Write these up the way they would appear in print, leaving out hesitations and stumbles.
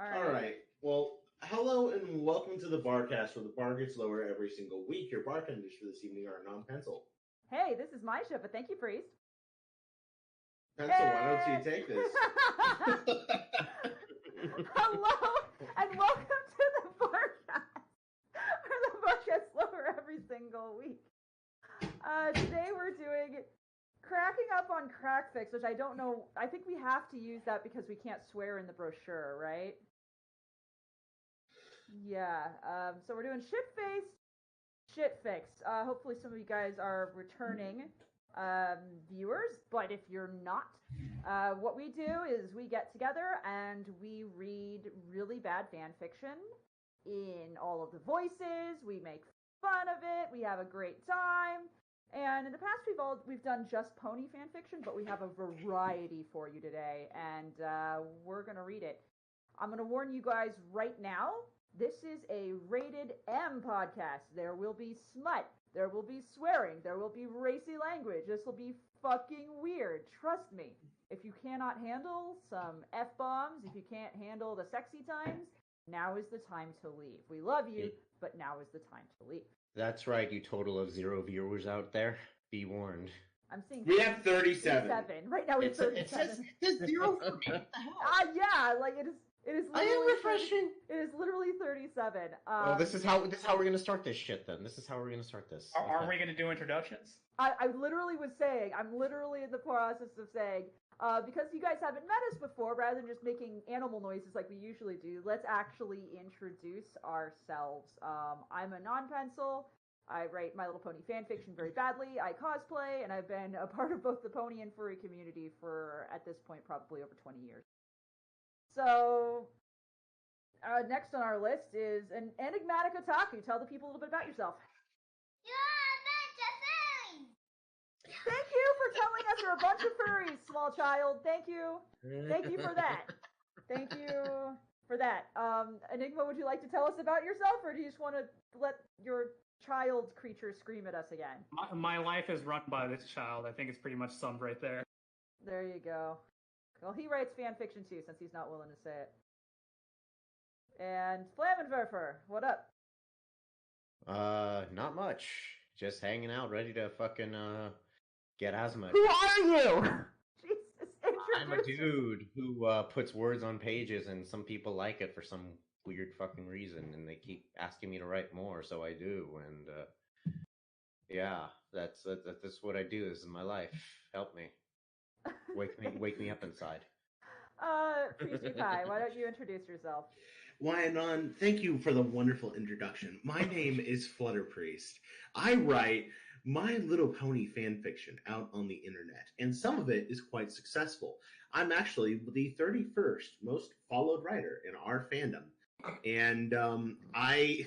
All right. Well, hello and welcome to the Barcast, where the bar gets lower every single week. Your bartenders for this evening are non-pencil. Hey, this is my show, but thank you, Priest. Pencil, why don't you take this? Hello and welcome to the Barcast, where the bar gets lower every single week. Today we're doing cracking up on CRACKFICS, which I don't know. I think we have to use that because we can't swear in the brochure, right? Yeah. So we're doing shit-fix. Hopefully some of you guys are returning viewers, but if you're not, what we do is we get together and we read really bad fan fiction in all of the voices. We make fun of it. We have a great time. And in the past, we've done just pony fan fiction, but we have a variety for you today, and we're gonna read it. I'm gonna warn you guys right now. This is a rated M podcast. There will be smut. There will be swearing. There will be racy language. This will be fucking weird. Trust me. If you cannot handle some F-bombs, if you can't handle the sexy times, now is the time to leave. We love you, but now is the time to leave. That's right, you total of 0 viewers out there. Be warned. I'm seeing we have 37. Right now we have 37. It says 0 for me. What the hell? Yeah, like it is. It is. I am refreshing. It is literally 37. Well, this is how we're gonna start this shit. Then this is how we're gonna start this. Are we gonna do introductions? I literally was saying. I'm literally in the process of saying. Because you guys haven't met us before, rather than just making animal noises like we usually do, let's actually introduce ourselves. I'm a non-pencil. I write My Little Pony fanfiction very badly. I cosplay, and I've been a part of both the pony and furry community for, at this point, probably over 20 years. So, next on our list is an enigmatic otaku. Tell the people a little bit about yourself. Thank you for telling us you're a bunch of furries, small child. Thank you. Thank you for that. Thank you for that. Enigma, would you like to tell us about yourself, or do you just want to let your child creature scream at us again? My life is run by this child. I think it's pretty much summed right there. There you go. Well, he writes fan fiction too, since he's not willing to say it. And Flammenwerfer, what up? Not much. Just hanging out, ready to fucking get asthma. Who are you? Jesus, I'm a dude who puts words on pages, and some people like it for some weird fucking reason, and they keep asking me to write more, so I do. And yeah, that's what I do. This is my life. Help me. Wake me up inside. Priest Kai, why don't you introduce yourself? Why, Anon, thank you for the wonderful introduction. My name is Flutter Priest. I write My Little Pony fanfiction out on the internet, and some of it is quite successful. I'm actually the 31st most followed writer in our fandom, and I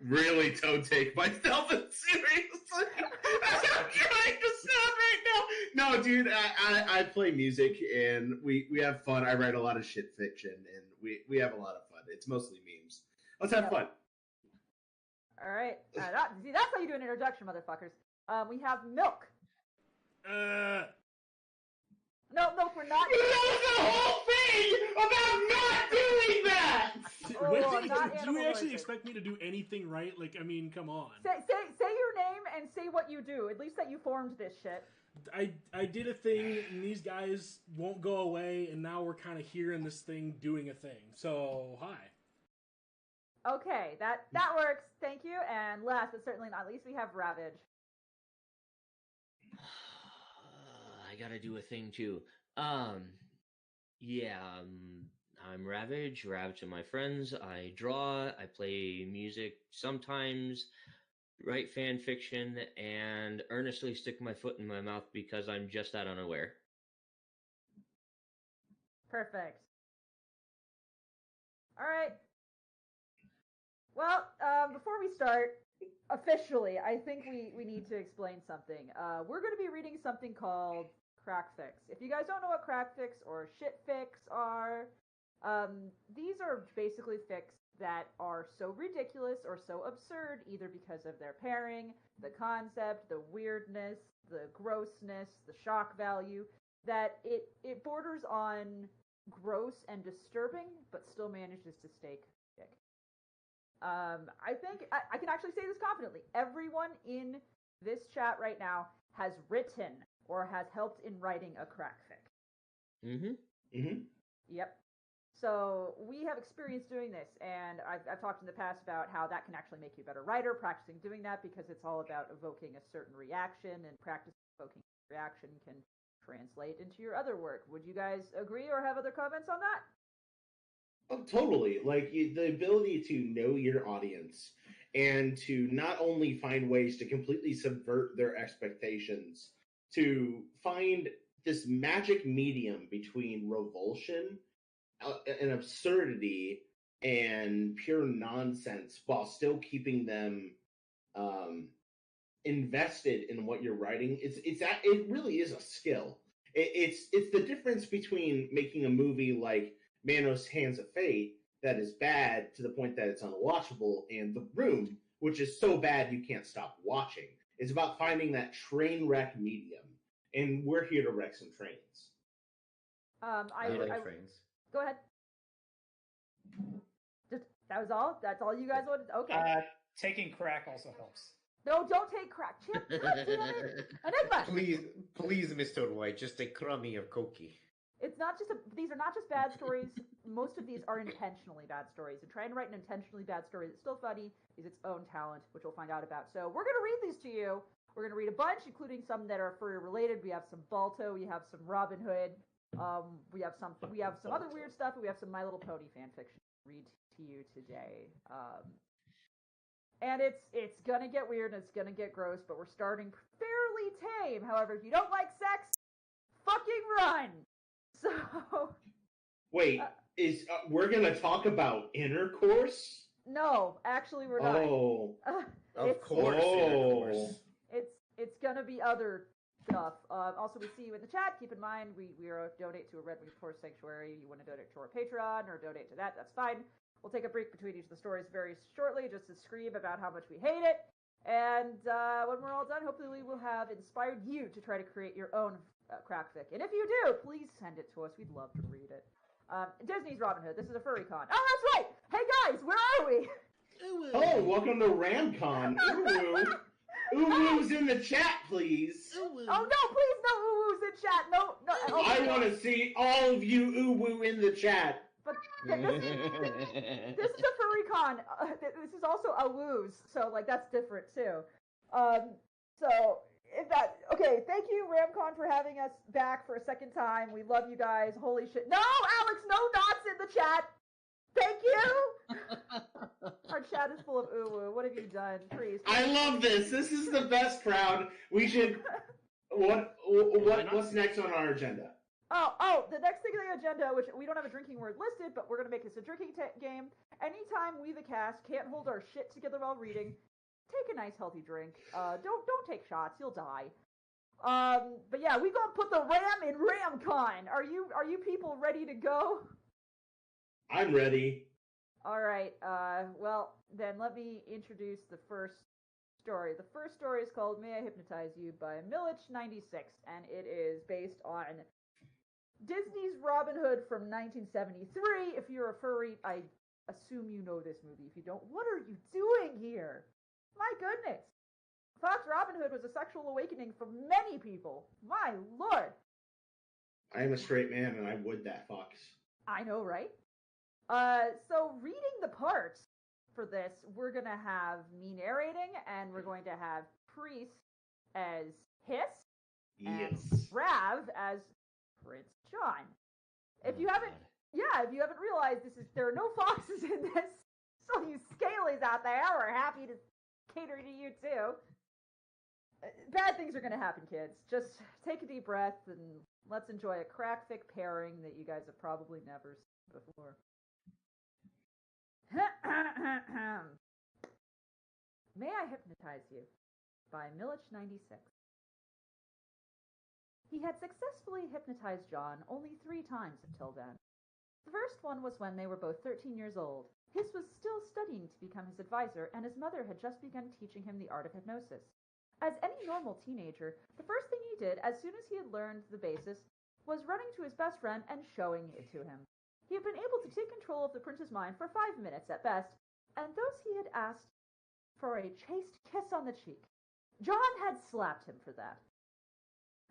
really don't take myself seriously. I'm trying to sound right now. No, dude, I play music, and we have fun. I write a lot of shit fiction, and we have a lot of fun. It's mostly memes. Let's have fun. All right. That's how you do an introduction, motherfuckers. We have Milk. No, we're not. That was the whole thing about not doing that! Do you actually expect me to do anything right? Like, I mean, come on. Say your name and say what you do. At least that you formed this shit. I did a thing, and these guys won't go away, and now we're kind of hearing this thing doing a thing. So, hi. Okay, that works. Thank you. And last but certainly not least, we have Ravage. I gotta do a thing too. Yeah, I'm Ravage and my friends. I draw, I play music sometimes, write fan fiction, and earnestly stick my foot in my mouth because I'm just that unaware. Perfect. All right. Well, before we start, officially, I think we need to explain something. We're going to be reading something called CRACKFICS. If you guys don't know what CRACKFICS or shitfics are, these are basically fics that are so ridiculous or so absurd, either because of their pairing, the concept, the weirdness, the grossness, the shock value, that it borders on gross and disturbing, but still manages to stay comedic. I think I can actually say this confidently. Everyone in this chat right now has written or has helped in writing a crack fic. Yep. So we have experience doing this, and I've talked in the past about how that can actually make you a better writer, practicing doing that, because it's all about evoking a certain reaction, and practicing evoking reaction can translate into your other work. Would you guys agree or have other comments on that? Oh, totally. Like the ability to know your audience and to not only find ways to completely subvert their expectations, to find this magic medium between revulsion and absurdity and pure nonsense while still keeping them invested in what you're writing. It really is a skill. It's the difference between making a movie like Manos Hands of Fate that is bad to the point that it's unwatchable, and The Room, which is so bad you can't stop watching. It's about finding that train wreck medium, and we're here to wreck some trains. I like trains. Go ahead. That was all? That's all you guys wanted? Okay. Taking crack also helps. No, don't take crack. Chip, God damn it. Enigma! Please, Mr. White, just a crummy of Cokie. It's not just these are not just bad stories. Most of these are intentionally bad stories. And trying to write an intentionally bad story that's still funny is its own talent, which we'll find out about. So we're going to read these to you. We're going to read a bunch, including some that are furry related. We have some Balto. We have some Robin Hood. We have some other weird stuff. And we have some My Little Pony fan fiction to read to you today. And it's gonna get weird and it's gonna get gross, but we're starting fairly tame. However, if you don't like sex, fucking run. So wait, we're gonna talk about intercourse? No, actually we're not. Oh, of course. It's gonna be other stuff. Also, we see you in the chat. Keep in mind, we are donate to a Red Wing Force Sanctuary. You want to donate to our Patreon or donate to that? That's fine. We'll take a break between each of the stories very shortly, just to scream about how much we hate it. And when we're all done, hopefully we will have inspired you to try to create your own crack fic. And if you do, please send it to us. We'd love to read it. Disney's Robin Hood. This is a furry con. Oh, that's right! Hey guys, where are we? Oh, welcome to RAMcon. Uwoo's in the chat, please. Oh no, please no uwoos in chat. No. Oh, I want to see all of you uwoo in the chat. But this is a furry con. This is also a woos, so like that's different too. So if that thank you RAMcon for having us back for a second time. We love you guys. Holy shit! No, Alex, no dots in the chat. Thank you. Our chat is full of uwu. What have you done, Priest? I love this. This is the best crowd. We should. What's next on our agenda? Oh, the next thing on the agenda, which we don't have a drinking word listed, but we're going to make this a drinking game. Anytime we, the cast, can't hold our shit together while reading, take a nice healthy drink. Don't take shots, you'll die. But yeah, we gonna put the RAM in RAMcon. Are you people ready to go? I'm ready. All right. Well, then let me introduce the first story. The first story is called "May I Hypnotize You" by Milich96, and it is based on Disney's Robin Hood from 1973. If you're a furry, I assume you know this movie. If you don't, what are you doing here? My goodness. Fox Robin Hood was a sexual awakening for many people. My lord. I am a straight man and I would that, Fox. I know, right? So reading the parts for this, we're going to have me narrating, and we're going to have Priest as Hiss, and Rav as Prince John. If you haven't realized, there are no foxes in this, so you scalies out there, we're happy to cater to you too. Bad things are going to happen, kids. Just take a deep breath and let's enjoy a crack fic pairing that you guys have probably never seen before. May I Hypnotize You by Milich96. He had successfully hypnotized John only 3 times until then. The first one was when they were both 13 years old. Hiss was still studying to become his advisor, and his mother had just begun teaching him the art of hypnosis. As any normal teenager, the first thing he did as soon as he had learned the basis was running to his best friend and showing it to him. He had been able to take control of the prince's mind for 5 minutes at best, and those he had asked for a chaste kiss on the cheek. John had slapped him for that.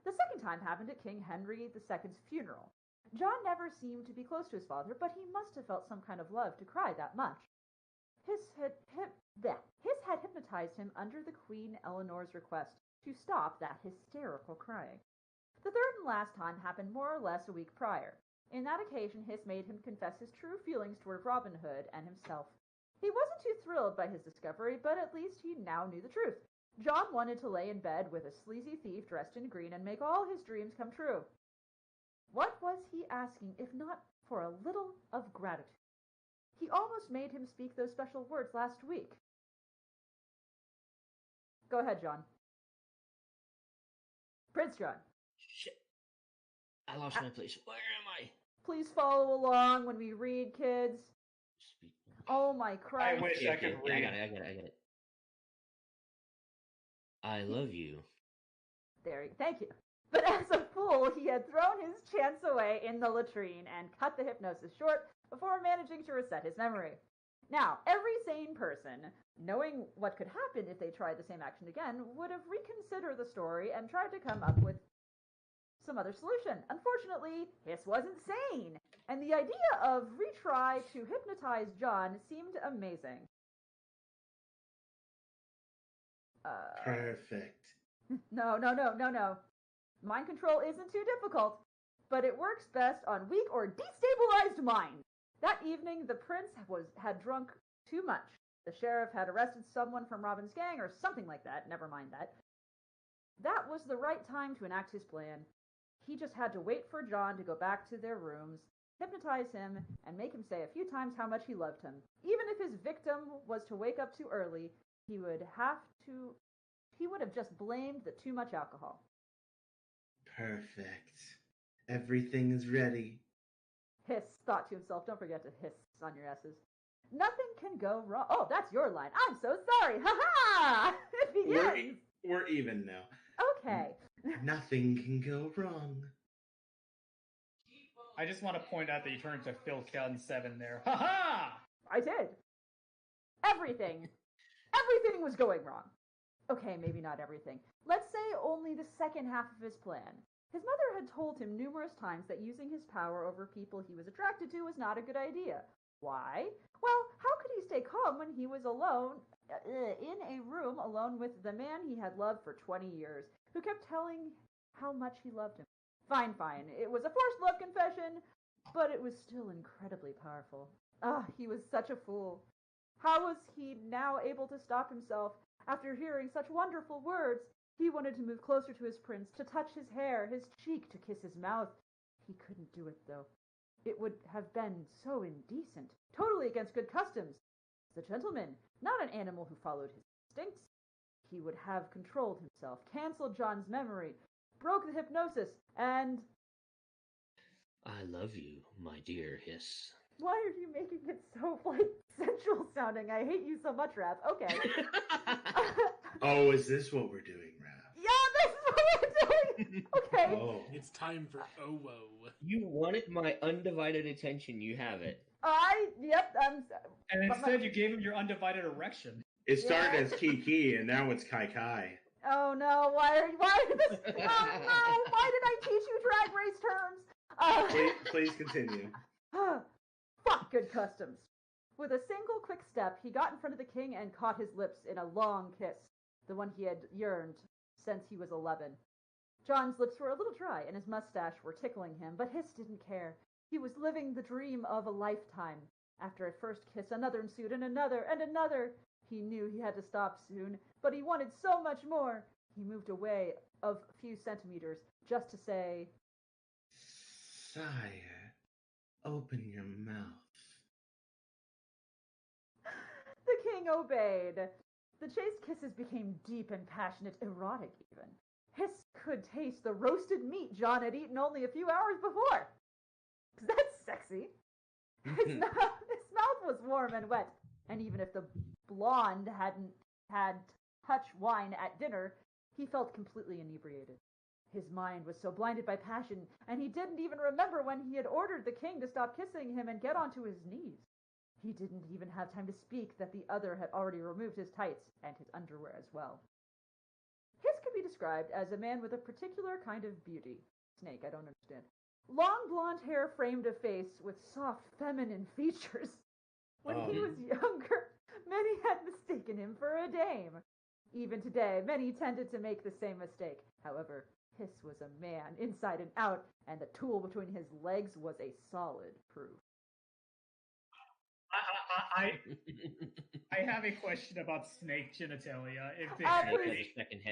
The second time happened at King Henry II's funeral. John never seemed to be close to his father, but he must have felt some kind of love to cry that much. His had hypnotized him under the Queen Eleanor's request to stop that hysterical crying. The third and last time happened more or less a week prior. In that occasion, Hiss made him confess his true feelings toward Robin Hood and himself. He wasn't too thrilled by his discovery, but at least he now knew the truth. John wanted to lay in bed with a sleazy thief dressed in green and make all his dreams come true. What was he asking if not for a little of gratitude? He almost made him speak those special words last week. Go ahead, John. Prince John. Shit. I lost my place. Where am I? Please follow along when we read, kids. Speak. Oh my Christ. I wish I could Yeah, read. I got it. I love you. Thank you. But as a fool, he had thrown his chance away in the latrine and cut the hypnosis short before managing to reset his memory. Now, every sane person, knowing what could happen if they tried the same action again, would have reconsidered the story and tried to come up with some other solution. Unfortunately, Hiss wasn't sane, and the idea of retry to hypnotize John seemed amazing. Perfect. No. Mind control isn't too difficult, but it works best on weak or destabilized minds. That evening, the prince had drunk too much. The sheriff had arrested someone from Robin's gang or something like that. Never mind that. That was the right time to enact his plan. He just had to wait for John to go back to their rooms, hypnotize him, and make him say a few times how much he loved him. Even if his victim was to wake up too early, he would have just blamed the too much alcohol. Perfect. Everything is ready. Hiss thought to himself, don't forget to hiss on your S's. Nothing can go wrong. Oh, that's your line. I'm so sorry. Ha-ha! It begins. We're even now. Okay. Nothing can go wrong. I just want to point out that you turned to Phil Gun 7 there. Ha ha! I did. Everything was going wrong. Okay, maybe not everything. Let's say only the second half of his plan. His mother had told him numerous times that using his power over people he was attracted to was not a good idea. Why? Well, how could he stay calm when he was alone, in a room alone with the man he had loved for 20 years, who kept telling how much he loved him? Fine. It was a forced love confession, but it was still incredibly powerful. He was such a fool. How was he now able to stop himself after hearing such wonderful words? He wanted to move closer to his prince, to touch his hair, his cheek, to kiss his mouth. He couldn't do it, though. It would have been so indecent, totally against good customs. The gentleman, not an animal who followed his instincts. He would have controlled himself, canceled John's memory, broke the hypnosis, and... I love you, my dear Hiss. Why are you making it so, sensual sounding? I hate you so much, Raph. Okay. Oh, is this what we're doing, Raph? Yeah, this is what we're doing! Okay. Oh. It's time for oh-whoa. You wanted my undivided attention. You have it. And instead you gave him your undivided erection. It started as Kiki, and now it's Kai Kai. Oh no, why did I teach you drag race terms? Please continue. Fuck good customs. With a single quick step, he got in front of the king and caught his lips in a long kiss, the one he had yearned since he was 11. John's lips were a little dry and his mustache were tickling him, but Hiss didn't care. He was living the dream of a lifetime. After a first kiss, another ensued, and another, and another. He knew he had to stop soon, but he wanted so much more. He moved away a few centimeters just to say, Sire, open your mouth. The king obeyed. The chaste kisses became deep and passionate, erotic even. Hiss could taste the roasted meat John had eaten only a few hours before. That's sexy. His mouth was warm and wet, and even if the blonde hadn't had touch wine at dinner, he felt completely inebriated. His mind was so blinded by passion, and he didn't even remember when he had ordered the king to stop kissing him and get onto his knees. He didn't even have time to speak that the other had already removed his tights and his underwear as well. His could be described as a man with a particular kind of beauty. Snake, I don't understand. Long blonde hair framed a face with soft feminine features. When he was younger, many had mistaken him for a dame. Even today, many tended to make the same mistake. However, Hiss was a man inside and out, and the tool between his legs was a solid proof. I have a question about snake genitalia. If they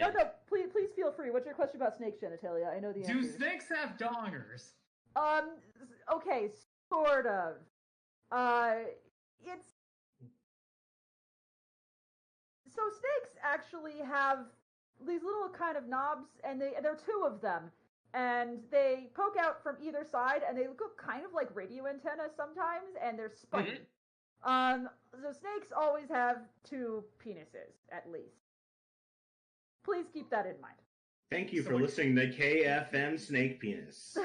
no, please feel free. What's your question about snake genitalia? I know the answer. Do snakes have dongers? Okay, sort of. It's so snakes actually have these little kind of knobs, and there are two of them, and they poke out from either side, and they look kind of like radio antennas sometimes, and they're spiked. So snakes always have two penises, at least. Please keep that in mind. Thank you for listening to KFM Snake Penis.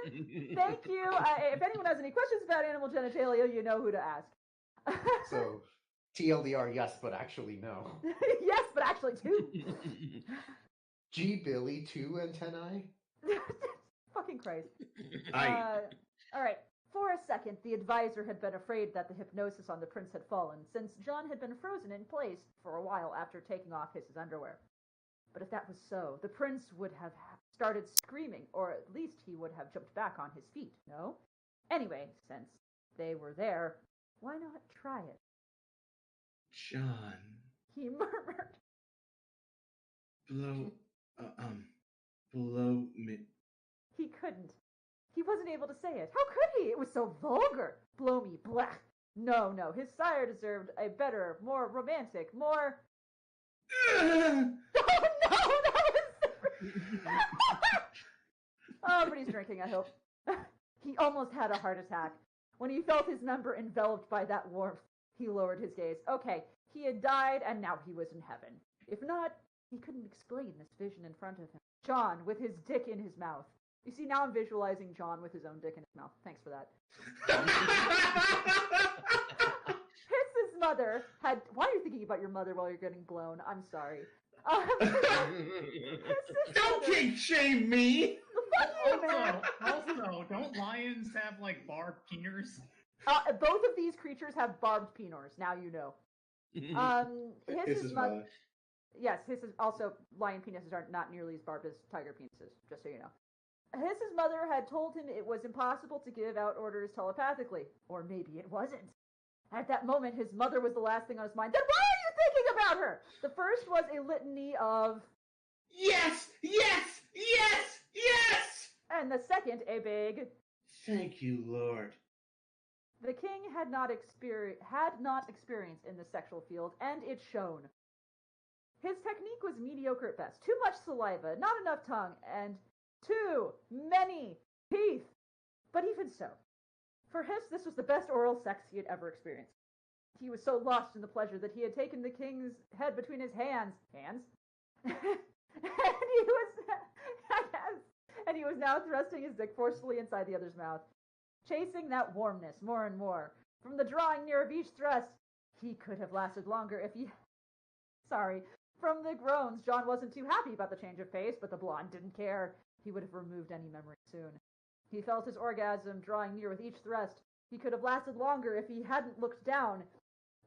Thank you. If anyone has any questions about animal genitalia, you know who to ask. So, TLDR, yes, but actually no. Yes, but actually two. G. Billy, 2 antennae? Fucking Christ. All right. For a second, the advisor had been afraid that the hypnosis on the prince had fallen, since John had been frozen in place for a while after taking off his underwear. But if that was so, the prince would have started screaming, or at least he would have jumped back on his feet, no? Anyway, since they were there, why not try it? John. He murmured. Blow me. He couldn't. He wasn't able to say it. How could he? It was so vulgar. Blow me, blech. No. His sire deserved a better, more romantic, more... Oh, no! That was... Oh, but he's drinking, I hope. He almost had a heart attack. When he felt his member enveloped by that warmth, he lowered his gaze. Okay, he had died, and now he was in heaven. If not, he couldn't explain this vision in front of him. John, with his dick in his mouth. You see, now I'm visualizing John with his own dick in his mouth. Thanks for that. Hiss's mother had... Why are you thinking about your mother while you're getting blown? I'm sorry. Don't kink shame me! Also, don't lions have, like, barbed peners? Both of these creatures have barbed penors, now you know. Hiss's mother... Yes, Hiss's... Also, lion penises are not nearly as barbed as tiger penises, just so you know. Hiss's mother had told him it was impossible to give out orders telepathically. Or maybe it wasn't. At that moment, his mother was the last thing on his mind. Then why are you thinking about her? The first was a litany of... Yes! And the second, a big... Thank you, Lord. The king had not experience in the sexual field, and it shone. His technique was mediocre at best. Too much saliva, not enough tongue, and too many teeth. But even so, for Hiss, this was the best oral sex he had ever experienced. He was so lost in the pleasure that he had taken the king's head between his hands, and he was now thrusting his dick forcefully inside the other's mouth, chasing that warmness more and more. From the drawing near of each thrust, he could have lasted longer if he... Sorry. From the groans, John wasn't too happy about the change of pace, but the blonde didn't care. He would have removed any memory soon. He felt his orgasm drawing near with each thrust. He could have lasted longer if he hadn't looked down.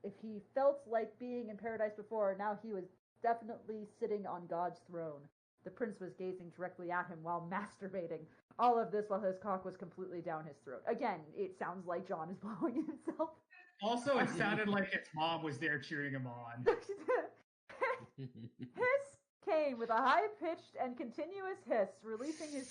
If he felt like being in paradise before, now he was definitely sitting on God's throne. The prince was gazing directly at him while masturbating. All of this while his cock was completely down his throat. Again, it sounds like John is blowing himself. Also, it sounded like his mom was there cheering him on. Hiss came with a high-pitched and continuous hiss, releasing his...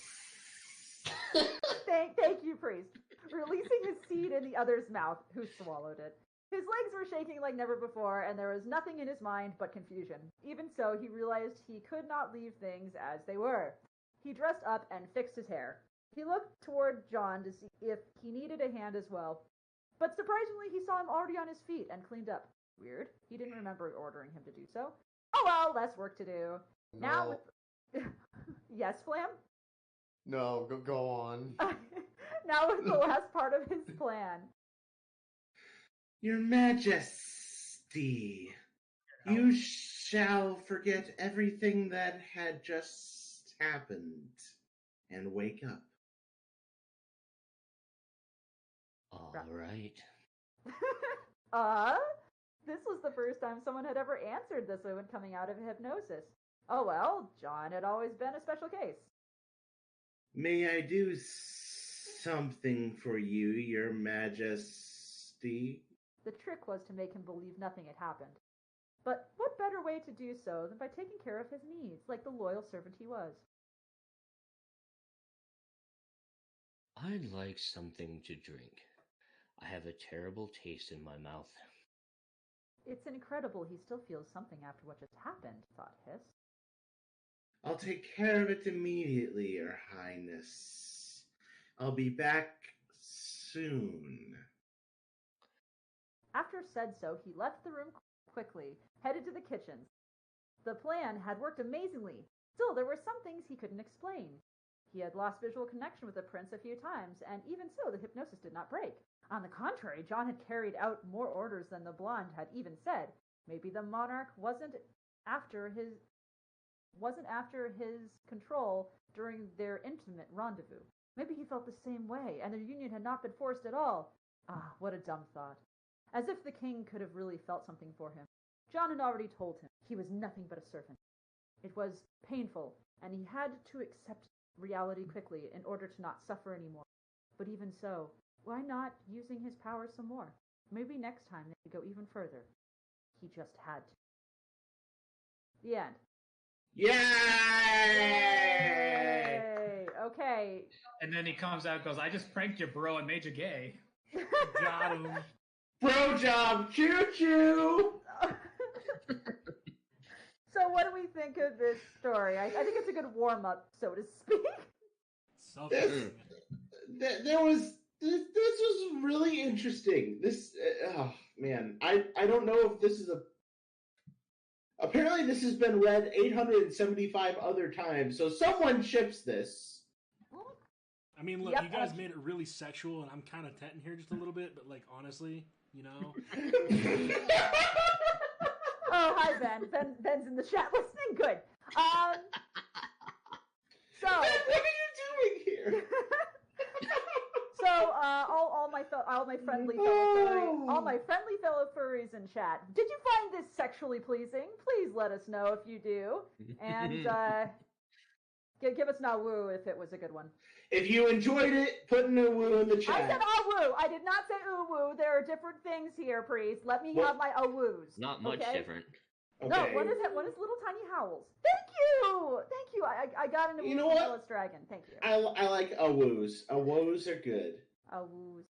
Thank you, priest. Releasing his seed in the other's mouth, who swallowed it. His legs were shaking like never before, and there was nothing in his mind but confusion. Even so, he realized he could not leave things as they were. He dressed up and fixed his hair. He looked toward John to see if he needed a hand as well. But surprisingly, he saw him already on his feet and cleaned up. Weird. He didn't remember ordering him to do so. Oh well, less work to do. No. Now with... Yes, Flam? No, go on. Now with the last part of his plan. Your Majesty, you shall forget everything that had just happened and wake up. All right. This was the first time someone had ever answered this when coming out of hypnosis. Oh well, John had always been a special case. May I do something for you, Your Majesty? The trick was to make him believe nothing had happened. But what better way to do so than by taking care of his needs, like the loyal servant he was? I'd like something to drink. I have a terrible taste in my mouth. It's incredible he still feels something after what just happened, thought Hiss. I'll take care of it immediately, Your Highness. I'll be back soon. After said so, he left the room quickly, headed to the kitchen. The plan had worked amazingly. Still, there were some things he couldn't explain. He had lost visual connection with the prince a few times, and even so, the hypnosis did not break. On the contrary, John had carried out more orders than the blonde had even said. Maybe the monarch wasn't after his control during their intimate rendezvous. Maybe he felt the same way, and their union had not been forced at all. Ah, what a dumb thought. As if the king could have really felt something for him. John had already told him he was nothing but a servant. It was painful, and he had to accept reality quickly in order to not suffer anymore. But even so, why not using his power some more? Maybe next time they could go even further. He just had to. The end. Yay! Yay! Okay. And then he comes out and goes, I just pranked you, bro, and made you gay. Got him. Bro job! Choo-choo! So what do we think of this story? I think it's a good warm-up, so to speak. This was really interesting. Oh man, I don't know if this is apparently this has been read 875 other times, so someone ships this. I mean, look, Yep, you guys made it really sexual, and I'm kind of tetting here just a little bit, but like, honestly, you know. Oh, hi, Ben. Ben's in the chat listening. Good. So What are you doing here? So, all my friendly fellow furries in chat. Did you find this sexually pleasing? Please let us know if you do, and give us a woo if it was a good one. If you enjoyed it, put in a woo in the chat. I said woo. I did not say ooh woo. There are different things here, priest. Let me have my woos. Not much different. Okay. No, one is little tiny howls. Thank you. I got into Alice Dragon. Thank you. I like woos. Woos are good. Woos.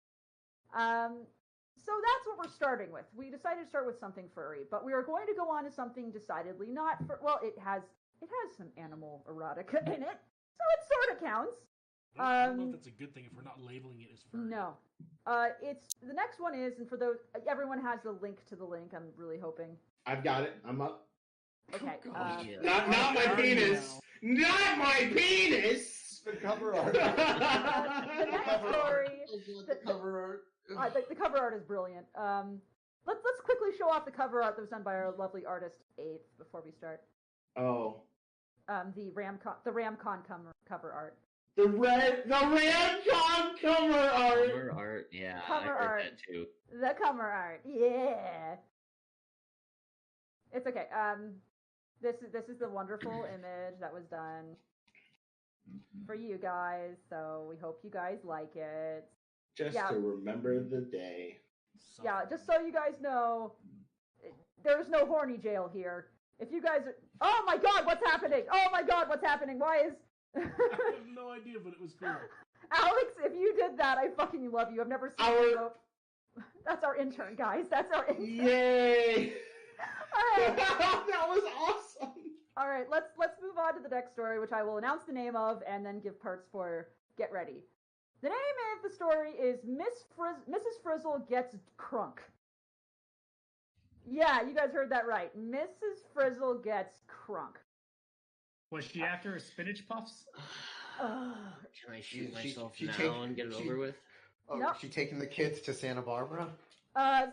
So that's what we're starting with. We decided to start with something furry, but we are going to go on to something decidedly not for. Well, it has some animal erotica in it, so it sort of counts. I don't know if that's a good thing if we're not labeling it as furry. No. It's the next one is, and for those, everyone has the link to the link. I'm really hoping. I've got it. I'm up. Okay. Not my penis. Not my penis. The cover art. The next story. The cover art. The cover art is brilliant. Let's quickly show off the cover art that was done by our lovely artist Eighth before we start. Oh. The RAMcon cover art. The RAMcon cover art. Cover art, yeah. Cover I heard art. that too. The cover art, yeah. It's okay. This is the wonderful image that was done for you guys. So we hope you guys like it. Just to remember the day. Yeah, just so you guys know, there's no horny jail here. If you guys are, oh my God, what's happening? Oh my God, what's happening? Why is? I have no idea, but it was cool. Alex, if you did that, I fucking love you. I've never seen you go. That's our intern, guys. That's our intern. Yay! All right. That was awesome. All right, let's move on to the next story, which I will announce the name of and then give parts for. Get ready. The name of the story is Mrs. Frizzle Gets Crunk. Yeah, you guys heard that right. Mrs. Frizzle Gets Crunk. Was she after her spinach puffs? Can I shoot myself now and get it over with? Oh, Nope. she taking the kids to Santa Barbara?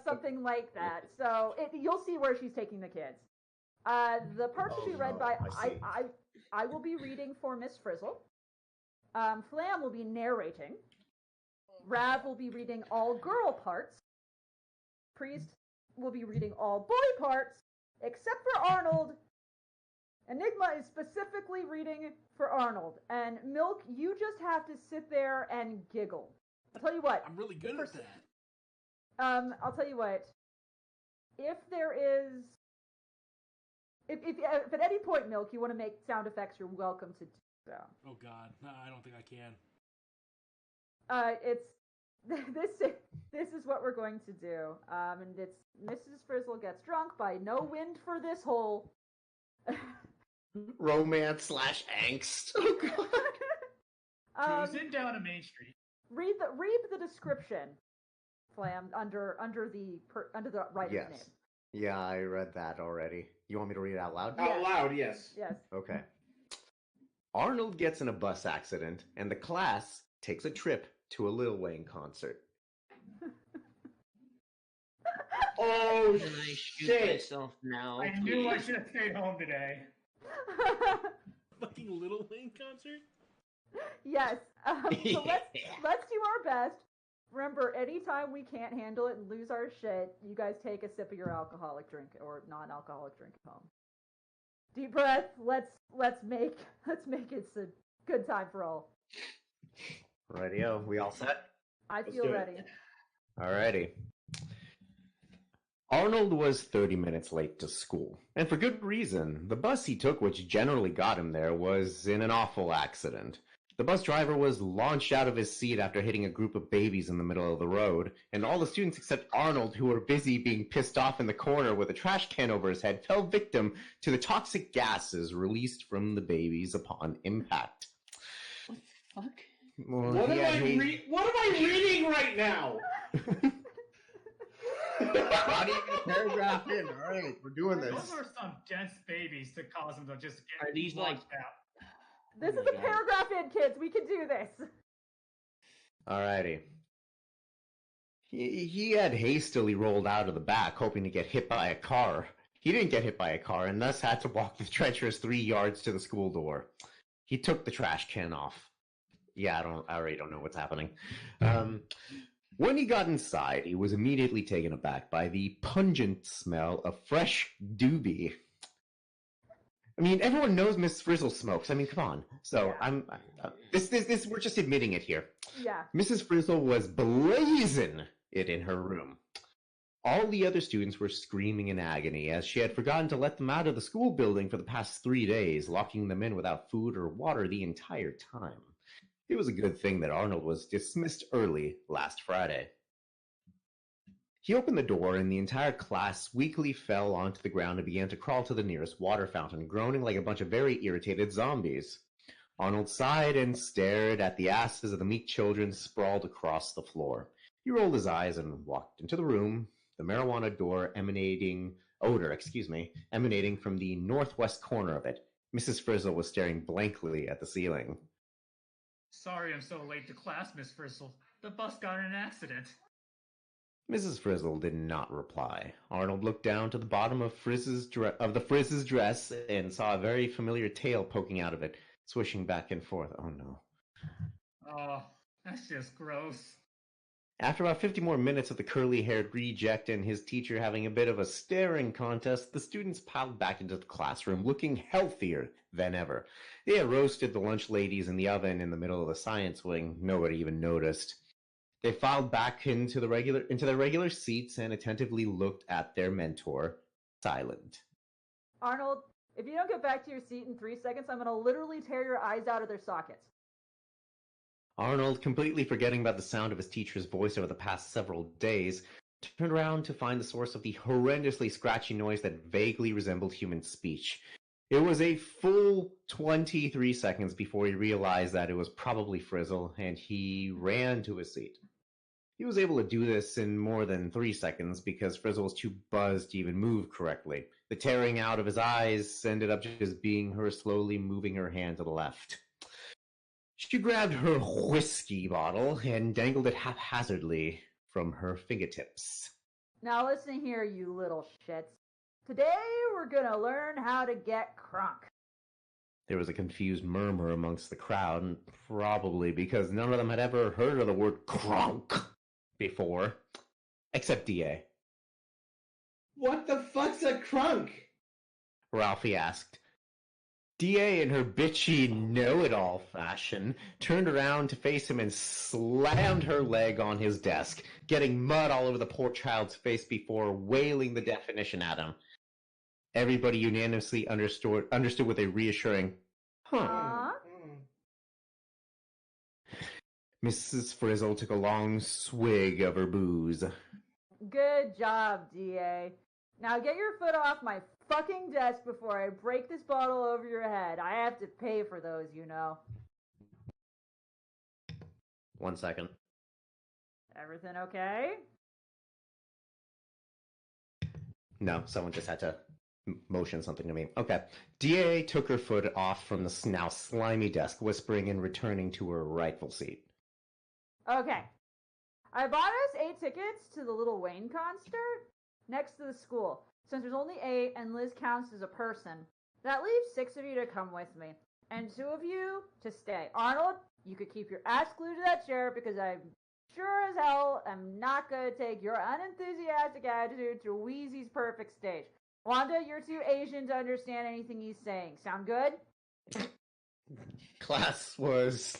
Something like that. So you'll see where she's taking the kids. The parts will be read by I will be reading for Miss Frizzle. Flam will be narrating. Rav will be reading all girl parts. Priest will be reading all boy parts, except for Arnold. Enigma is specifically reading for Arnold. And Milk, you just have to sit there and giggle. I'll tell you what. I'm really good at that. I'll tell you what. If there is... If at any point, Milk, you want to make sound effects, you're welcome to do so. Oh, God. No, I don't think I can. This is what we're going to do. And it's Mrs. Frizzle gets drunk by no wind for this hole. Romance / angst. Oh, God. Cruising down a main street. Read the description, Flam, under the writer's name. Yes. Yeah, I read that already. You want me to read it out loud? Out loud, yes. Yes. Okay. Arnold gets in a bus accident, and the class takes a trip to a Lil Wayne concert. Oh, Can I shoot shit. myself now? I knew I should have stayed home today. Fucking Little Wayne concert? Yes. So let's do our best. Remember, anytime we can't handle it and lose our shit, you guys take a sip of your alcoholic drink or non-alcoholic drink at home. Deep breath. Let's make it a good time for all. Rightio, we all set? I feel ready. Alrighty. Arnold was 30 minutes late to school, and for good reason. The bus he took, which generally got him there, was in an awful accident. The bus driver was launched out of his seat after hitting a group of babies in the middle of the road, and all the students except Arnold, who were busy being pissed off in the corner with a trash can over his head, fell victim to the toxic gases released from the babies upon impact. What the fuck? Well, What am I reading right now? Not even a paragraph in. All right, we're doing this. Those are some dense babies to cause them to just get Are these like... launched out. This is a paragraph in, kids. We can do this. Alrighty. He had hastily rolled out of the back, hoping to get hit by a car. He didn't get hit by a car, and thus had to walk the treacherous 3 yards to the school door. He took the trash can off. Yeah, I already don't know what's happening. When he got inside, he was immediately taken aback by the pungent smell of fresh doobie. I mean, everyone knows Miss Frizzle smokes. I mean, come on. So Yeah. This we're just admitting it here. Yeah. Mrs. Frizzle was blazing it in her room. All the other students were screaming in agony, as she had forgotten to let them out of the school building for the past 3 days, locking them in without food or water the entire time. It was a good thing that Arnold was dismissed early last Friday. He opened the door, and the entire class weakly fell onto the ground and began to crawl to the nearest water fountain, groaning like a bunch of very irritated zombies. Arnold sighed and stared at the asses of the meek children sprawled across the floor. He rolled his eyes and walked into the room, the marijuana odor emanating from the northwest corner of it. Mrs. Frizzle was staring blankly at the ceiling. Sorry I'm so late to class, Miss Frizzle. The bus got in an accident. Mrs. Frizzle did not reply. Arnold looked down to the bottom of the Frizz's dress and saw a very familiar tail poking out of it, swishing back and forth. Oh no. Oh, that's just gross. After about 50 more minutes of the curly-haired reject and his teacher having a bit of a staring contest, the students piled back into the classroom, looking healthier than ever. They had roasted the lunch ladies in the oven in the middle of the science wing. Nobody even noticed. They filed back into their regular seats and attentively looked at their mentor, silent. Arnold, if you don't get back to your seat in 3 seconds, I'm going to literally tear your eyes out of their sockets. Arnold, completely forgetting about the sound of his teacher's voice over the past several days, turned around to find the source of the horrendously scratchy noise that vaguely resembled human speech. It was a full 23 seconds before he realized that it was probably Frizzle, and he ran to his seat. He was able to do this in more than 3 seconds because Frizzle was too buzzed to even move correctly. The tearing out of his eyes ended up just being her slowly moving her hand to the left. She grabbed her whiskey bottle and dangled it haphazardly from her fingertips. Now listen here, you little shits. Today we're gonna learn how to get crunk. There was a confused murmur amongst the crowd, probably because none of them had ever heard of the word crunk before, except D.A. What the fuck's a crunk? Ralphie asked. D.A. in her bitchy know-it-all fashion turned around to face him and slammed her leg on his desk, getting mud all over the poor child's face before wailing the definition at him. Everybody unanimously understood with a reassuring, huh. Mrs. Frizzle took a long swig of her booze. Good job, D.A. Now get your foot off my fucking desk before I break this bottle over your head. I have to pay for those, you know. 1 second. Everything okay? No, someone just had to motion something to me. Okay. D.A. took her foot off from the now slimy desk, whispering and returning to her rightful seat. Okay. I bought us 8 tickets to the little Wayne concert next to the school. Since there's only 8 and Liz counts as a person, that leaves 6 of you to come with me, and 2 of you to stay. Arnold, you could keep your ass glued to that chair because I'm sure as hell am not going to take your unenthusiastic attitude to Wheezy's perfect stage. Wanda, you're too Asian to understand anything he's saying. Sound good? Class was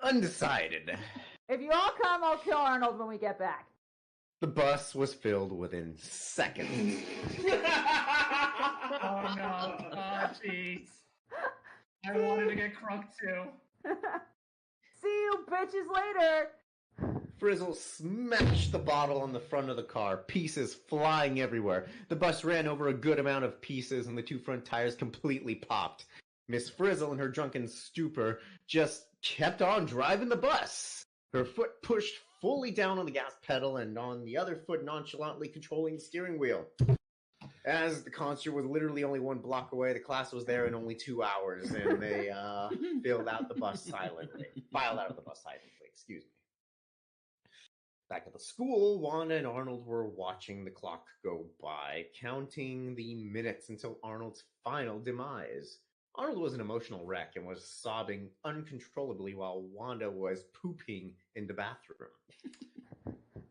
undecided. If you all come, I'll kill Arnold when we get back. The bus was filled within seconds. Oh no. Oh jeez. I wanted to get crunk too. See you bitches later. Frizzle smashed the bottle on the front of the car, pieces flying everywhere. The bus ran over a good amount of pieces and the 2 front tires completely popped. Miss Frizzle, in her drunken stupor, just kept on driving the bus. Her foot pushed fully down on the gas pedal and on the other foot nonchalantly controlling the steering wheel. As the concert was literally only 1 block away, the class was there in only 2 hours, and they filed out of the bus silently. Excuse me. Back at the school, Wanda and Arnold were watching the clock go by, counting the minutes until Arnold's final demise. Arnold was an emotional wreck and was sobbing uncontrollably while Wanda was pooping in the bathroom.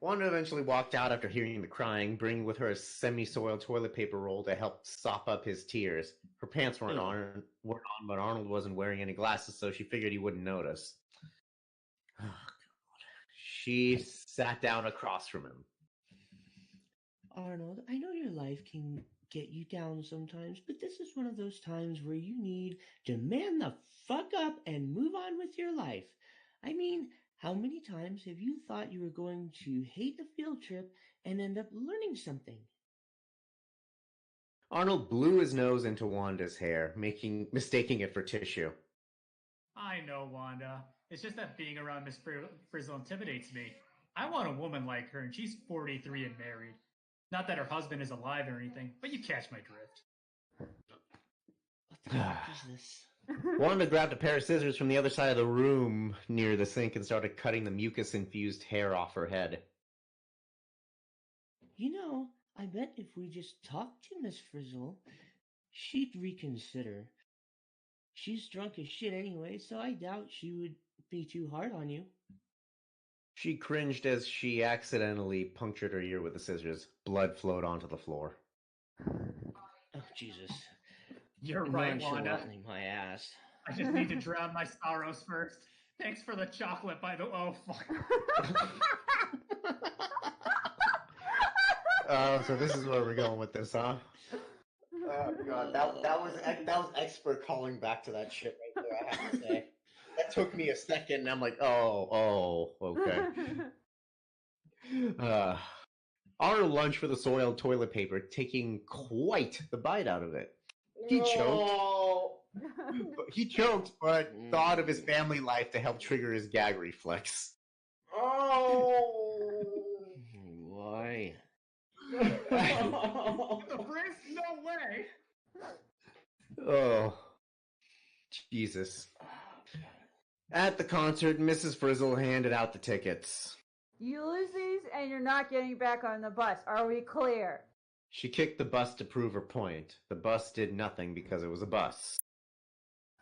Wanda eventually walked out after hearing the crying, bringing with her a semi-soiled toilet paper roll to help sop up his tears. Her pants weren't on, but Arnold wasn't wearing any glasses, so she figured he wouldn't notice. Oh, God. She sat down across from him. Arnold, I know your life can get you down sometimes, but this is one of those times where you need to man the fuck up and move on with your life. I mean, how many times have you thought you were going to hate the field trip and end up learning something? Arnold blew his nose into Wanda's hair, mistaking it for tissue. I know, Wanda. It's just that being around Miss Frizzle intimidates me. I want a woman like her, and she's 43 and married. Not that her husband is alive or anything, but you catch my drift. What the fuck is this? Wanda grabbed a pair of scissors from the other side of the room near the sink and started cutting the mucus-infused hair off her head. You know, I bet if we just talked to Miss Frizzle, she'd reconsider. She's drunk as shit anyway, so I doubt she would be too hard on you. She cringed as she accidentally punctured her ear with the scissors. Blood flowed onto the floor. Oh, Jesus. You're right, Wanda. Nonchalantly my ass. I just need to drown my sorrows first. Thanks for the chocolate, by the way. Oh, fuck. Oh, so this is where we're going with this, huh? Oh, God. That was expert calling back to that shit right there, I have to say. That took me a second, and I'm like, oh, okay. Arnold lunged for the soiled toilet paper, taking quite the bite out of it. He choked, but thought of his family life to help trigger his gag reflex. Oh! The prince? No way. Oh, Jesus. At the concert, Mrs. Frizzle handed out the tickets. You lose these and you're not getting back on the bus. Are we clear? She kicked the bus to prove her point. The bus did nothing because it was a bus.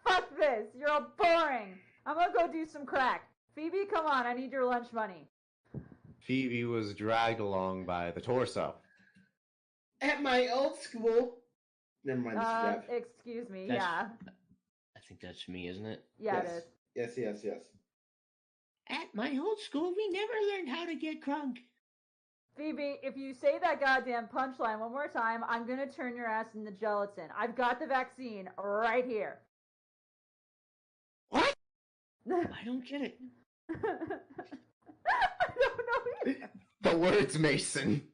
Fuck this. You're all boring. I'm gonna go do some crack. Phoebe, come on. I need your lunch money. Phoebe was dragged along by the torso. At my old school. Never mind, this is Jeff. Excuse me. That's- Yeah. I think that's me, isn't it? Yeah, Yes. it is. Yes. At my old school, we never learned how to get crunk. Phoebe, if you say that goddamn punchline one more time, I'm gonna turn your ass into gelatin. I've got the vaccine right here. What? I don't get it. I don't know either. The words, Mason.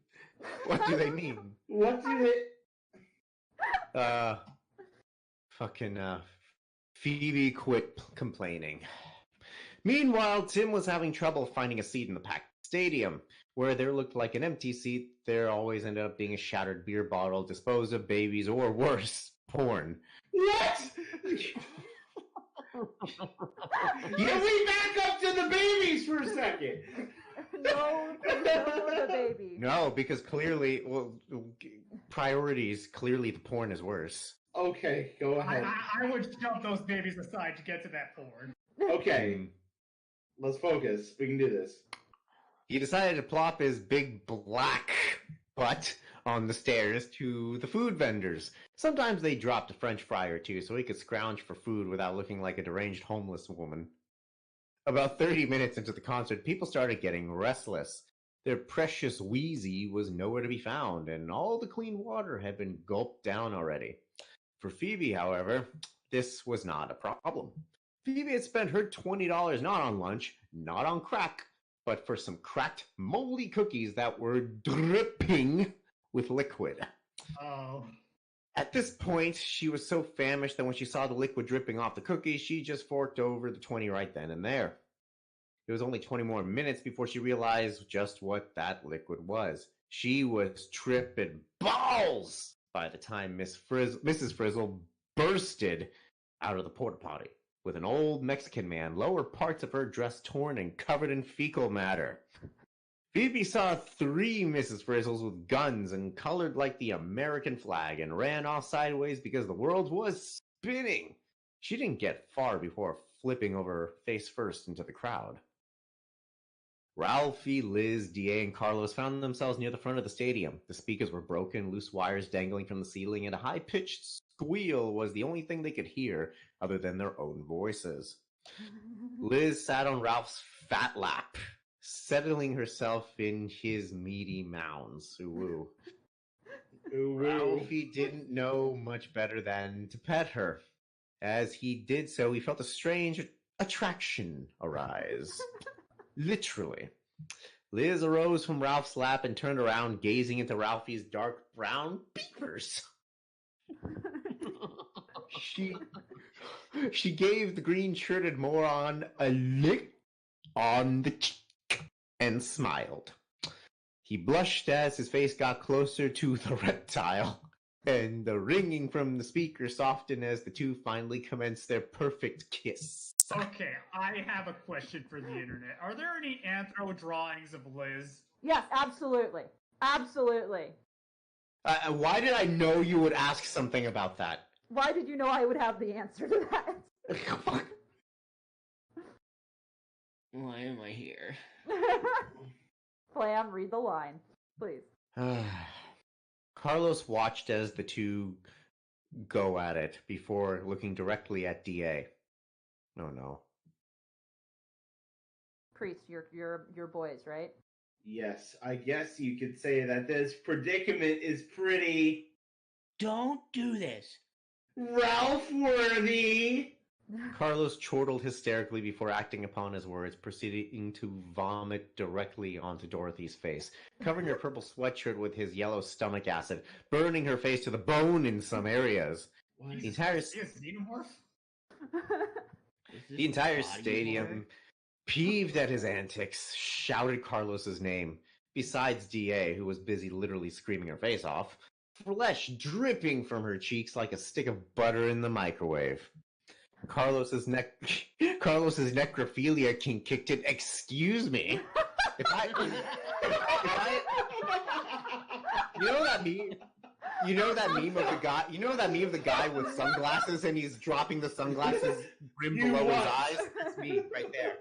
What do they mean? What do it? Phoebe quit complaining. Meanwhile, Tim was having trouble finding a seat in the packed stadium. Where there looked like an empty seat, there always ended up being a shattered beer bottle, disposed of babies, or worse, porn. What? Can we back up to the babies for a second? No, the baby. No, because clearly, priorities, clearly the porn is worse. Okay, go ahead. I would shove those babies aside to get to that porn. Okay, let's focus. We can do this. He decided to plop his big black butt on the stairs to the food vendors. Sometimes they dropped a French fry or two so he could scrounge for food without looking like a deranged homeless woman. About 30 minutes into the concert, people started getting restless. Their precious Wheezy was nowhere to be found, and all the clean water had been gulped down already. For Phoebe, however, this was not a problem. Phoebe had spent her $20 not on lunch, not on crack, but for some cracked, moldy cookies that were dripping with liquid. Oh. At this point, she was so famished that when she saw the liquid dripping off the cookies, she just forked over the 20 right then and there. It was only 20 more minutes before she realized just what that liquid was. She was tripping balls by the time Mrs. Frizzle bursted out of the porta potty with an old Mexican man, lower parts of her dress torn and covered in fecal matter. Phoebe saw 3 Mrs. Frizzles with guns and colored like the American flag and ran off sideways because the world was spinning. She didn't get far before flipping over face first into the crowd. Ralphie, Liz, D.A., and Carlos found themselves near the front of the stadium. The speakers were broken, loose wires dangling from the ceiling, and a high-pitched squeal was the only thing they could hear other than their own voices. Liz sat on Ralph's fat lap, settling herself in his meaty mounds. Ooh. Ralphie didn't know much better than to pet her. As he did so, he felt a strange attraction arise. Literally. Liz arose from Ralph's lap and turned around, gazing into Ralphie's dark brown peepers. She gave the green-shirted moron a lick on the cheek and smiled. He blushed as his face got closer to the reptile, and the ringing from the speaker softened as the two finally commenced their perfect kiss. Okay, I have a question for the internet. Are there any anthro drawings of Liz? Yes, absolutely. Absolutely. Why did I know you would ask something about that? Why did you know I would have the answer to that? Why am I here? Flam, read the line, please. Carlos watched as the two go at it before looking directly at DA. Oh no. Priest, your boys, right? Yes, I guess you could say that this predicament is pretty Don't do this. Ralph-worthy. Carlos chortled hysterically before acting upon his words, proceeding to vomit directly onto Dorothy's face, covering her purple sweatshirt with his yellow stomach acid, burning her face to the bone in some areas. What? The entire Is he a xenomorph? Is The entire this body stadium, horror? peeved at his antics, shouted Carlos's name. besides DA, who was busy literally screaming her face off, flesh dripping from her cheeks like a stick of butter in the microwave. Carlos's necrophilia king kicked in. Excuse me. If I you know that meme? You know that meme of the guy? You know that meme of the guy with sunglasses and he's dropping the sunglasses brim below his eyes? That's me right there.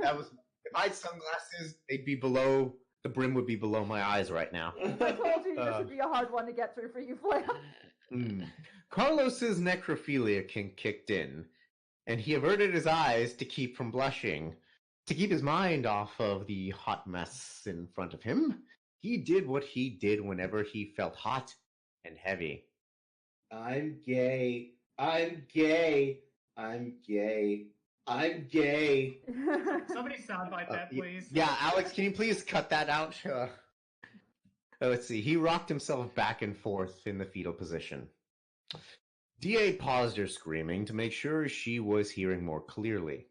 That was if I had sunglasses, they'd be below. The brim would be below my eyes right now. I told you this would be a hard one to get through for you, Flam. Carlos's necrophilia king kicked in, and he averted his eyes to keep from blushing. To keep his mind off of the hot mess in front of him, he did what he did whenever he felt hot and heavy. I'm gay. I'm gay. I'm gay. I'm gay. Somebody soundbite that, please. Yeah, Alex, can you please cut that out? Let's see. He rocked himself back and forth in the fetal position. DA paused her screaming to make sure she was hearing more clearly.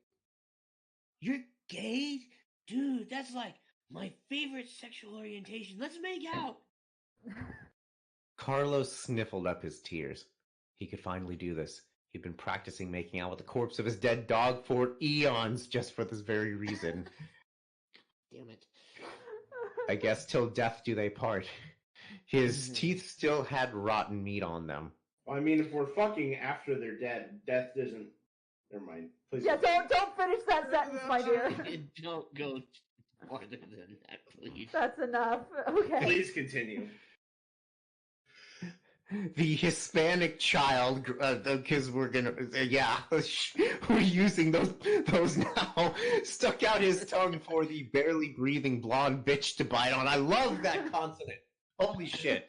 You're gay? Dude, that's like my favorite sexual orientation. Let's make out. Carlos sniffled up his tears. He could finally do this. He'd been practicing making out with the corpse of his dead dog for eons just for this very reason. Damn it. I guess till death do they part. His teeth still had rotten meat on them. Well, I mean, if we're fucking after they're dead, death doesn't... Never mind. Please. Yeah, don't finish that sentence, my dear. Don't go farther than that, please. That's enough. Okay. Please continue. The Hispanic child, because we're gonna, we're using those now, stuck out his tongue for the barely breathing blonde bitch to bite on. I love that consonant. Holy shit.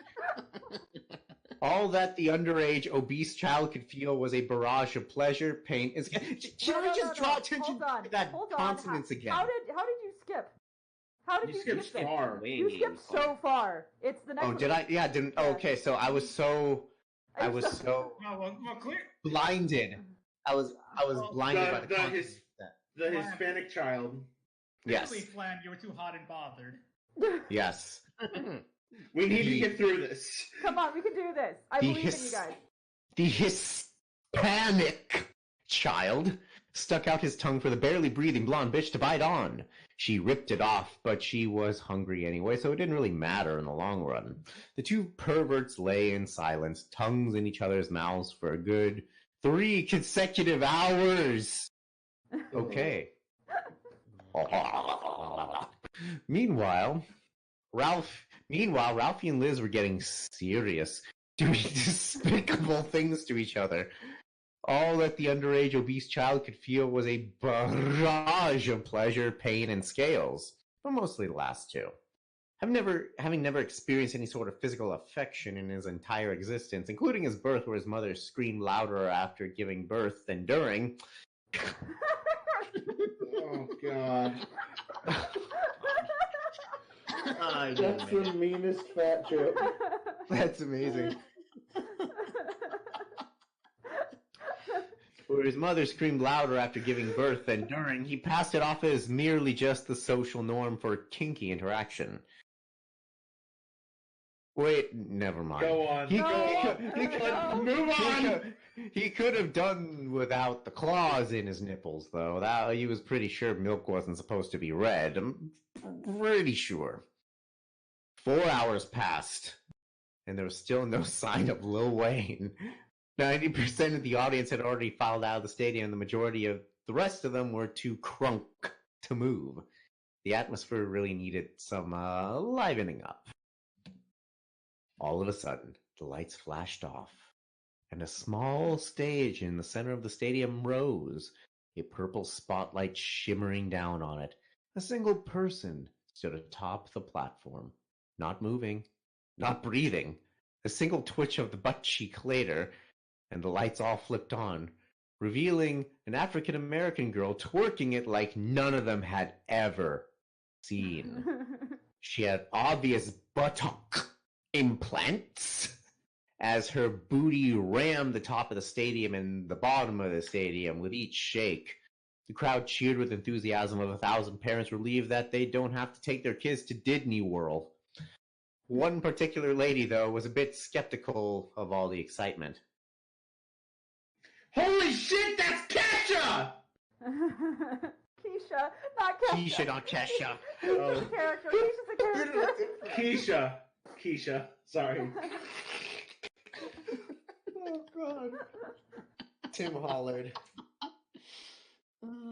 All that the underage obese child could feel was a barrage of pleasure, pain. Can I just draw attention to that consonants again? How did you skip? How did you skipped skip? far. You skipped so far. It's the next. Oh, did I? Yeah, didn't. Oh, okay, so I was so Well, clear. blinded. I was blinded by the consonants. The Hispanic child. Yes. Clearly, Flam, you were too hot and bothered. Yes. We need to get through this. Come on, we can do this. I believe in you guys. The Hispanic child stuck out his tongue for the barely breathing blonde bitch to bite on. She ripped it off, but she was hungry anyway, so it didn't really matter in the long run. The two perverts lay in silence, tongues in each other's mouths for a good 3 consecutive hours. Okay. Meanwhile, Ralphie and Liz were getting serious, doing despicable things to each other. All that the underage obese child could feel was a barrage of pleasure, pain, and scales, but mostly the last two. Having never experienced any sort of physical affection in his entire existence, including his birth where his mother screamed louder after giving birth than during. Oh, God. That's the meanest fat joke. That's amazing. Where his mother screamed louder after giving birth than during, he passed it off as merely just the social norm for kinky interaction. Wait, never mind. Go on. Move on. He could have done without the claws in his nipples, though. He was pretty sure milk wasn't supposed to be red. I'm pretty sure. 4 hours passed, and there was still no sign of Lil Wayne. 90% of the audience had already filed out of the stadium, and the majority of the rest of them were too crunk to move. The atmosphere really needed some livening up. All of a sudden, the lights flashed off, and a small stage in the center of the stadium rose, a purple spotlight shimmering down on it. A single person stood atop the platform, not moving, not breathing. A single twitch of the butt cheek later, and the lights all flipped on, revealing an African-American girl twerking it like none of them had ever seen. She had obvious buttock implants as her booty rammed the top of the stadium and the bottom of the stadium with each shake. The crowd cheered with enthusiasm of 1,000 parents relieved that they don't have to take their kids to Disney World. One particular lady, though, was a bit skeptical of all the excitement. Holy shit, that's Kesha! Keisha, not Kesha. Keisha, not Kesha. Keisha's a character. Keisha's a character. Keisha. Sorry. Oh, God. Tim hollered.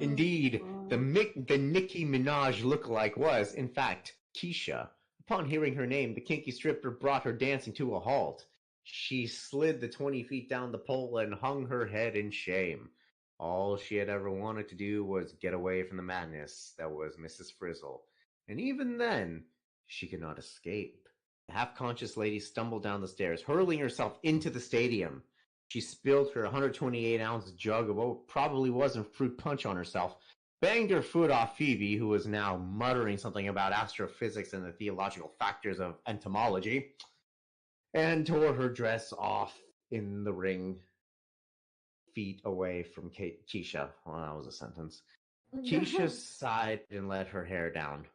Indeed, the Nicki Minaj lookalike was, in fact, Keisha. Upon hearing her name, the kinky stripper brought her dancing to a halt. She slid the 20 feet down the pole and hung her head in shame. All she had ever wanted to do was get away from the madness that was Mrs. Frizzle. And even then, she could not escape. The half-conscious lady stumbled down the stairs, hurling herself into the stadium. She spilled her 128-ounce jug of what probably wasn't fruit punch on herself, banged her foot off Phoebe, who was now muttering something about astrophysics and the theological factors of entomology, and tore her dress off in the ring, feet away from Keisha. Well, that was a sentence. Keisha sighed and let her hair down.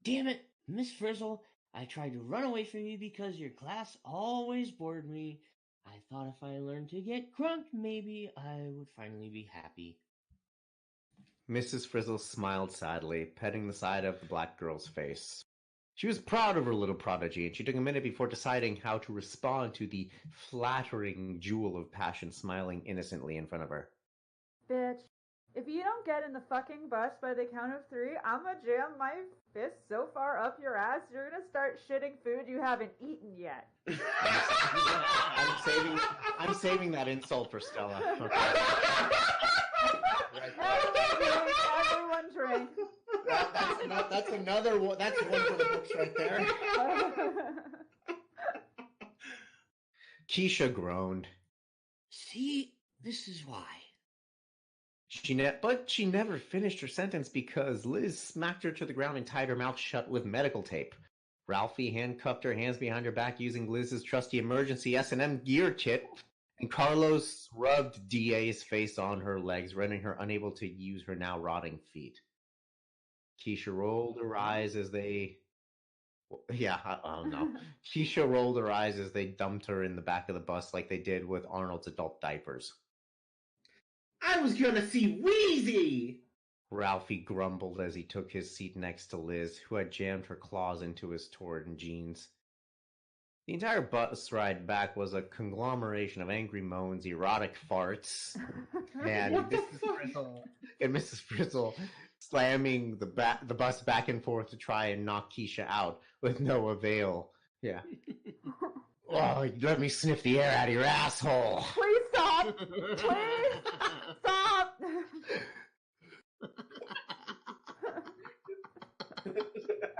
Damn it, Miss Frizzle. I tried to run away from you because your class always bored me. I thought if I learned to get crunk, maybe I would finally be happy. Mrs. Frizzle smiled sadly, petting the side of the black girl's face. She was proud of her little prodigy, and she took a minute before deciding how to respond to the flattering jewel of passion smiling innocently in front of her. Bitch, if you don't get in the fucking bus by the count of 3, I'ma jam my fist so far up your ass, you're gonna start shitting food you haven't eaten yet. I'm saving that insult for Stella. Everyone drink. That's another one. That's one for the books right there. Keisha groaned. See, this is why. But she never finished her sentence because Liz smacked her to the ground and tied her mouth shut with medical tape. Ralphie handcuffed her hands behind her back using Liz's trusty emergency S&M gear kit, and Carlos rubbed DA's face on her legs, rendering her unable to use her now rotting feet. Keisha rolled her eyes as they... Keisha rolled her eyes as they dumped her in the back of the bus like they did with Arnold's adult diapers. I was gonna see Wheezy! Ralphie grumbled as he took his seat next to Liz, who had jammed her claws into his torn jeans. The entire bus ride back was a conglomeration of angry moans, erotic farts, and Mrs. Frizzle slamming the bus back and forth to try and knock Keisha out, with no avail. Yeah. Oh, let me sniff the air out of your asshole. Please stop! Please stop!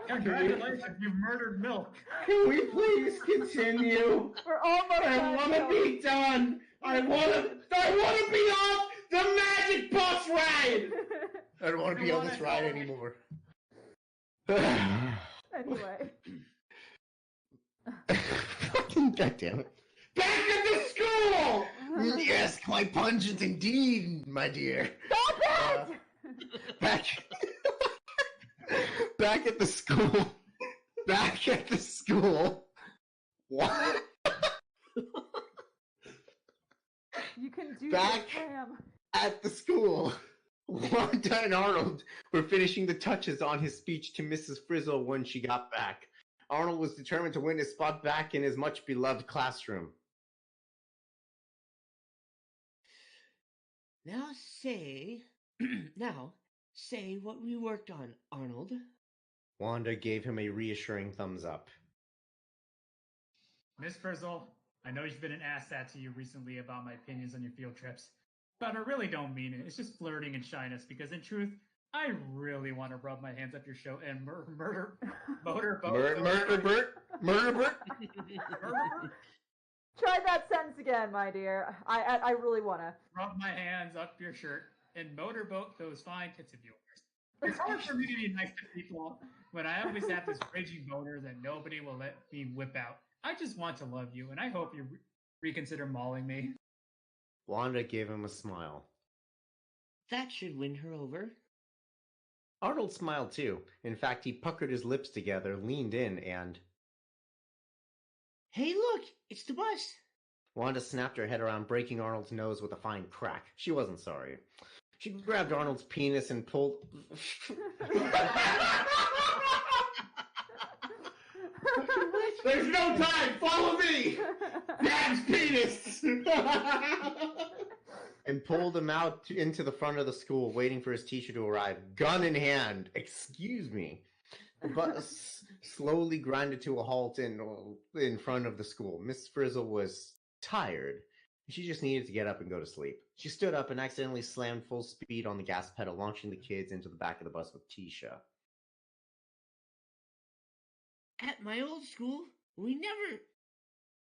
Congratulations, you've murdered milk. Can we please continue? We're almost I done. want to be done. I want to be off the magic bus ride. I don't want to be on this ride anymore. Anyway. God damn it. Back at the school! Yes, quite pungent indeed, my dear. Stop it! Back at the school. Back at the school. What? You can do Back this, Sam. at the school. Wanda and Arnold were finishing the touches on his speech to Mrs. Frizzle when she got back. Arnold was determined to win his spot back in his much-beloved classroom. Now say what we worked on, Arnold. Wanda gave him a reassuring thumbs up. Miss Frizzle, I know you've been an asshat to you recently about my opinions on your field trips, but I really don't mean it. It's just flirting and shyness, because in truth, I really want to rub my hands up your show and murder Bert. Try that sentence again, my dear. I really want to. Rub my hands up your shirt and motorboat those fine tits of yours. It's hard for me to be nice to people when I always have this raging boner that nobody will let me whip out. I just want to love you, and I hope you reconsider mauling me. Wanda gave him a smile. That should win her over. Arnold smiled too. In fact, he puckered his lips together, leaned in, and... Hey, look! It's the bus! Wanda snapped her head around, breaking Arnold's nose with a fine crack. She wasn't sorry. She grabbed Arnold's penis and pulled... There's no time! Follow me! Grabs penis! and pulled him out into the front of the school, waiting for his teacher to arrive, gun in hand. Excuse me. The bus slowly grinded to a halt in front of the school. Miss Frizzle was tired. She just needed to get up and go to sleep. She stood up and accidentally slammed full speed on the gas pedal, launching the kids into the back of the bus with Tisha. At my old school, we never...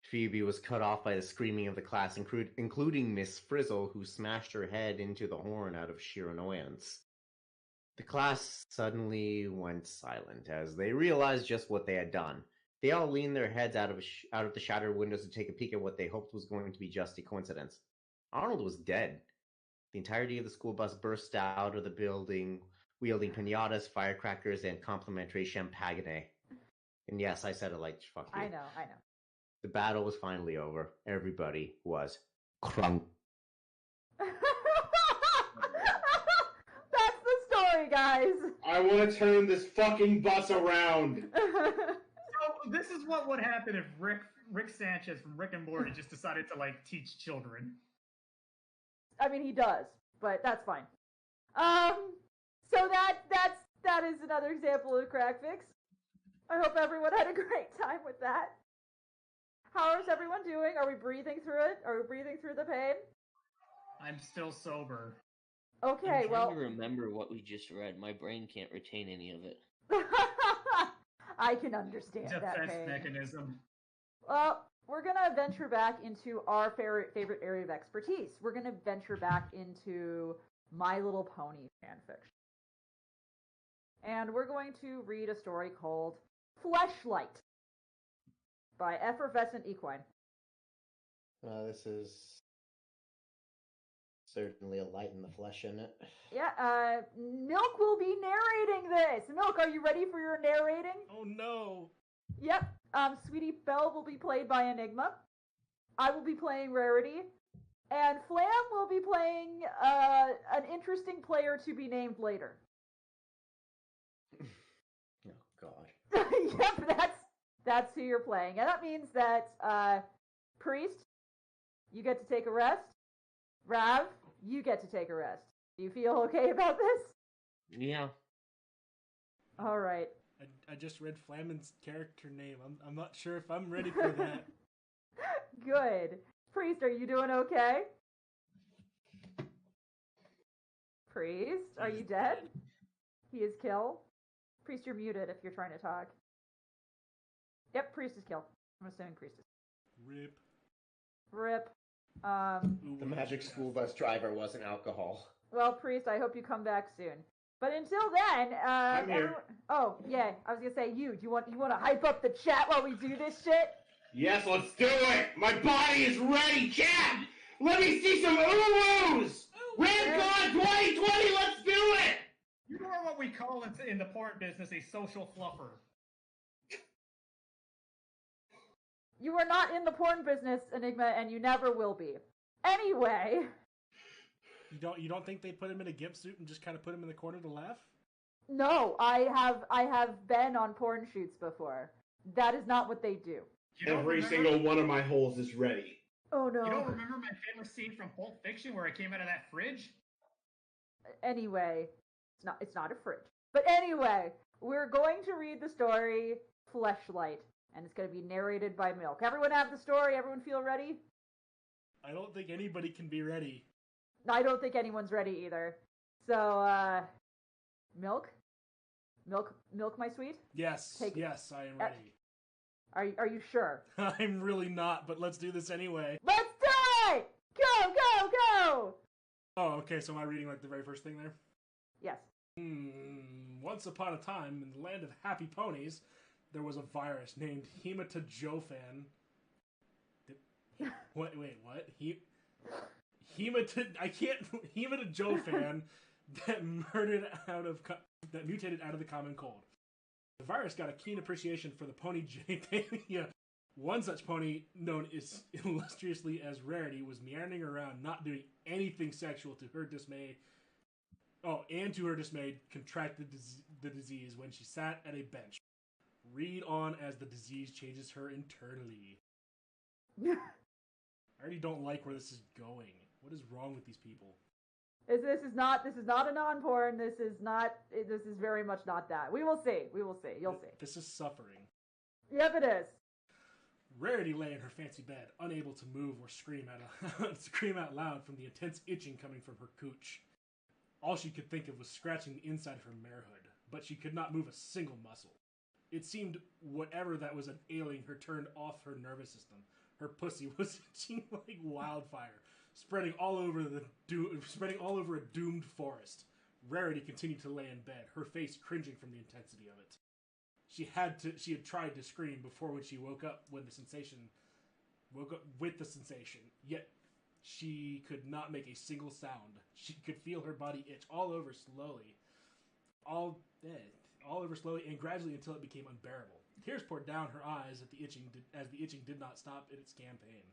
Phoebe was cut off by the screaming of the class, including Miss Frizzle, who smashed her head into the horn out of sheer annoyance. The class suddenly went silent as they realized just what they had done. They all leaned their heads out of the shattered windows to take a peek at what they hoped was going to be just a coincidence. Arnold was dead. The entirety of the school bus burst out of the building, wielding piñatas, firecrackers, and complimentary champagne. And yes, I said it like fuck you. I know. The battle was finally over. Everybody was crunk. That's the story, guys. I want to turn this fucking bus around. So this is what would happen if Rick Sanchez from Rick and Morty just decided to like teach children. I mean, he does, but that's fine. So that is another example of CRACKFICS. I hope everyone had a great time with that. How is everyone doing? Are we breathing through it? Are we breathing through the pain? I'm still sober. Okay, I'm well... trying to remember what we just read. My brain can't retain any of it. I can understand that Defense pain. mechanism. Well, we're going to venture back into our favorite area of expertise. We're going to venture back into My Little Pony fanfiction. And we're going to read a story called Fleshlight by Effervescent Equine. This is certainly a light in the flesh, isn't it? Yeah, Milk will be narrating this. Milk, are you ready for your narrating? Oh no. Yep. Sweetie Belle will be played by Enigma. I will be playing Rarity. And Flam will be playing an interesting player to be named later. Oh, God. Yep, that's who you're playing. And that means that, Priest, you get to take a rest. Rav, you get to take a rest. Do you feel okay about this? Yeah. All right. I just read Flamin's character name. I'm not sure if I'm ready for that. Good. Priest, are you doing okay? Priest, are you dead? He is killed. Priest, you're muted if you're trying to talk. Yep, Priest is killed. I'm assuming Priest is. Rip. Rip. The magic school bus driver wasn't alcohol. Well, Priest, I hope you come back soon. But until then, I'm here. everyone... Oh, yeah, I was gonna say you. Do you want to hype up the chat while we do this shit? Yes, let's do it! My body is ready, chat! Let me see some ooh-woos! RAMcon 2020, let's do it! You are what we call in the porn business a social fluffer. You are not in the porn business, Enigma, and you never will be. Anyway... You don't think they put him in a gimp suit and just kind of put him in the corner to laugh? No, I have been on porn shoots before. That is not what they do. Every single one of my holes is ready. Oh no. You don't remember my favorite scene from Pulp Fiction where I came out of that fridge? Anyway, it's not a fridge. But anyway, we're going to read the story Fleshlight, and it's going to be narrated by Milk. Everyone have the story? Everyone feel ready? I don't think anybody can be ready. I don't think anyone's ready either. So, Milk, my sweet. Yes, yes, I am ready. Are you sure? I'm really not, but let's do this anyway. Let's do it! Go! Oh, okay. So am I reading like the very first thing there? Yes. Once upon a time, in the land of happy ponies, there was a virus named Hematojophon. Wait, what? Hema to Joe fan that mutated out of the common cold. The virus got a keen appreciation for the pony genitalia. One such pony, known as illustriously as Rarity, was meandering around, not doing anything sexual to her dismay. Oh, and to her dismay, contracted the disease when she sat at a bench. Read on as the disease changes her internally. I already don't like where this is going. What is wrong with these people? This is not a non-porn. This is very much not that. We will see. You'll see. This is suffering. Yep, it is. Rarity lay in her fancy bed, unable to move or scream out loud from the intense itching coming from her cooch. All she could think of was scratching the inside of her marehood, but she could not move a single muscle. It seemed whatever that was ailing her turned off her nervous system. Her pussy was itching like wildfire, spreading all over a doomed forest. Rarity continued to lay in bed, her face cringing from the intensity of it. She had tried to scream before when she woke up with the sensation, yet she could not make a single sound. She could feel her body itch all over slowly, and gradually until it became unbearable. Tears poured down her eyes as the itching did not stop in its campaign.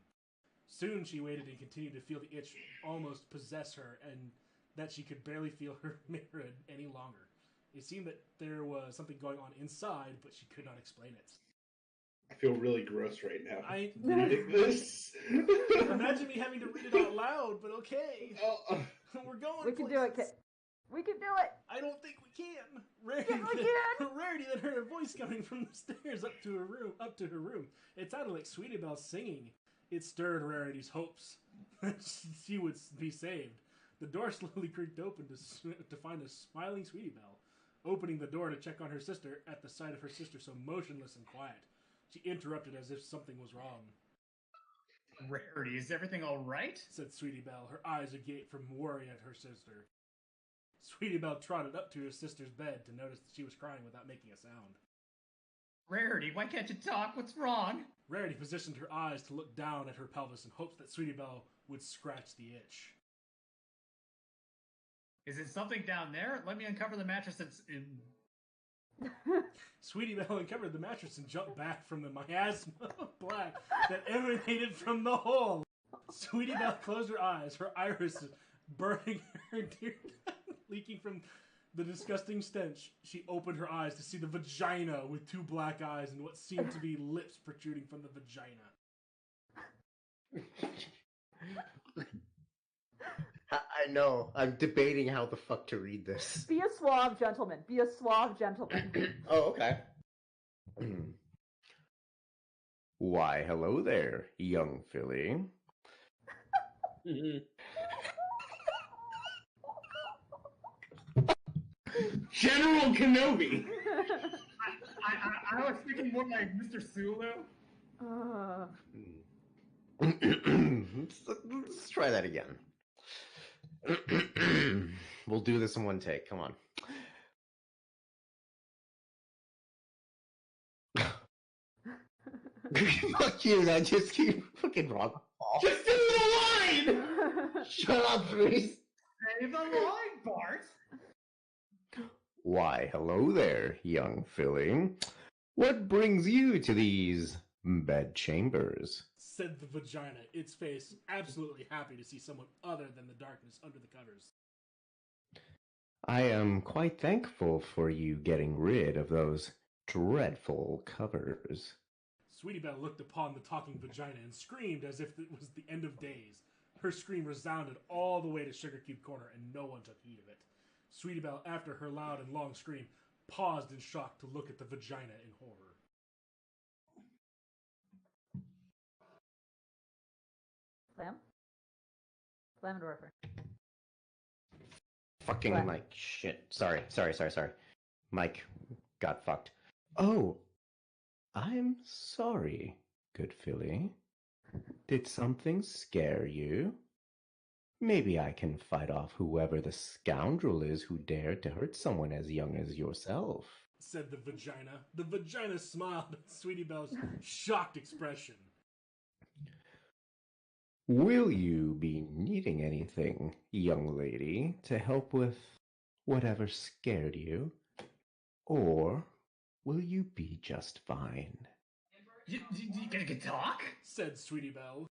Soon she waited and continued to feel the itch almost possess her, and that she could barely feel her mirror any longer. It seemed that there was something going on inside, but she could not explain it. I feel really gross right now. I reading this. Imagine me having to read it out loud, but okay. We're going. We can do it. We can do it. I don't think we can. Rarity that heard a voice coming from the stairs up to her room. It sounded like Sweetie Belle singing. It stirred Rarity's hopes that she would be saved. The door slowly creaked open to find a smiling Sweetie Belle. Opening the door to check on her sister, at the sight of her sister so motionless and quiet, she interrupted as if something was wrong. Rarity, is everything all right? Said Sweetie Belle, her eyes agape from worry at her sister. Sweetie Belle trotted up to her sister's bed to notice that she was crying without making a sound. Rarity, why can't you talk? What's wrong? Rarity positioned her eyes to look down at her pelvis in hopes that Sweetie Belle would scratch the itch. Is it something down there? Let me uncover the mattress that's in... Sweetie Belle uncovered the mattress and jumped back from the miasma of black that emanated from the hole. Sweetie Belle closed her eyes, her irises burning her tear, leaking from the disgusting stench. She opened her eyes to see the vagina with two black eyes and what seemed to be lips protruding from the vagina. I know. I'm debating how the fuck to read this. Be a suave gentleman. Oh, okay. Why, hello there, young filly. General Kenobi! I was thinking more like Mr. Sulu. Let's try that again. We'll do this in one take. Come on. Fuck you, that just keep fucking wrong. Just do the line! Shut up, please. Say the line, Bart. Why, hello there, young filly. What brings you to these bed chambers? Said the vagina, its face absolutely happy to see someone other than the darkness under the covers. I am quite thankful for you getting rid of those dreadful covers. Sweetie Belle looked upon the talking vagina and screamed as if it was the end of days. Her scream resounded all the way to Sugar Cube Corner, and no one took heed of it. Sweetie Belle, after her loud and long scream, paused in shock to look at the vagina in horror. Slam door for. Fucking What? Mike. Shit. Sorry. Mike got fucked. Oh, I'm sorry, good filly. Did something scare you? Maybe I can fight off whoever the scoundrel is who dared to hurt someone as young as yourself. Said the vagina. The vagina smiled at Sweetie Belle's shocked expression. Will you be needing anything, young lady, to help with whatever scared you? Or will you be just fine? You can talk? Said Sweetie Belle.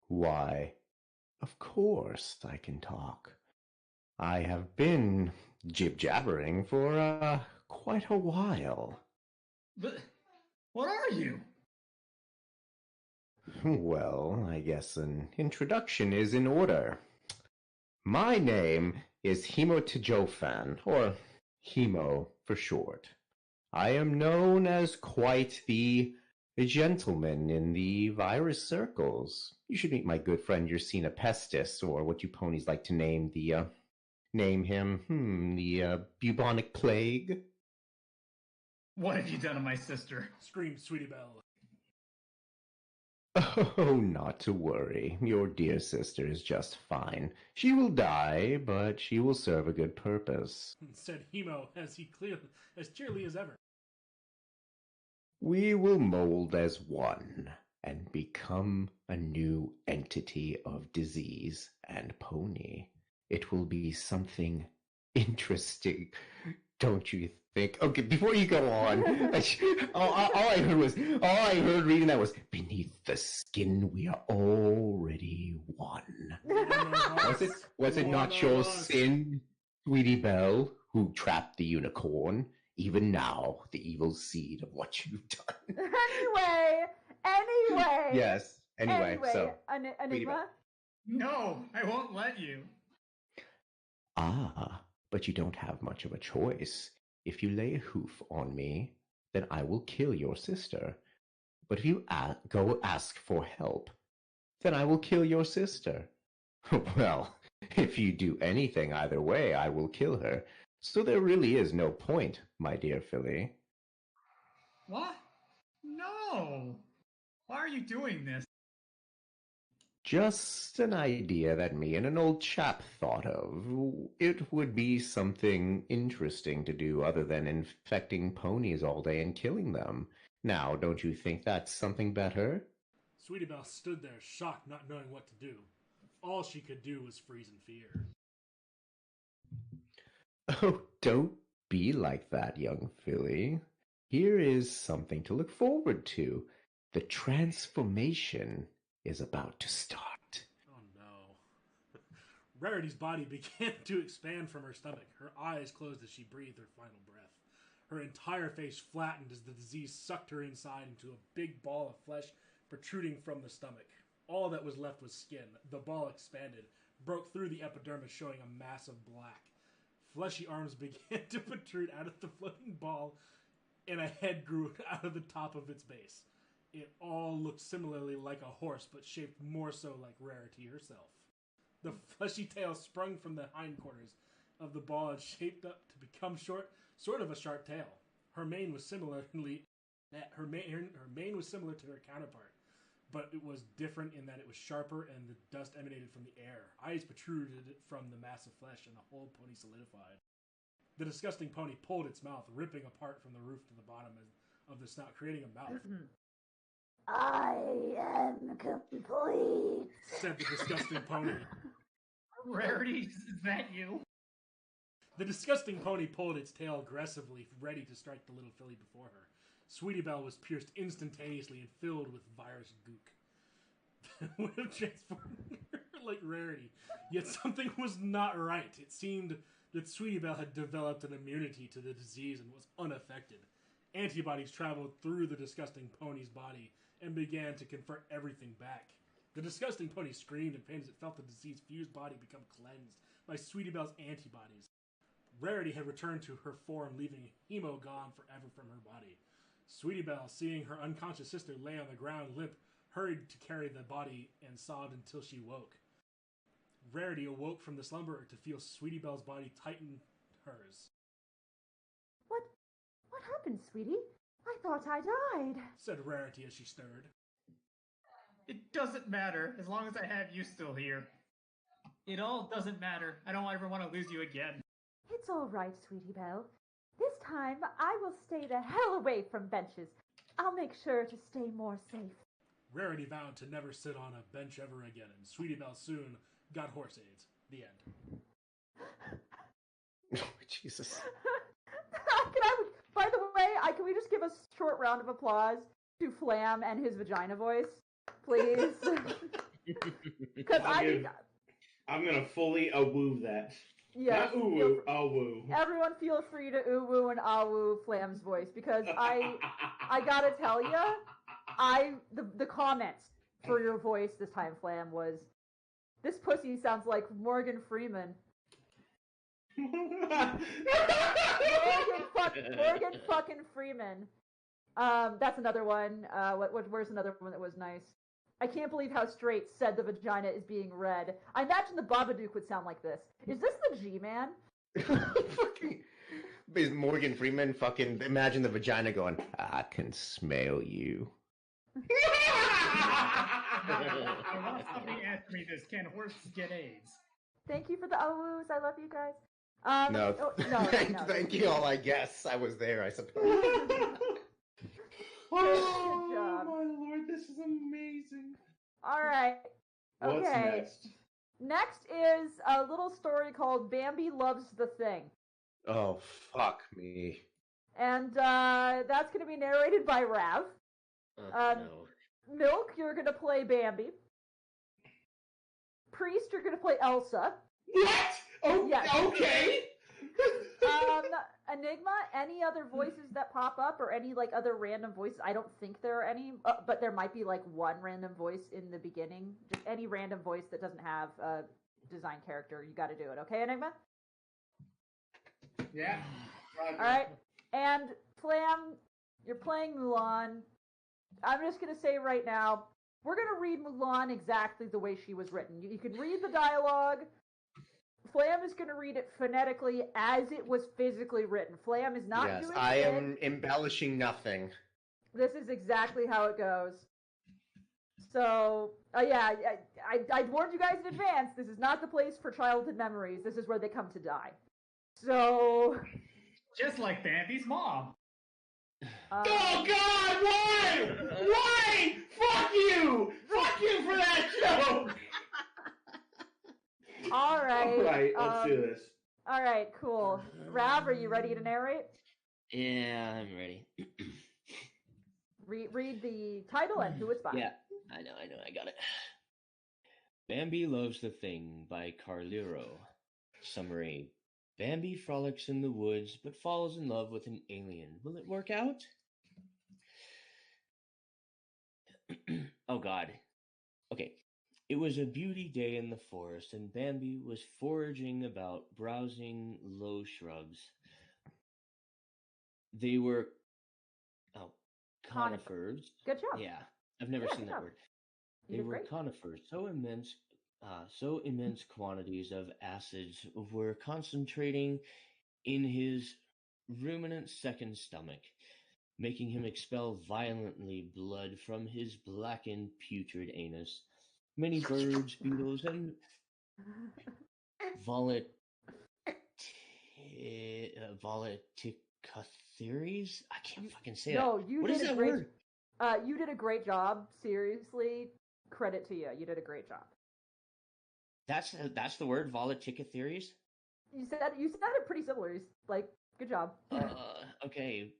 Why, of course I can talk. I have been jib-jabbering for, quite a while. But what are you? Well, I guess an introduction is in order. My name is Hemotijofan, or Hemo for short. I am known as quite the gentleman in the virus circles. You should meet my good friend Yersinia Pestis, or what you ponies like to name the bubonic plague. What have you done to my sister? Screamed Sweetie Belle. Oh, not to worry. Your dear sister is just fine. She will die, but she will serve a good purpose. Said Hemo as cheerily as ever. We will mold as one and become a new entity of disease and pony. It will be something interesting, don't you think? Okay, before you go on, all I heard reading that was, beneath the skin we are already one. Was it not your sin, Sweetie Belle, who trapped the unicorn? Even now, the evil seed of what you've done. Anyway. Yes. Anyway, so. Enigma? No, I won't let you. Ah, but you don't have much of a choice. If you lay a hoof on me, then I will kill your sister. But if you go ask for help, then I will kill your sister. Well, if you do anything either way, I will kill her. So there really is no point, my dear Philly. What? No. Why are you doing this? Just an idea that me and an old chap thought of. It would be something interesting to do other than infecting ponies all day and killing them. Now, don't you think that's something better? Sweetie Belle stood there, shocked, not knowing what to do. All she could do was freeze in fear. Oh, don't be like that, young Philly. Here is something to look forward to. The transformation is about to start. Oh no. Rarity's body began to expand from her stomach. Her eyes closed as she breathed her final breath. Her entire face flattened as the disease sucked her inside into a big ball of flesh protruding from the stomach. All that was left was skin. The ball expanded, broke through the epidermis, showing a mass of black. Fleshy arms began to protrude out of the floating ball, and a head grew out of the top of its base. It all looked similarly like a horse, but shaped more so like Rarity herself. The fleshy tail sprung from the hindquarters of the ball and shaped up to become sort of a sharp tail. Her mane was similar to her counterpart, but it was different in that it was sharper and the dust emanated from the air. Eyes protruded from the mass of flesh, and the whole pony solidified. The disgusting pony pulled its mouth, ripping apart from the roof to the bottom of the snout, creating a mouth. I am complete, said the disgusting pony. Rarity, is that you? The disgusting pony pulled its tail aggressively, ready to strike the little filly before her. Sweetie Belle was pierced instantaneously and filled with virus gook. That would have transformed her like Rarity. Yet something was not right. It seemed that Sweetie Belle had developed an immunity to the disease and was unaffected. Antibodies traveled through the disgusting pony's body and began to convert everything back. The disgusting pony screamed in pain as it felt the disease-fused body become cleansed by Sweetie Belle's antibodies. Rarity had returned to her form, leaving Hemo gone forever from her body. Sweetie Belle, seeing her unconscious sister lay on the ground limp, hurried to carry the body and sobbed until she woke. Rarity awoke from the slumber to feel Sweetie Belle's body tighten hers. What happened, sweetie? I thought I died, said Rarity as she stirred. It doesn't matter, as long as I have you still here. It all doesn't matter. I don't ever want to lose you again. It's all right, Sweetie Belle. This time, I will stay the hell away from benches. I'll make sure to stay more safe. Rarity vowed to never sit on a bench ever again, and Sweetie Belle soon got horse aids. The end. Oh, Jesus. By the way, can we just give a short round of applause to Flam and his vagina voice, please? Because I'm gonna fully awoo that. Yes, Not ooh-woo, awoo. Everyone feel free to ooh-woo and ah-woo Flam's voice, because I gotta tell ya, the comments for your voice this time, Flam, was, this pussy sounds like Morgan Freeman. Morgan fucking Freeman. That's another one. Where's another one that was nice? I can't believe how straight said the vagina is being read. I imagine the Babadook would sound like this. Is this the G-Man? Fucking Morgan Freeman, fucking imagine the vagina going, I can smell you. I want somebody answer me this. Can horses get AIDS? Thank you for the oh-woos. I love you guys. No. No. Thank you all, I guess. I was there, I suppose. Oh, my lord, this is amazing. All right. Okay. What's next? Next is a little story called Bambi Loves the Thing. Oh, fuck me. And that's going to be narrated by Rav. No. Milk, you're going to play Bambi. Priest, you're going to play Elsa. What? Oh, Yes. Okay. Enigma, any other voices that pop up or any like other random voices? I don't think there are any, but there might be like one random voice in the beginning. Just any random voice that doesn't have a design character, you got to do it. Okay, Enigma? Yeah. All right. And Flam, you're playing Mulan. I'm just going to say right now, we're going to read Mulan exactly the way she was written. You can read the dialogue. Flam is going to read it phonetically as it was physically written. Flam is not doing I it. am embellishing nothing. This is exactly how it goes. So, yeah, I warned you guys in advance. This is not the place for childhood memories. This is where they come to die. So... Just like Bambi's mom. Oh, God, why? Why? Fuck you! Fuck you for that joke! All right. All right, let's do this. All right, cool. Rav, are you ready to narrate? Yeah, I'm ready. Read the title and who it's by. Yeah, I know, I got it. Bambi Loves the Thing by Carlero. Summary. Bambi frolics in the woods, but falls in love with an alien. Will it work out? Oh, God. Okay. It was a beauty day in the forest, and Bambi was foraging about, browsing low shrubs. They were... conifers. Good job. Yeah, I've never seen that word. They were conifers, so immense quantities of acids were concentrating in his ruminant second stomach, making him expel violently blood from his blackened putrid anus. Many birds, beetles, and volaticotheres? I can't fucking say that. No, you What did is a that great. word? You did a great job. Seriously, credit to you. You did a great job. That's the word, volaticotheres? You said it pretty similar. Like, good job. Okay.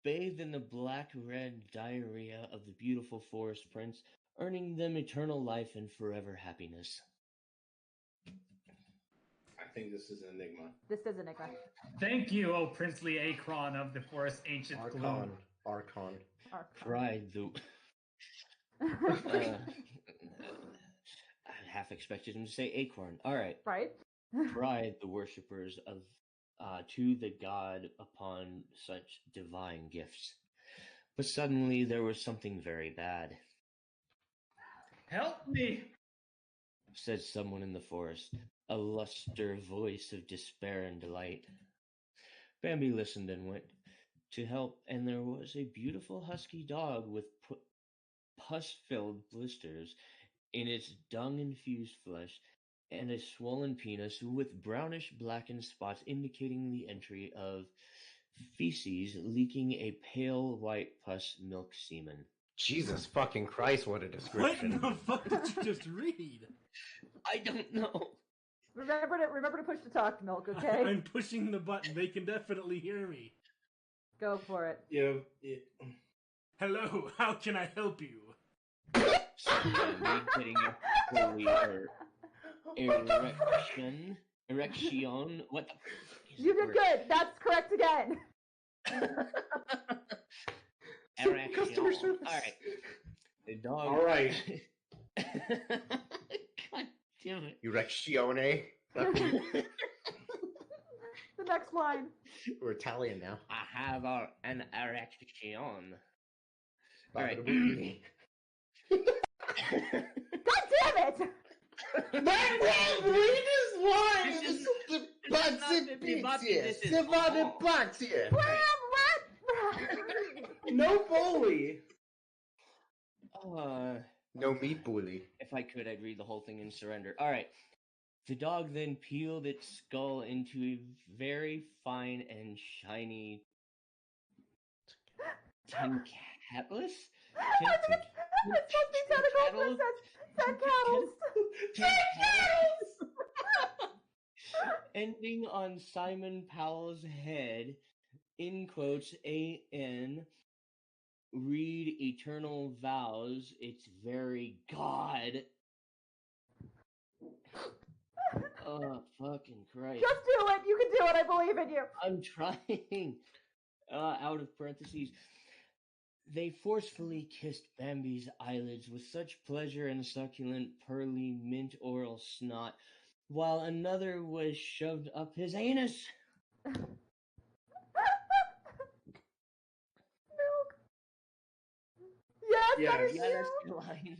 Bathed in the black-red diarrhea of the beautiful forest prince, earning them eternal life and forever happiness. I think this is an enigma. This is Enigma. Thank you, O princely Acron of the forest ancient gloom. Archon. Cried the... I half expected him to say acorn. All right. Right. Cried the worshippers of to the god upon such divine gifts. But suddenly there was something very bad. Help me! Said someone in the forest, a lustre voice of despair and delight. Bambi listened and went to help, and there was a beautiful husky dog with pus-filled blisters in its dung-infused flesh, and a swollen penis with brownish blackened spots indicating the entry of feces leaking a pale white pus milk semen. Jesus fucking Christ, what a What description. the fuck did you just read? I don't know. Remember to push to talk, Milk, okay? I'm pushing the button. They can definitely hear me. Go for it. Yeah. Hello, how can I help you? We're getting a holy erection. What the? You did good. That's correct again. Erection. Customer service. All right. The dog. All right. God damn it. Erectione. The next line. We're Italian now. I have an erection. All right. God damn it! That was readers line. This is No bully. No meat bully. If I could, I'd read the whole thing and surrender. All right. The dog then peeled its skull into a very fine and shiny tentaculus? It's supposed to be tentacles, but tentacles. Ending on Simon Powell's head, in quotes, A.N. Read eternal vows, it's very God. Oh, fucking Christ. Just do it. You can do it. I believe in you. I'm trying. Out of parentheses. They forcefully kissed Bambi's eyelids with such pleasure and succulent, pearly, mint oral snot, while another was shoved up his anus. Milk. Yes, that is Yeah, you. that's the line.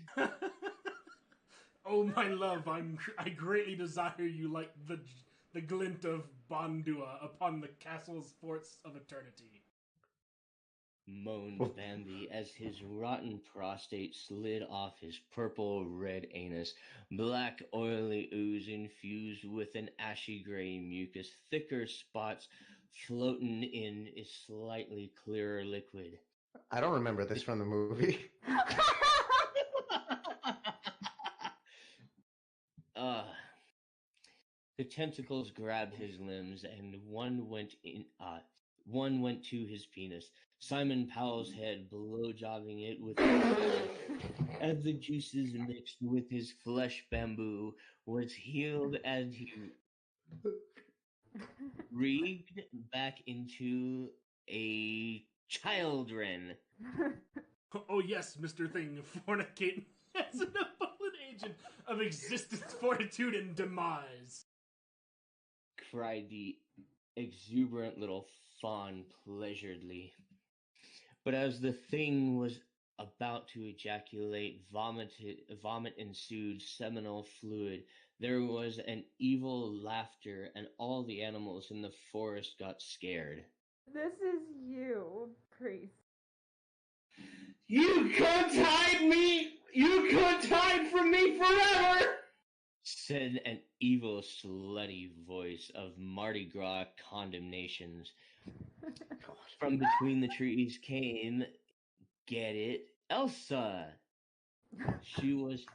Oh my love, I greatly desire you like the glint of Bandua upon the castle's forts of eternity. Moaned Bambi as his rotten prostate slid off his purple-red anus, black oily ooze infused with an ashy gray mucus, thicker spots floating in a slightly clearer liquid. I don't remember this from the movie. The tentacles grabbed his limbs, and one went to his penis. Simon Powell's head, blow-jobbing it with as the juices mixed with his flesh bamboo, was healed as he rigged back into a children. Oh yes, Mr. Thing, fornicating as an abundant agent of existence, fortitude, and demise. Cried the exuberant little fawn pleasuredly. But as the thing was about to ejaculate, vomit ensued, seminal fluid. There was an evil laughter, and all the animals in the forest got scared. This is you, priest. You couldn't hide me! You couldn't hide from me forever! Said an evil, slutty voice of Mardi Gras condemnations. From between the trees came, get it, Elsa! She was...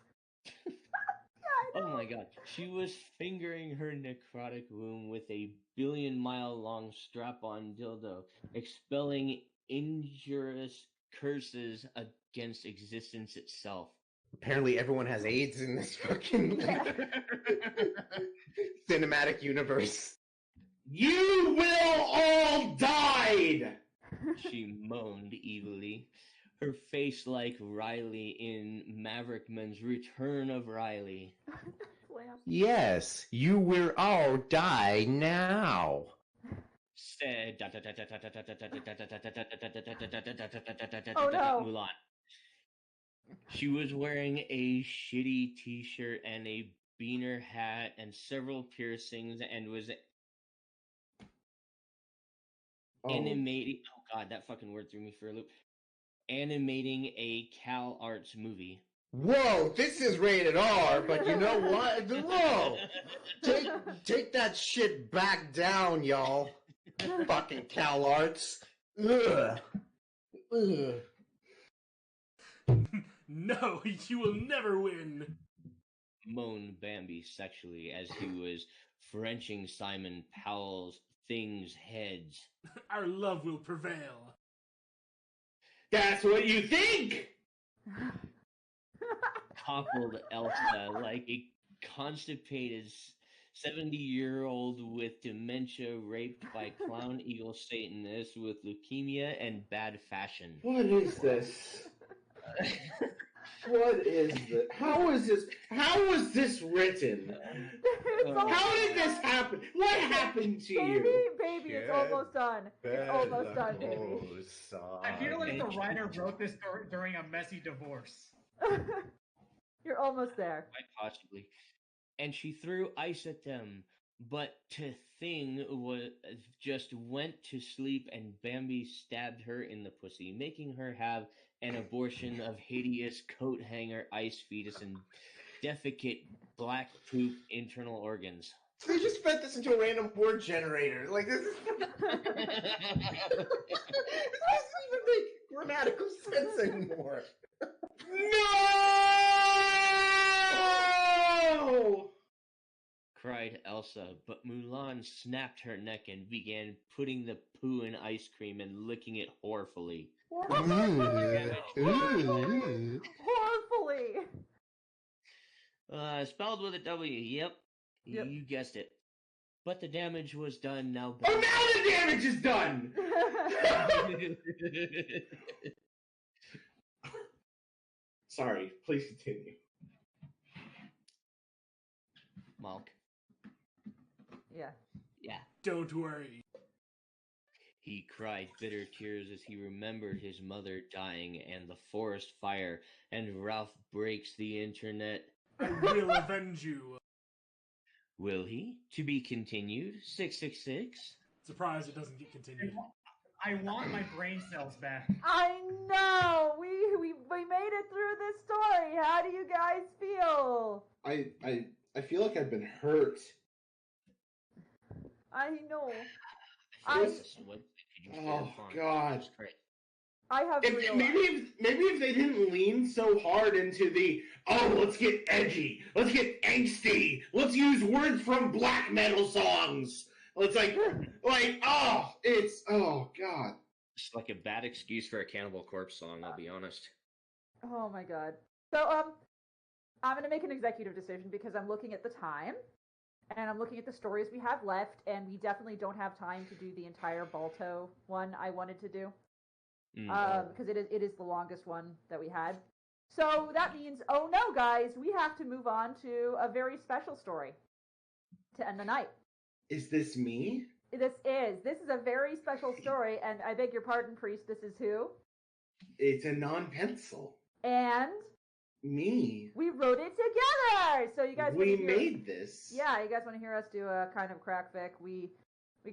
Oh my god. She was fingering her necrotic womb with a billion-mile-long strap-on dildo, expelling injurious curses against existence itself. Apparently everyone has AIDS in this fucking cinematic universe. You will all die! She moaned evilly, her face like Riley in Maverick Men's Return of Riley. Yes, you will all die now. Said Oh no. Mulan. She was wearing a shitty t-shirt and a beaner hat and several piercings and was animating... Oh god, that fucking word threw me for a loop. Animating a Cal Arts movie. Whoa, this is rated R, but you know what? Whoa! Take that shit back down, y'all. Fucking Cal Arts. Ugh. Ugh. No, you will never win. Moaned Bambi sexually as he was Frenching Simon Powell's thing's heads. Our love will prevail. That's what you think! Cockled Elsa like a constipated 70-year-old with dementia raped by clown eagle Satanists with leukemia and bad fashion. What is this? What is this? How was this written? How did this happen? What happened to you? Baby, it's almost done. It's almost done, baby. I feel like the writer wrote this during a messy divorce. You're almost there. Quite possibly. And she threw ice at them, but Thing just went to sleep and Bambi stabbed her in the pussy, making her have an abortion of hideous coat hanger, ice fetus, and defecate black poop internal organs. They just fed this into a random word generator. Like, this is... It doesn't even make grammatical sense anymore. No! Cried Elsa, but Mulan snapped her neck and began putting the poo in ice cream and licking it horrifully. Horrifully. Spelled with a W, yep. You guessed it. But the damage was done now. Oh, now the damage is done! Sorry, please continue. Malk. Yeah. Yeah. Don't worry. He cried bitter tears as he remembered his mother dying and the forest fire, and Ralph breaks the internet. I will avenge you. Will he? To be continued? 666? Surprised it doesn't get continued. I want my brain cells back. I know! We made it through this story. How do you guys feel? I feel like I've been hurt. I know. Oh God! I have maybe if they didn't lean so hard into the let's get edgy, let's get angsty, let's use words from black metal songs. It's like God. It's like a bad excuse for a Cannibal Corpse song. I'll be honest. Oh my God. So I'm gonna make an executive decision because I'm looking at the time. And I'm looking at the stories we have left, and we definitely don't have time to do the entire Balto one I wanted to do. Because it is the longest one that we had. So that means, oh no, guys, we have to move on to a very special story to end the night. Is this me? This is a very special story, and I beg your pardon, Priest, this is who? It's a non-pencil. And... me. We wrote it together! So you guys made this. Yeah, you guys want to hear us do a kind of crack fic? We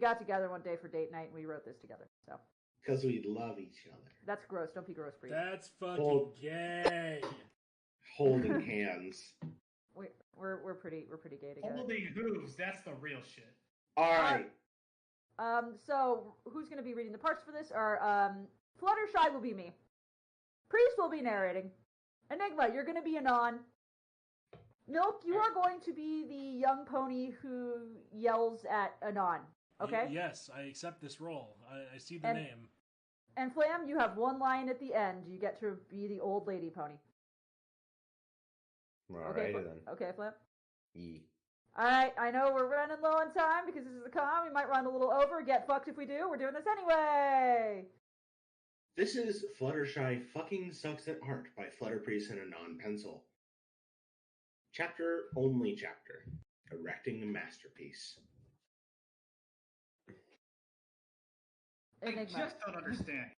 got together one day for date night and we wrote this together. So because we love each other. That's gross. Don't be gross, Priest. That's fucking gay. Holding hands. We're pretty gay together. Holding hooves, that's the real shit. Alright. So who's gonna be reading the parts for this? Fluttershy will be me. Priest will be narrating. Enigma, you're going to be Anon. Milk, you are going to be the young pony who yells at Anon. Okay? Yes, I accept this role. I see the name. And Flam, you have one line at the end. You get to be the old lady pony. Alrighty then. Okay, Flam? Yeah. Alright, I know we're running low on time because this is a con. We might run a little over. Get fucked if we do. We're doing this anyway! This is Fluttershy Fucking Sucks at Art by Flutterpriest and a Non-Pencil. Only chapter. Erecting a Masterpiece. Enigma. I just don't understand.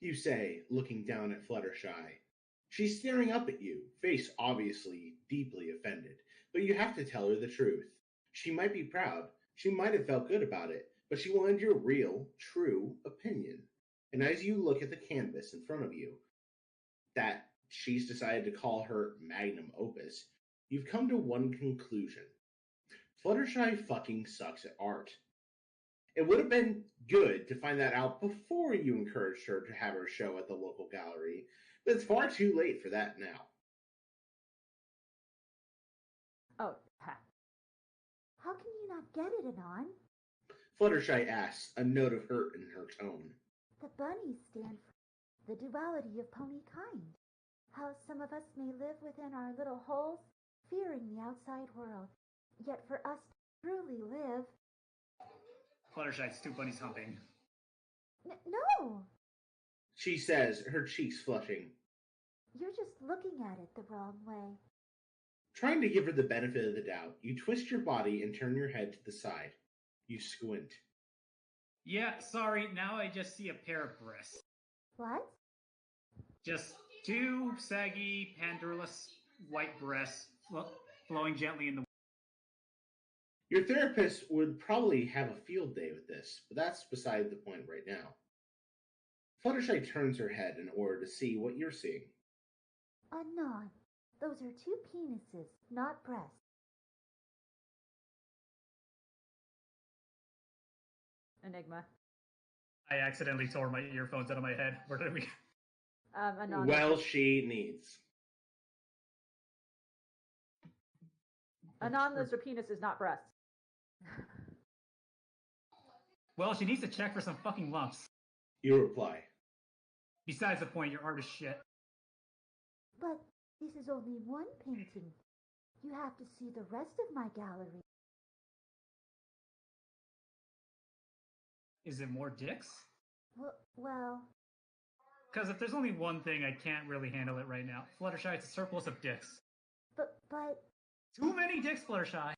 You say, looking down at Fluttershy. She's staring up at you, face obviously deeply offended, but you have to tell her the truth. She might be proud, she might have felt good about it, but she wanted your real, true opinion. And as you look at the canvas in front of you, that she's decided to call her magnum opus, you've come to one conclusion. Fluttershy fucking sucks at art. It would have been good to find that out before you encouraged her to have her show at the local gallery, but it's far too late for that now. Oh, how can you not get it, Anon? Fluttershy asks, a note of hurt in her tone. The bunnies stand for the duality of pony kind. How some of us may live within our little holes, fearing the outside world. Yet for us to truly live... Fluttershy's two bunnies humping. No! She says, her cheeks flushing. You're just looking at it the wrong way. Trying to give her the benefit of the doubt, you twist your body and turn your head to the side. You squint. Yeah, sorry, now I just see a pair of breasts. What? Just two saggy, pandurless white breasts flowing gently in the... Your therapist would probably have a field day with this, but that's beside the point right now. Fluttershy turns her head in order to see what you're seeing. Anon. Those are two penises, not breasts. Enigma. I accidentally tore my earphones out of my head. Where did we... Anon. Well, she needs. Anon, those are penises, not breasts. Well, she needs to check for some fucking lumps. You reply. Besides the point, your art is shit. But this is only one painting. You have to see the rest of my gallery. Is it more dicks? Well... Because if there's only one thing, I can't really handle it right now. Fluttershy, it's a surplus of dicks. But... Too many dicks, Fluttershy.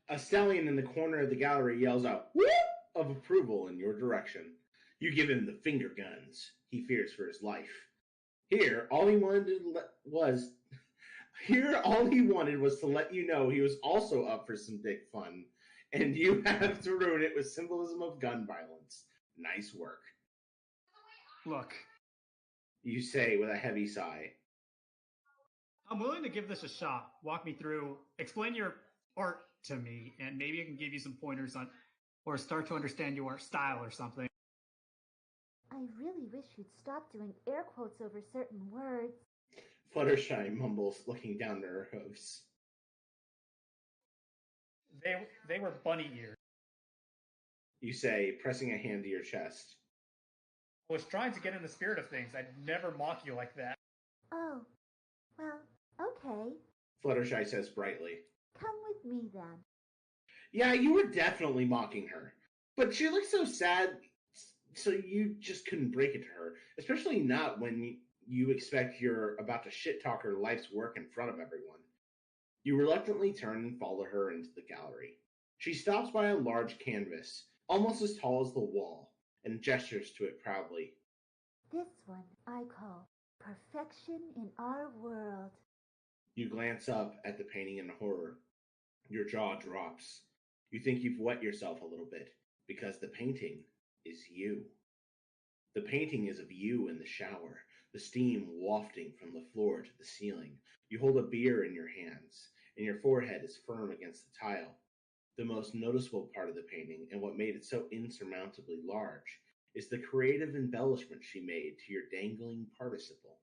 A stallion in the corner of the gallery yells out, "Whoop!" of approval in your direction. You give him the finger guns. He fears for his life. Here, all he wanted was to let you know he was also up for some dick fun, and you have to ruin it with symbolism of gun violence. Nice work. Look, you say with a heavy sigh. I'm willing to give this a shot. Walk me through, explain your art to me, and maybe I can give you some pointers on, or start to understand your style or something. I really wish you'd stop doing air quotes over certain words. Fluttershy mumbles, looking down at her hooves. They were bunny ears. You say, pressing a hand to your chest. I was trying to get in the spirit of things. I'd never mock you like that. Oh, well, okay. Fluttershy says brightly. Come with me, then. Yeah, you were definitely mocking her. But she looked so sad, so you just couldn't break it to her. Especially not when you expect you're about to shit-talk her life's work in front of everyone. You reluctantly turn and follow her into the gallery. She stops by a large canvas, almost as tall as the wall, and gestures to it proudly. This one I call Perfection in Our World. You glance up at the painting in horror. Your jaw drops. You think you've wet yourself a little bit, because the painting is you. The painting is of you in the shower, the steam wafting from the floor to the ceiling. You hold a beer in your hands, and your forehead is firm against the tile. The most noticeable part of the painting, and what made it so insurmountably large, is the creative embellishment she made to your dangling participle.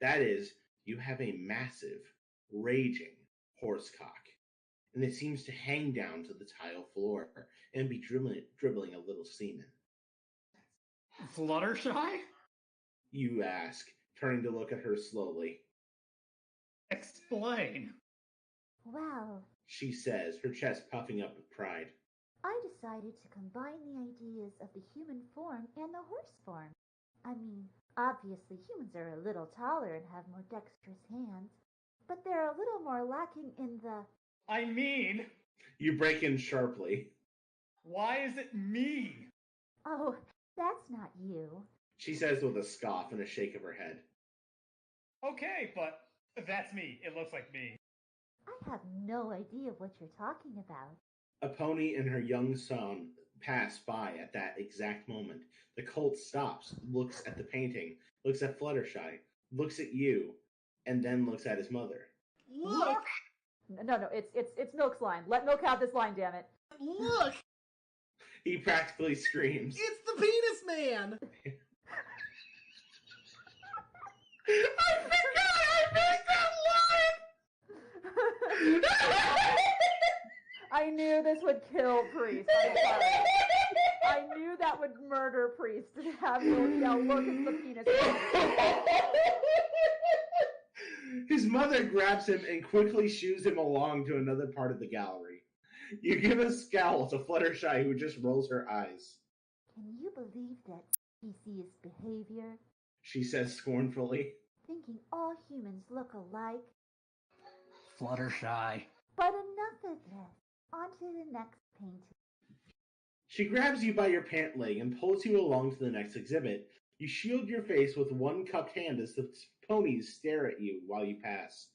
That is, you have a massive, raging horsecock, and it seems to hang down to the tile floor and be dribbling a little semen. Fluttershy? You ask, turning to look at her slowly. Explain. Well, She says, her chest puffing up with pride. I decided to combine the ideas of the human form and the horse form. I mean, obviously humans are a little taller and have more dexterous hands, but they're a little more lacking in the... I mean... You break in sharply. Why is it me? Oh, that's not you. She says with a scoff and a shake of her head. Okay, but that's me. It looks like me. I have no idea what you're talking about. A pony and her young son pass by at that exact moment. The colt stops, looks at the painting, looks at Fluttershy, looks at you, and then looks at his mother. Look! No, it's Milk's line. Let Milk have this line, damn it. Look! He practically screams. It's the penis man! I forgot I missed that line! I knew this would kill Priest. I'm sorry. I knew that would murder Priest to have you yell, look, it's the penis. His mother grabs him and quickly shoos him along to another part of the gallery. You give a scowl to Fluttershy, who just rolls her eyes. Can you believe that species behavior? She says scornfully. Thinking all humans look alike. Fluttershy. But enough of this. On to the next painting. She grabs you by your pant leg and pulls you along to the next exhibit. You shield your face with one cupped hand as the ponies stare at you while you pass.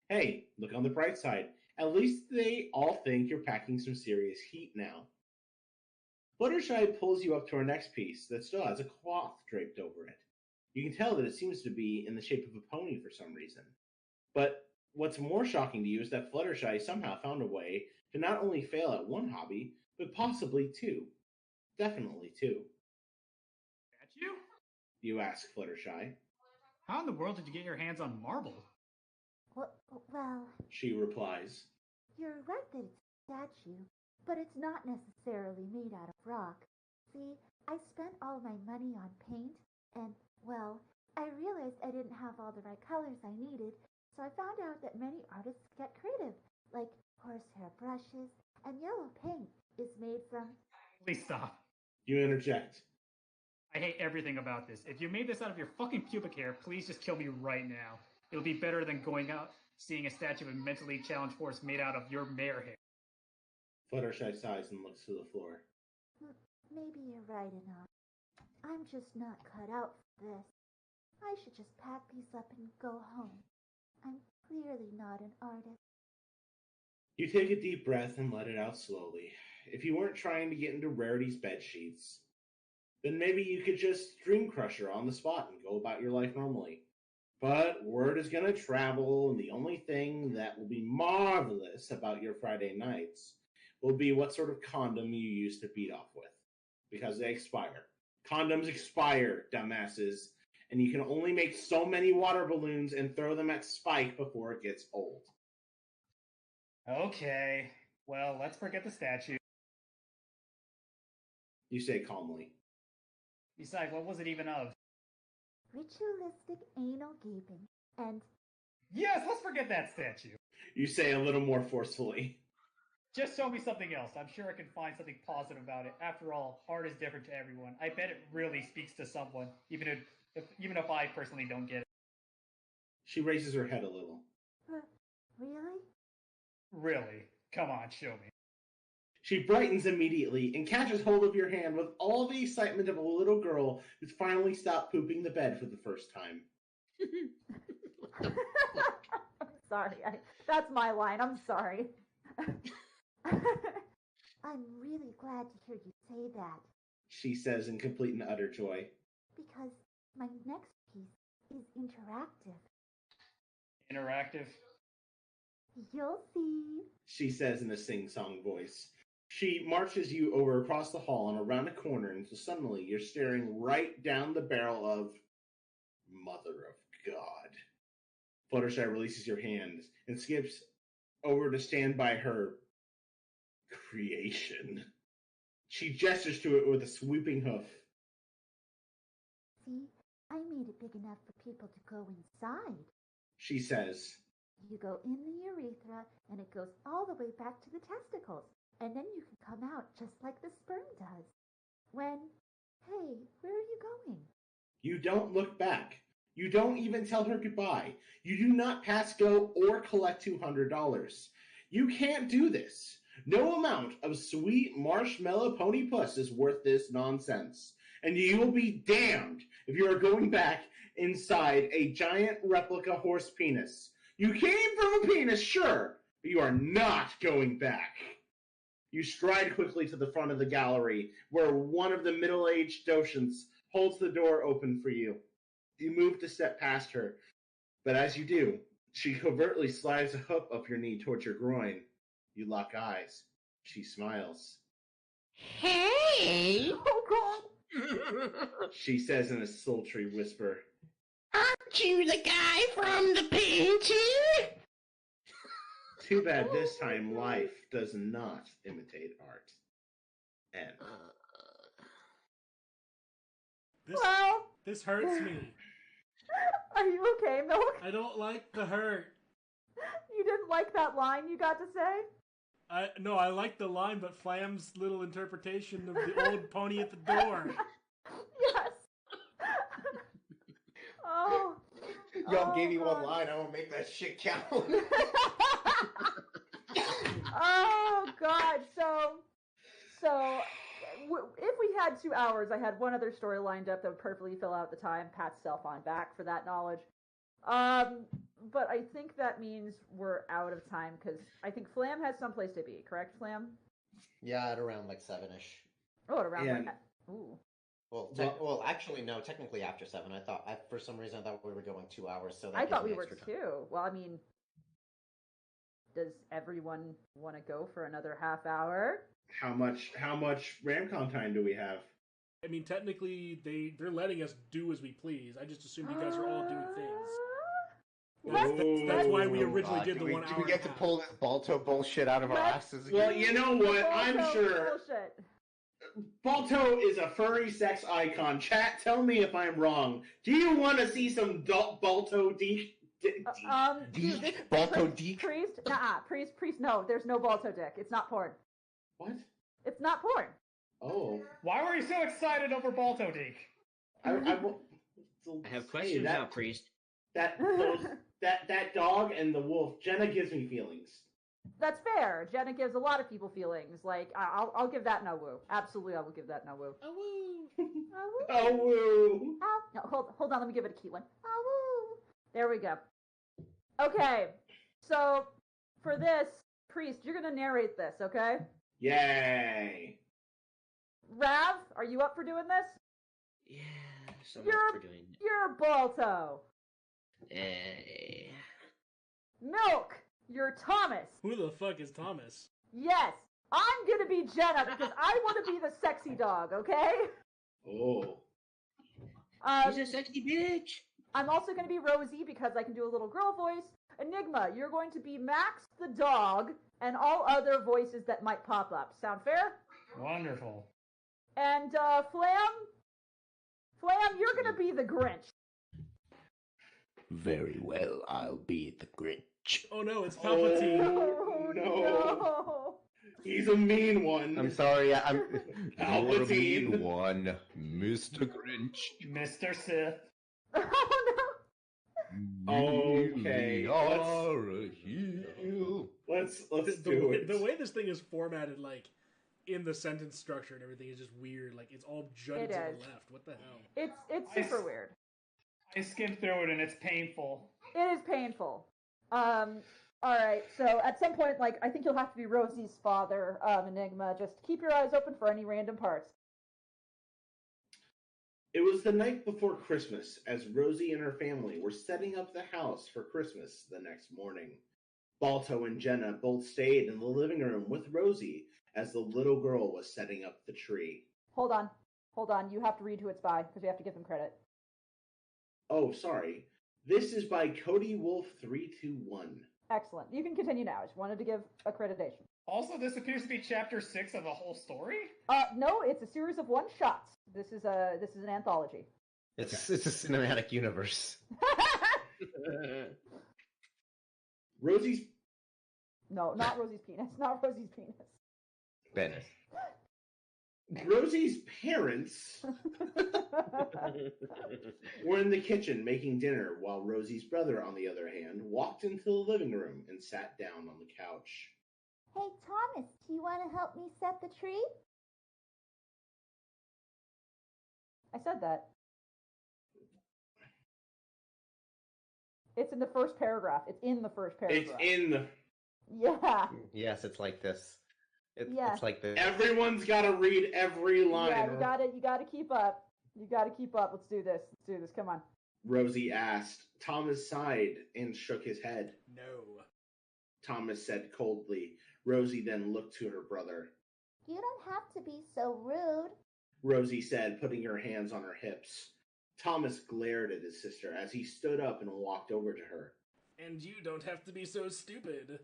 Hey, look on the bright side. At least they all think you're packing some serious heat now. Fluttershy pulls you up to our next piece that still has a cloth draped over it. You can tell that it seems to be in the shape of a pony for some reason. But what's more shocking to you is that Fluttershy somehow found a way to not only fail at one hobby, but possibly two. Definitely two. Statue? You ask Fluttershy. How in the world did you get your hands on marble? Well, She replies. you're right that it's a statue, but it's not necessarily made out of rock. See, I spent all my money on paint, and, well, I realized I didn't have all the right colors I needed, so I found out that many artists get creative, like horsehair brushes, and yellow paint is made from... Please stop. You interject. I hate everything about this. If you made this out of your fucking pubic hair, please just kill me right now. It'll be better than going out seeing a statue of a mentally challenged horse made out of your mare hair. Fluttershy sighs and looks to the floor. Maybe you're right enough. I'm just not cut out for this. I should just pack these up and go home. I'm clearly not an artist. You take a deep breath and let it out slowly. If you weren't trying to get into Rarity's bed sheets, then maybe you could just dream crush her on the spot and go about your life normally. But word is going to travel, and the only thing that will be marvelous about your Friday nights will be what sort of condom you used to beat off with. Because they expire. Condoms expire, dumbasses. And you can only make so many water balloons and throw them at Spike before it gets old. Okay. Well, let's forget the statue. You say calmly. Besides, what was it even of? Ritualistic anal gaping, and... Yes, let's forget that statue. You say a little more forcefully. Just show me something else. I'm sure I can find something positive about it. After all, art is different to everyone. I bet it really speaks to someone, even if I personally don't get it. She raises her head a little. Really? Really? Come on, show me. She brightens immediately and catches hold of your hand with all the excitement of a little girl who's finally stopped pooping the bed for the first time. I'm sorry. That's my line. I'm sorry. I'm really glad to hear you say that. She says in complete and utter joy. Because my next piece is interactive. Interactive? You'll see. She says in a sing-song voice. She marches you over across the hall and around a corner until suddenly you're staring right down the barrel of Mother of God. Fluttershy releases your hand and skips over to stand by her creation. She gestures to it with a sweeping hoof. See, I made it big enough for people to go inside. She says. You go in the urethra, and it goes all the way back to the testicles. And then you can come out just like the sperm does. Hey, where are you going? You don't look back. You don't even tell her goodbye. You do not pass go or collect $200. You can't do this. No amount of sweet marshmallow pony puss is worth this nonsense. And you will be damned if you are going back inside a giant replica horse penis. You came from a penis, sure, but you are not going back. You stride quickly to the front of the gallery, where one of the middle-aged docents holds the door open for you. You move to step past her, but as you do, she covertly slides a hoof up your knee towards your groin. You lock eyes. She smiles. Hey! Oh, God! She says in a sultry whisper. Aren't you the guy from the painting? Too bad this time life does not imitate art. And This hurts me. Are you okay, Milk? I don't like the hurt. You didn't like that line you got to say? No, I like the line, but Flam's little interpretation of the old pony at the door. Yes. Oh. Y'all gave me one line. I won't make that shit count. Oh God. So if we had 2 hours, I had one other story lined up that would perfectly fill out the time. Pat self on back for that knowledge. But I think that means we're out of time because I think Flam has someplace to be. Correct, Flam? Yeah, at around like 7-ish. Oh, at around Yeah. like ooh. Well, actually, no. Technically, after 7. For some reason, I thought we were going 2 hours. So that I gives thought me we were extra time. too. Well, I mean, does everyone want to go for another half hour? how much RAMcon time do we have? I mean, technically, they're letting us do as we please. I just assumed you guys are all doing things. That's why we originally did the 1 hour. Do we get to pull this Balto bullshit out of our asses again? Well, you know what? I'm Balto sure bullshit. Balto is a furry sex icon. Chat, tell me if I'm wrong. Do you want to see some Balto Dude, this Balto priest, Deek? priest. No, there's no Balto dick. It's not porn. What? It's not porn. Oh. Why were you so excited over Balto Deke? Hmm. I have questions now, priest. That dog and the wolf. Jenna gives me feelings. That's fair. Jenna gives a lot of people feelings. Like I'll give that no woo. Absolutely, I will give that no woo. Oh, woo. Oh woo! No, hold on. Let me give it a key one. Woo. There we go. Okay, so for this, priest, you're gonna narrate this, okay? Yay! Rav, are you up for doing this? Yes, I'm You're- up for doing it. You're Balto. Eh. Milk, you're Thomas. Who the fuck is Thomas? Yes, I'm gonna be Jenna because I want to be the sexy dog, okay? Oh. He's a sexy bitch. I'm also going to be Rosie because I can do a little girl voice. Enigma, you're going to be Max the dog and all other voices that might pop up. Sound fair? Wonderful. And Flam, you're going to be the Grinch. Very well, I'll be the Grinch. Oh no, it's Palpatine. Oh, no. He's a mean one. I'm sorry, I'm Palpatine. You're a mean one, Mr. Grinch. Mr. Sith. Oh Okay, We are a hero. Let's The do it. way this thing is formatted, like in the sentence structure and everything, is just weird. Like it's all jutted to It is. the left. What the hell? it's super weird. I skimmed through it and it's painful. It is painful. Alright, so at some point, like, I think you'll have to be Rosie's father, Enigma. Just keep your eyes open for any random parts. It was the night before Christmas as Rosie and her family were setting up the house for Christmas the next morning. Balto and Jenna both stayed in the living room with Rosie as the little girl was setting up the tree. Hold on. You have to read who it's by, because we have to give them credit. Oh, sorry. This is by Cody Wolf 321. Excellent. You can continue now. I just wanted to give accreditation. Also, this appears to be chapter 6 of the whole story? No, it's a series of one-shots. This is an anthology. It's a cinematic universe. Rosie's No, not Rosie's penis. Not Rosie's penis. Venice. Rosie's parents were in the kitchen making dinner, while Rosie's brother, on the other hand, walked into the living room and sat down on the couch. Hey, Thomas, do you want to help me set the tree? I said that. It's in the first paragraph. It's in the first paragraph. It's in the... Yeah. Yes, it's like this. Yeah. It's like this. Everyone's got to read every line. Yeah, you gotta keep up. You gotta keep up. Let's do this. Come on. Rosie asked. Thomas sighed and shook his head. No. Thomas said coldly. Rosie then looked to her brother. You don't have to be so rude. Rosie said, putting her hands on her hips. Thomas glared at his sister as he stood up and walked over to her. And you don't have to be so stupid.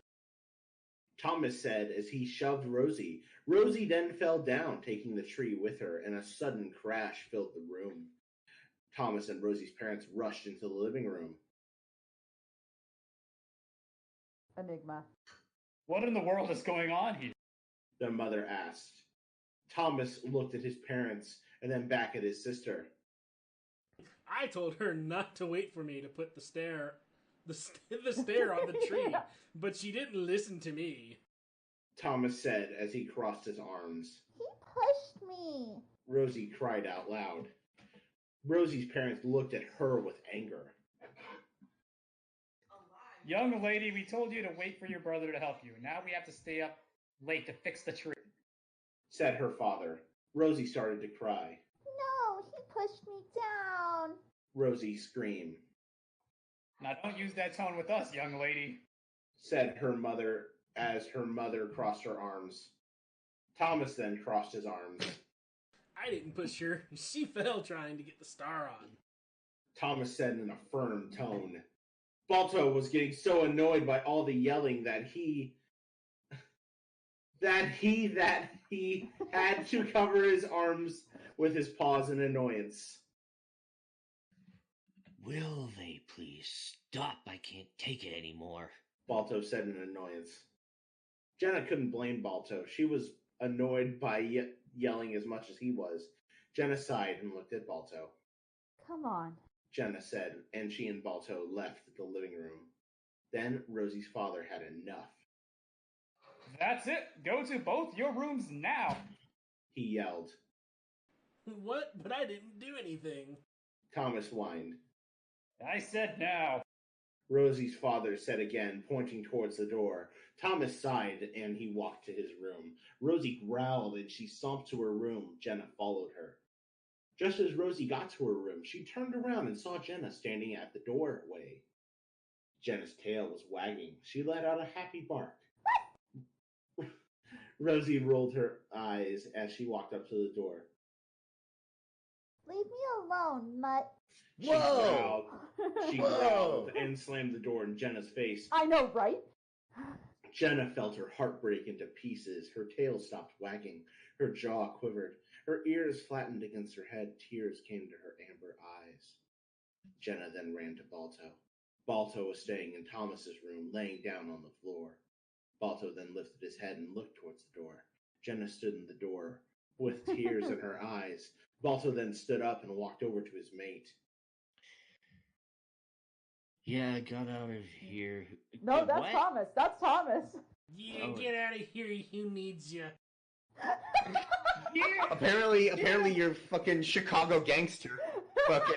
Thomas said as he shoved Rosie. Rosie then fell down, taking the tree with her, and a sudden crash filled the room. Thomas and Rosie's parents rushed into the living room. Enigma. What in the world is going on here? Their mother asked. Thomas looked at his parents and then back at his sister. I told her not to wait for me to put the stair on the tree, but she didn't listen to me. Thomas said as he crossed his arms. He pushed me. Rosie cried out loud. Rosie's parents looked at her with anger. Young lady, we told you to wait for your brother to help you. Now we have to stay up late to fix the tree, said her father. Rosie started to cry. No, he pushed me down. Rosie screamed. Now don't use that tone with us, young lady, said her mother as her mother crossed her arms. Thomas then crossed his arms. I didn't push her. She fell trying to get the star on. Thomas said in a firm tone. Balto was getting so annoyed by all the yelling that he had to cover his arms with his paws in annoyance. Will they please stop? I can't take it anymore. Balto said in annoyance. Jenna couldn't blame Balto. She was annoyed by yelling as much as he was. Jenna sighed and looked at Balto. Come on. Jenna said, and she and Balto left the living room. Then Rosie's father had enough. That's it. Go to both your rooms now, he yelled. What? But I didn't do anything. Thomas whined. I said now. Rosie's father said again, pointing towards the door. Thomas sighed, and he walked to his room. Rosie growled, and she stomped to her room. Jenna followed her. Just as Rosie got to her room, she turned around and saw Jenna standing at the doorway. Jenna's tail was wagging. She let out a happy bark. Rosie rolled her eyes as she walked up to the door. Leave me alone, mutt. She growled and slammed the door in Jenna's face. I know, right? Jenna felt her heart break into pieces. Her tail stopped wagging. Her jaw quivered. Her ears flattened against her head. Tears came to her amber eyes. Jenna then ran to Balto. Balto was staying in Thomas's room, laying down on the floor. Balto then lifted his head and looked towards the door. Jenna stood in the door with tears in her eyes. Balto then stood up and walked over to his mate. Yeah, I got out of here. No, that's what? Thomas. That's Thomas. Yeah, get out of here. Who needs you? Yeah. Apparently you're fucking Chicago gangster. Fucking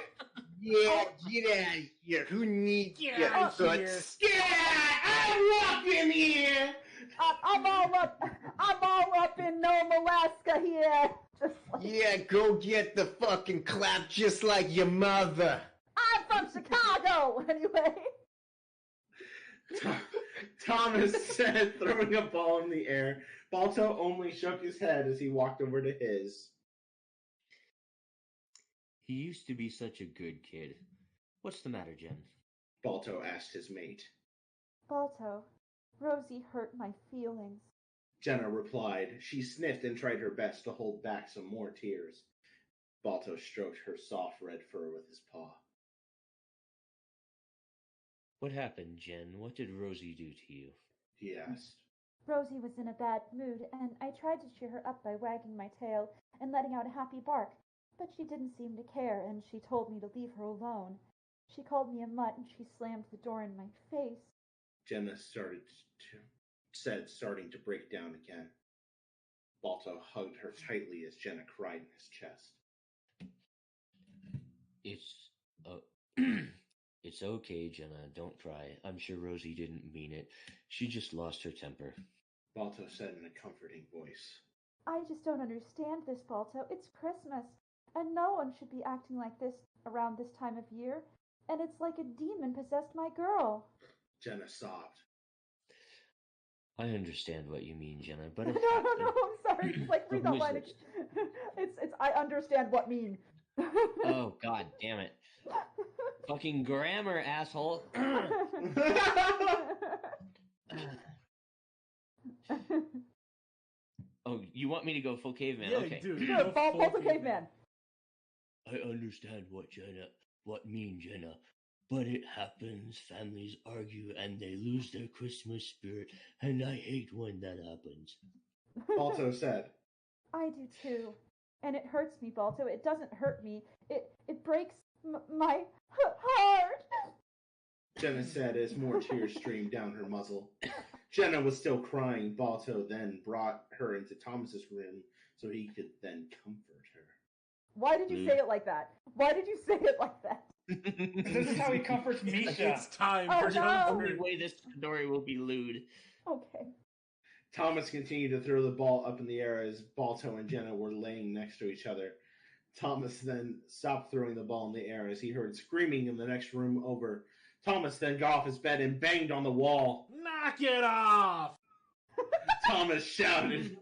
yeah, get out of here. Who needs you? Get out of here. I'm walking here. I'm all up in Nome, Alaska here. Just like, Yeah, go get the fucking clap just like your mother. I'm from Chicago, anyway. Thomas said, throwing a ball in the air. Balto only shook his head as he walked over to his. He used to be such a good kid. What's the matter, Jen? Balto asked his mate. Balto, Rosie hurt my feelings. Jenna replied. She sniffed and tried her best to hold back some more tears. Balto stroked her soft red fur with his paw. What happened, Jen? What did Rosie do to you? He asked. Rosie was in a bad mood, and I tried to cheer her up by wagging my tail and letting out a happy bark, but she didn't seem to care, and she told me to leave her alone. She called me a mutt, and she slammed the door in my face. Jenna said, starting to break down again. Balto hugged her tightly as Jenna cried in his chest. It's okay, Jenna. Don't cry. I'm sure Rosie didn't mean it. She just lost her temper. Balto said in a comforting voice. I just don't understand this, Balto. It's Christmas, and no one should be acting like this around this time of year. And it's like a demon possessed my girl. Jenna sobbed. I understand what you mean, Jenna, but No, I'm sorry. It's like read that line again. It's I understand what mean. Oh, god damn it. Fucking grammar, asshole. Oh, you want me to go full caveman? Yeah, Okay. dude. Sure, go Balto full caveman. I understand what mean, Jenna, but it happens. Families argue and they lose their Christmas spirit, and I hate when that happens. Balto said. I do too. And it hurts me, Balto. It doesn't hurt me. It breaks my heart. Jenna said as more tears streamed down her muzzle. Jenna was still crying. Balto then brought her into Thomas's room so he could then comfort her. Why did you say it like that? Why did you say it like that? This is how he comforts Misha. It's time Oh, for no. The comfort. only way this story will be lewd. Okay. Thomas continued to throw the ball up in the air as Balto and Jenna were laying next to each other. Thomas then stopped throwing the ball in the air as he heard screaming in the next room over. Thomas then got off his bed and banged on the wall. Knock it off! Thomas shouted.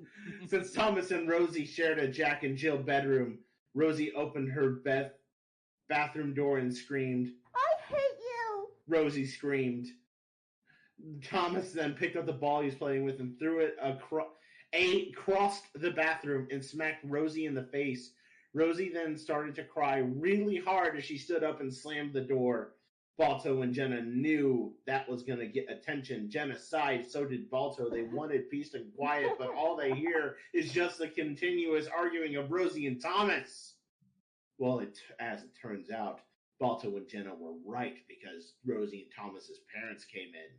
Since Thomas and Rosie shared a Jack and Jill bedroom, Rosie opened her bathroom door and screamed. I hate you! Rosie screamed. Thomas then picked up the ball he was playing with and threw it across the bathroom and smacked Rosie in the face. Rosie then started to cry really hard as she stood up and slammed the door. Balto and Jenna knew that was going to get attention. Jenna sighed, so did Balto. They wanted peace and quiet, but all they hear is just the continuous arguing of Rosie and Thomas. Well, as it turns out, Balto and Jenna were right because Rosie and Thomas's parents came in.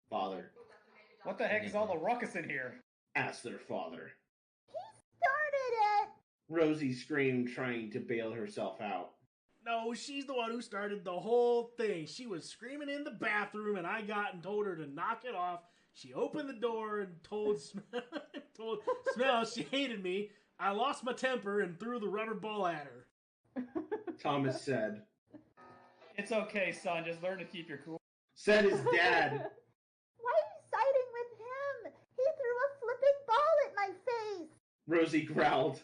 Father, What the heck is all the ruckus in here? asked their father. He started it! Rosie screamed, trying to bail herself out. No, she's the one who started the whole thing. She was screaming in the bathroom, and I got and told her to knock it off. She opened the door and told Smell she hated me. I lost my temper and threw the rubber ball at her. Thomas said. It's okay, son. Just learn to keep your cool. Said his dad. Why are you siding with him? He threw a flipping ball at my face! Rosie growled.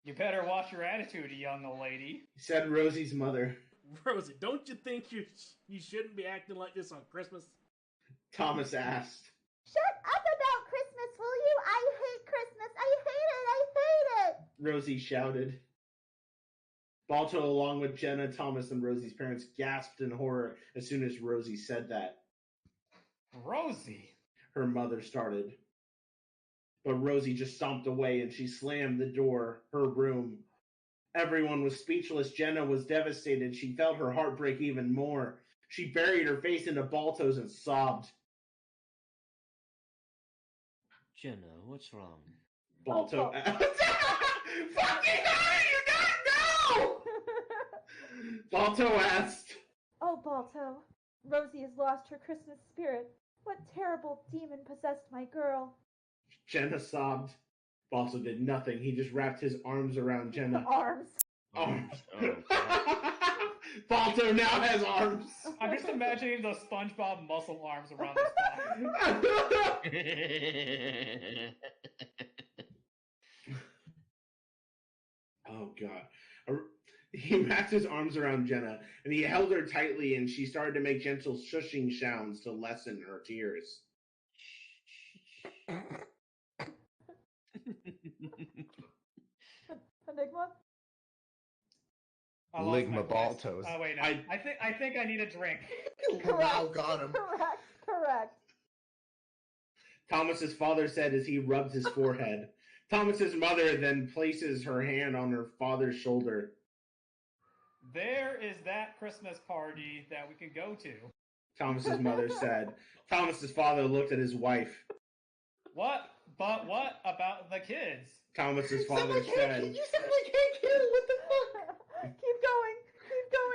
You better watch your attitude, young lady. Said Rosie's mother. Rosie, don't you think you shouldn't be acting like this on Christmas? Thomas asked. Shut up about Christmas, will you? I hate Christmas! I hate it! I hate it! Rosie shouted. Balto, along with Jenna, Thomas, and Rosie's parents, gasped in horror as soon as Rosie said that. Rosie. Her mother started. But Rosie just stomped away and she slammed the door, her room. Everyone was speechless. Jenna was devastated. She felt her heart break even more. She buried her face into Balto's and sobbed. Jenna, what's wrong? Balto asked. Fucking hell, you gotta go! Balto asked. Oh, Balto. Rosie has lost her Christmas spirit. What terrible demon possessed my girl? Jenna sobbed. Balto did nothing. He just wrapped his arms around Jenna. Arms. Arms. Oh, Balto now has arms. I'm just imagining those SpongeBob muscle arms around his body. Oh, God. He wrapped his arms around Jenna, and he held her tightly, and she started to make gentle shushing sounds to lessen her tears. Enigma? I lost Ligma my voice. Baltos. Oh wait, no. I think I need a drink. Wow, got him. Correct. Thomas's father said as he rubbed his forehead. Thomas's mother then places her hand on her father's shoulder. There is that Christmas party that we can go to. Thomas's mother said. Thomas's father looked at his wife. What? But what about the kids? Thomas's father said. You said like hey kid, what the fuck? Keep going.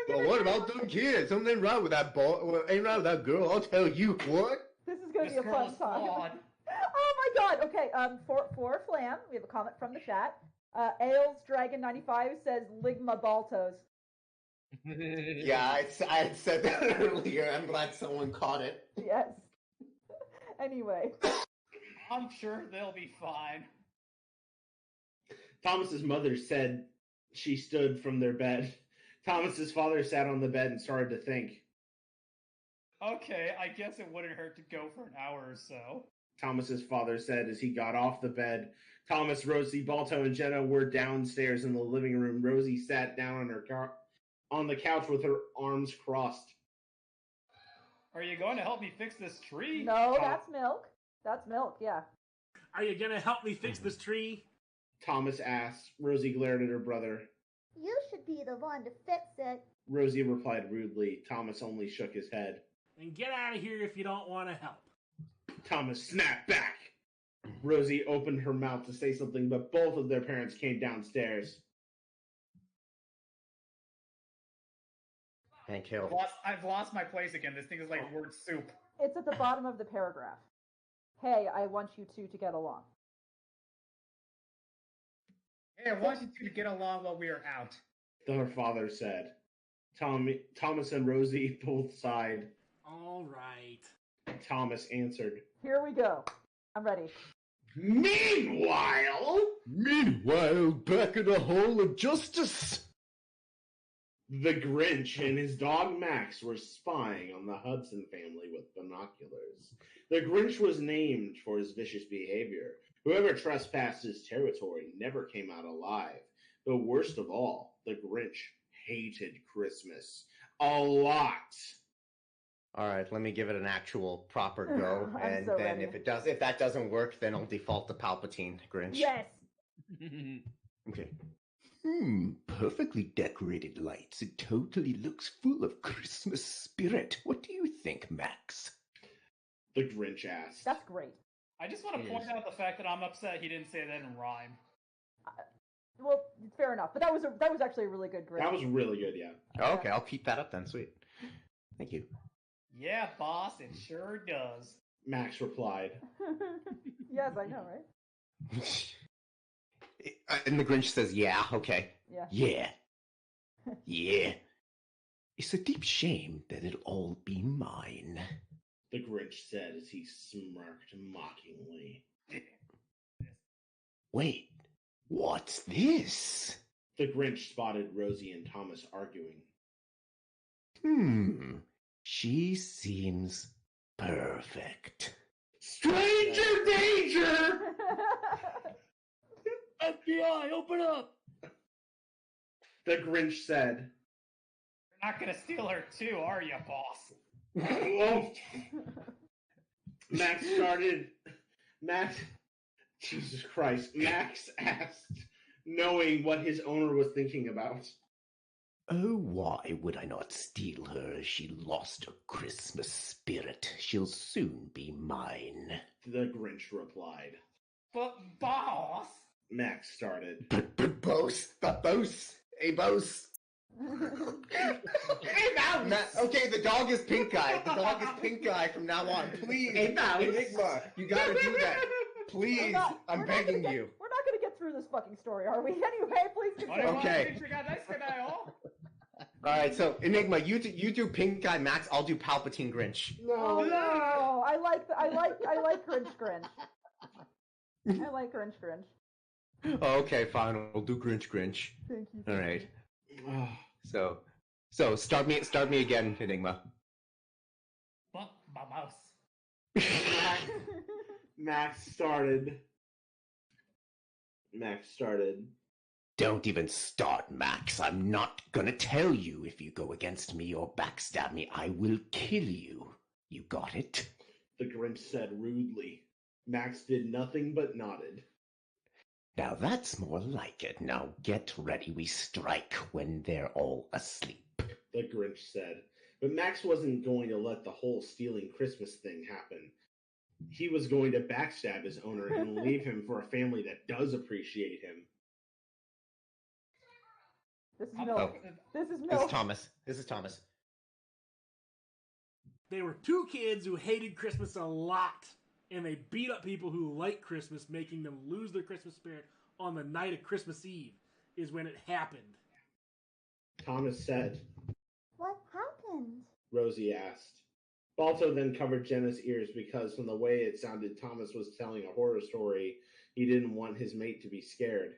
Well, what about them kids? Something wrong with that boy. Well, ain't wrong with that girl. I'll tell you what. This is going to This be a girl fun is time. flawed. Oh my god. Okay, for Flam, we have a comment from the chat. Ailes Dragon 95 says Ligma Baltos. Yeah, I had said that earlier. I'm glad someone caught it. Yes. Anyway. I'm sure they'll be fine. Thomas's mother said she stood from their bed. Thomas's father sat on the bed and started to think. Okay, I guess it wouldn't hurt to go for an hour or so. Thomas's father said as he got off the bed. Thomas, Rosie, Balto, and Jenna were downstairs in the living room. Rosie sat down on the couch with her arms crossed. Are you going to help me fix this tree? No, that's Milk. That's Milk, yeah. Are you gonna help me fix this tree? Thomas asked. Rosie glared at her brother. You should be the one to fix it. Rosie replied rudely. Thomas only shook his head. Then get out of here if you don't want to help. Thomas snapped back. Rosie opened her mouth to say something, but both of their parents came downstairs. Hank Hill. I've lost my place again. This thing is like word soup. It's at the bottom of the paragraph. Hey, I want you two to get along. Hey, I want you two to get along while we are out. Her father said. Thomas and Rosie both sighed. All right. Thomas answered. Here we go. I'm ready. Meanwhile, back in the Hall of Justice. the Grinch and his dog Max were spying on the Hudson family with binoculars. The Grinch was named for his vicious behavior. Whoever trespassed his territory never came out alive. But worst of all, the Grinch hated Christmas a lot. All right, let me give it an actual proper go, I'm and so then ready. if that doesn't work, then I'll default to Palpatine Grinch. Yes. Okay. Perfectly decorated lights. It totally looks full of Christmas spirit. What do you think, Max? The Grinch asked. That's great. I just want to point out the fact that I'm upset he didn't say that in rhyme. Well, fair enough. But that was actually a really good grade. That was really good, yeah. Oh, okay, I'll keep that up then. Sweet. Thank you. Yeah, boss, it sure does. Max replied. Yes, I know, right? And the Grinch says, yeah, okay. Yeah. Yeah. Yeah. It's a deep shame that it'll all be mine. The Grinch said as he smirked mockingly. Wait, what's this? The Grinch spotted Rosie and Thomas arguing. She seems perfect. Stranger danger! FBI, open up! The Grinch said. You're not gonna steal her too, are you, boss? Oh. Max, Jesus Christ, Max asked, knowing what his owner was thinking about. Oh, why would I not steal her? She lost her Christmas spirit. She'll soon be mine. The Grinch replied. But, boss! Max started. Boss. Hey, boss. Hey, Mouse! Okay, the dog is pink eye. The dog is pink eye from now on. Please. Hey, Mouse! Enigma, you gotta do that. Please, I'm begging you. We're not going to get through this fucking story, are we? Anyway, please continue. Okay. All right, so Enigma, you do pink eye Max. I'll do Palpatine Grinch. Oh no! I like Grinch Grinch. I like Grinch Grinch. Oh, okay, fine. We'll do Grinch Grinch. Thank you. All right. So start me again, Enigma. But my mouse. Max started. Don't even start, Max. I'm not gonna tell you. If you go against me or backstab me, I will kill you. You got it? The Grinch said rudely. Max did nothing but nodded. Now that's more like it. Now get ready. We strike when they're all asleep. The Grinch said. But Max wasn't going to let the whole stealing Christmas thing happen. He was going to backstab his owner and leave him for a family that does appreciate him. This is Milk. This is This Milk. is Thomas. They were two kids who hated Christmas a lot, and they beat up people who like Christmas, making them lose their Christmas spirit on the night of Christmas Eve is when it happened. Thomas said. What happened? Rosie asked. Balto then covered Jenna's ears because from the way it sounded Thomas was telling a horror story, he didn't want his mate to be scared.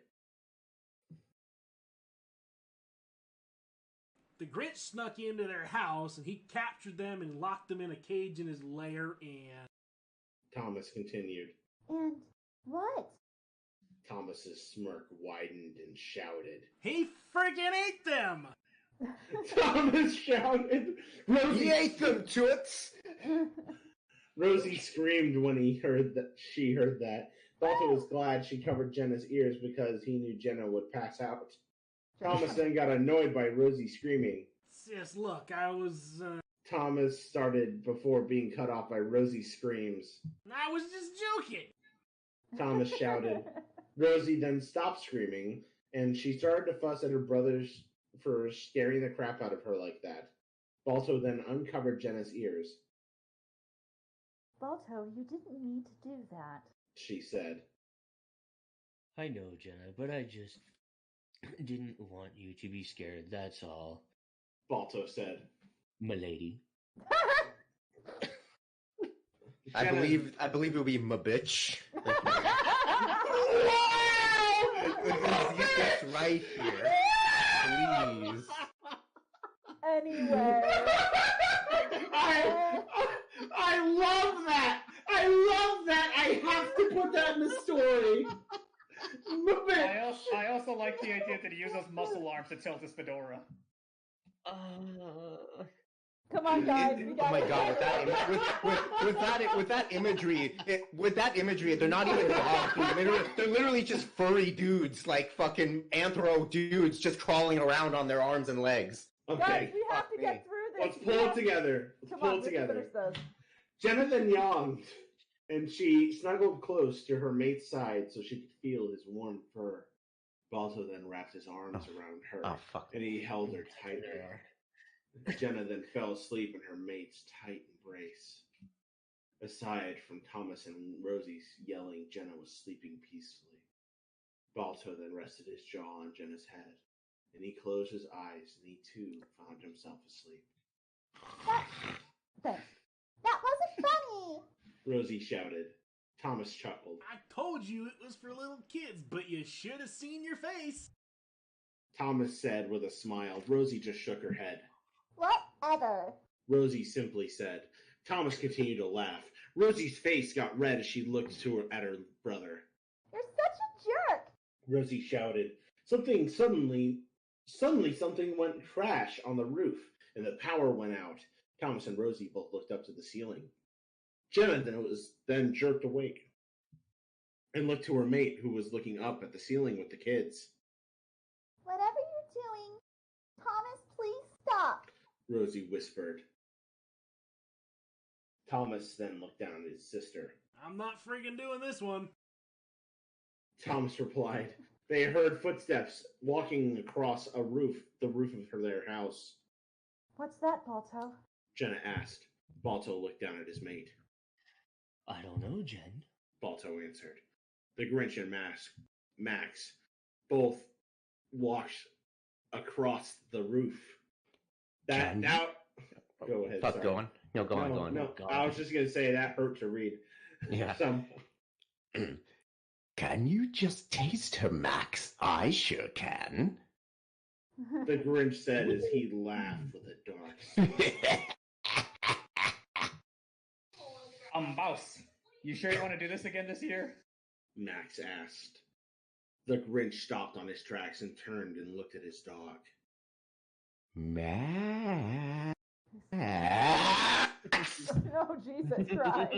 The Grinch snuck into their house, and he captured them and locked them in a cage in his lair, and... Thomas continued. And what? Thomas's smirk widened and shouted. He friggin' ate them! Thomas shouted. Rosie, He ate them, toots! Rosie screamed when she heard that. Balto was glad she covered Jenna's ears because he knew Jenna would pass out. Thomas then got annoyed by Rosie screaming. Sis, look, I was, Thomas started before being cut off by Rosie's screams. I was just joking! Thomas shouted. Rosie then stopped screaming, and she started to fuss at her brothers for scaring the crap out of her like that. Balto then uncovered Jenna's ears. Balto, you didn't need to do that. She said. I know, Jenna, but I just didn't want you to be scared, that's all. Balto said. Milady. I believe it would be my bitch. It's right here. Please. Anyway. I love that! I love that! I have to put that in the story! I also like the idea that he used those muscle arms to tilt his fedora. Come on, guys. Oh my god! With that imagery, they're not even dogs. They're literally just furry dudes, like fucking anthro dudes, just crawling around on their arms and legs. Okay. Guys, we have to get through this. Let's pull it together. Come on, we can finish this. Jenna then yawned, and she snuggled close to her mate's side so she could feel his warm fur. Balto then wrapped his arms around her, and he held her tighter. Jenna then fell asleep in her mate's tight embrace. Aside from Thomas and Rosie's yelling, Jenna was sleeping peacefully. Balto then rested his jaw on Jenna's head, and he closed his eyes, and he too found himself asleep. Thanks. That wasn't funny! Rosie shouted. Thomas chuckled. I told you it was for little kids, but you should have seen your face! Thomas said with a smile. Rosie just shook her head. Whatever. Rosie simply said. Thomas continued to laugh. Rosie's face got red as she looked at her brother. You're such a jerk! Rosie shouted. Suddenly something went crash on the roof, and the power went out. Thomas and Rosie both looked up to the ceiling. Jenna then jerked awake and looked to her mate, who was looking up at the ceiling with the kids. Whatever you're doing, Thomas, please stop. Rosie whispered. Thomas then looked down at his sister. I'm not friggin' doing this one. Thomas replied. They heard footsteps walking across the roof of their house. What's that, Balto? Jenna asked. Balto looked down at his mate. I don't know, Jen. Balto answered. The Grinch and Max both walked across the roof. Go ahead. Fuck, go on. No, go on. No, I was just going to say that hurt to read. Yeah. Can you just taste her, Max? I sure can. The Grinch said as he laughed with a dark smile. Boss, you sure you want to do this again this year? Max asked. The Grinch stopped on his tracks and turned and looked at his dog. Max. Oh, Jesus Christ.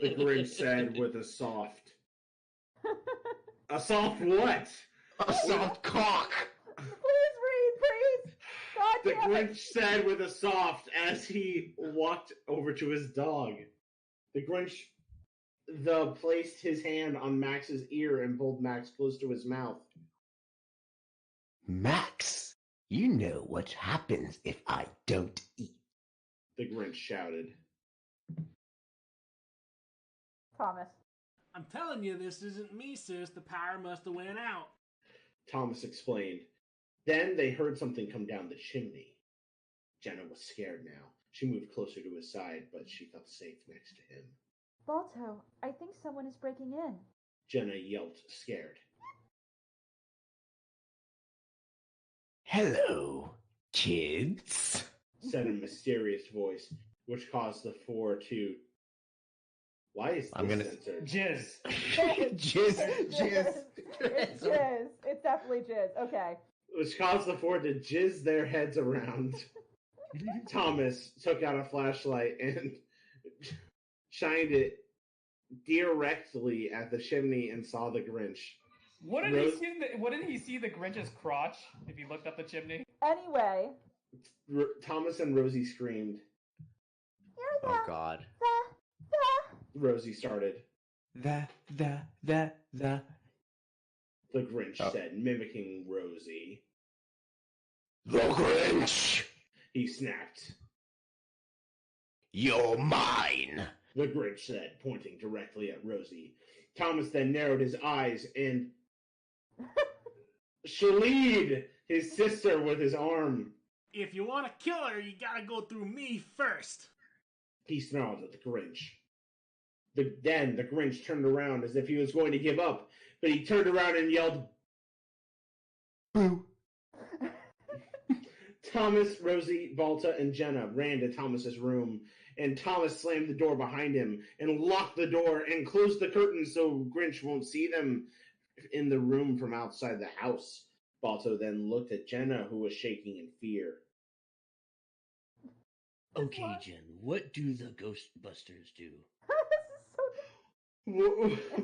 The Grinch said with a soft... A soft what? A soft cock. Please read, please. God The damn it. Grinch said with a soft as he walked over to his dog. The Grinch placed his hand on Max's ear and pulled Max close to his mouth. Max, you know what happens if I don't eat. The Grinch shouted. Thomas. I'm telling you, this isn't me, sis. The power must have went out. Thomas explained. Then they heard something come down the chimney. Jenna was scared now. She moved closer to his side, but she felt safe next to him. Balto, I think someone is breaking in. Jenna yelped, scared. Hello. Kids? Said a mysterious voice, which caused the four to... Why is this censored? Jizz. Jizz. It's jizz. It's definitely jizz. Okay. Which caused the four to jizz their heads around. Thomas took out a flashlight and shined it directly at the chimney and saw the Grinch. Wouldn't he see the Grinch's crotch if he looked up the chimney? Anyway. Thomas and Rosie screamed. Oh, God. Rosie started. The. The Grinch said, mimicking Rosie. The Grinch! He snapped. You're mine! The Grinch said, pointing directly at Rosie. Thomas then narrowed his eyes and shaleed his sister with his arm. If you want to kill her, you gotta go through me first. He snarled at the Grinch. Then the Grinch turned around as if he was going to give up, but he turned around and yelled, Boo! Thomas, Rosie, Balta, and Jenna ran to Thomas's room, and Thomas slammed the door behind him and locked the door and closed the curtain so Grinch won't see them in the room from outside the house. Balto then looked at Jenna, who was shaking in fear. Okay, Jen, what do the Ghostbusters do?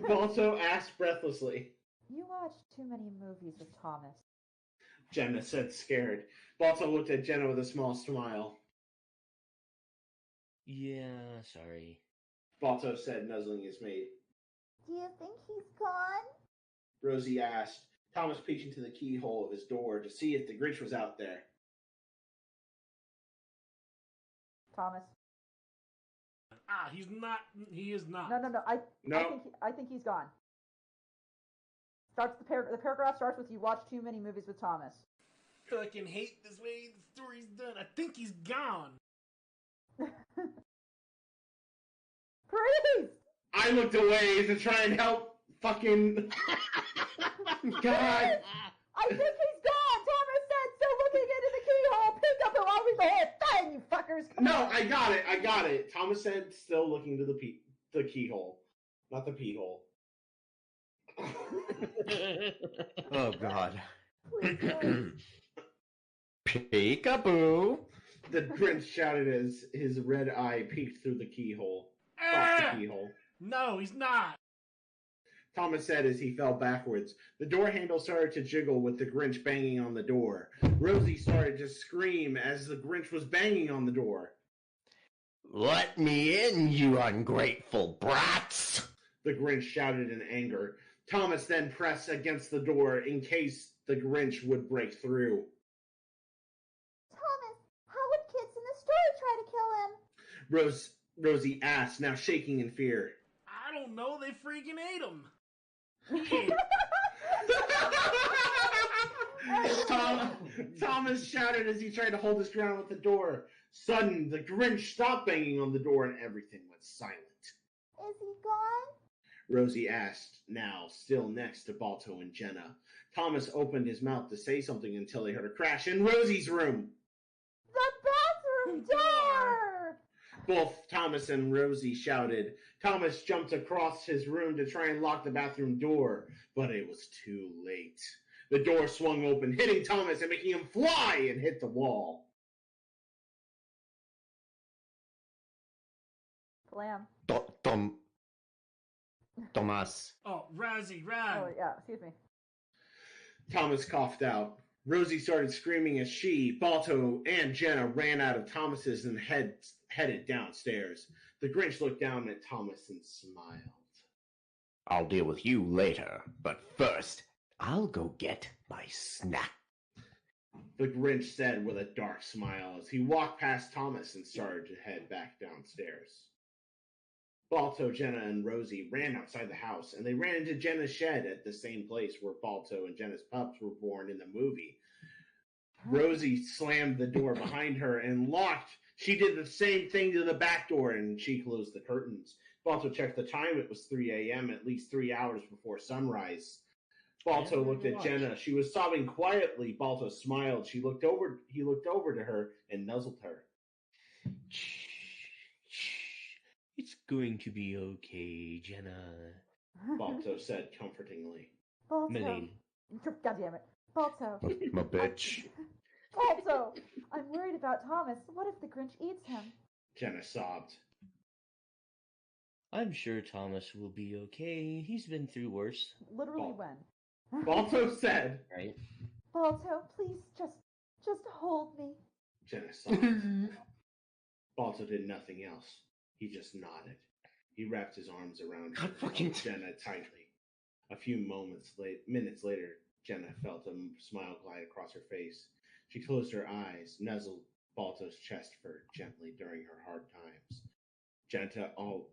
Balto asked breathlessly. You watch too many movies with Thomas. Jenna said, scared. Balto looked at Jenna with a small smile. Yeah, sorry. Balto said, nuzzling his mate. Do you think he's gone? Rosie asked, Thomas peeked into the keyhole of his door to see if the Grinch was out there. Thomas. He's not. He is not. No. I think he's gone. The paragraph starts with you watch too many movies with Thomas. I fucking hate this way the story's done. I think he's gone. Priest! I looked away to try and help fucking... God. I think he's gone! Thomas said, still looking into the keyhole! Pick up and I'll read the whole thing, you fuckers! Come No, on. I got it. Thomas said, still looking to the keyhole. Not the pee hole. Oh, God. Peekaboo! The Grinch shouted as his red eye peeked through the keyhole. Off the keyhole. No, he's not. Thomas said as he fell backwards. The door handle started to jiggle with the Grinch banging on the door. Rosie started to scream as the Grinch was banging on the door. Let me in, you ungrateful brats! The Grinch shouted in anger. Thomas then pressed against the door in case the Grinch would break through. Thomas, how would kids in the story try to kill him? Rosie asked, now shaking in fear. I don't know. They freaking ate him. Thomas shouted as he tried to hold his ground with the door. Suddenly, the Grinch stopped banging on the door and everything went silent. Is he gone? Rosie asked, now still next to Balto and Jenna. Thomas opened his mouth to say something until they heard a crash in Rosie's room. The bathroom door! Both Thomas and Rosie shouted. Thomas jumped across his room to try and lock the bathroom door, but it was too late. The door swung open, hitting Thomas and making him fly and hit the wall. Blam. Thomas. Oh, Razzie, Raz. Oh, yeah, excuse me. Thomas coughed out. Rosie started screaming as she, Balto, and Jenna ran out of Thomas's and headed downstairs. The Grinch looked down at Thomas and smiled. I'll deal with you later, but first, I'll go get my snack. The Grinch said with a dark smile as he walked past Thomas and started to head back downstairs. Balto, Jenna, and Rosie ran outside the house, and they ran into Jenna's shed at the same place where Balto and Jenna's pups were born in the movie. Rosie slammed the door behind her and locked. She did the same thing to the back door, and she closed the curtains. Balto checked the time. It was 3 a.m., at least 3 hours before sunrise. Balto Yeah, looked at watch. Jenna. She was sobbing quietly. Balto smiled. He looked over to her and nuzzled her. Shh, shh. It's going to be okay, Jenna. Balto said comfortingly. Balto. Milady. God damn it. Balto. My bitch. Balto! I'm worried about Thomas. What if the Grinch eats him? Jenna sobbed. I'm sure Thomas will be okay. He's been through worse, Literally Bal- when? Balto said. right? Balto, please just hold me. Jenna sobbed. Balto did nothing else. He just nodded. He wrapped his arms around her God and fucking held Jenna tightly. A few minutes later, Jenna felt a smile glide across her face. She closed her eyes, nuzzled Balto's chest fur gently during her hard times. Jenna always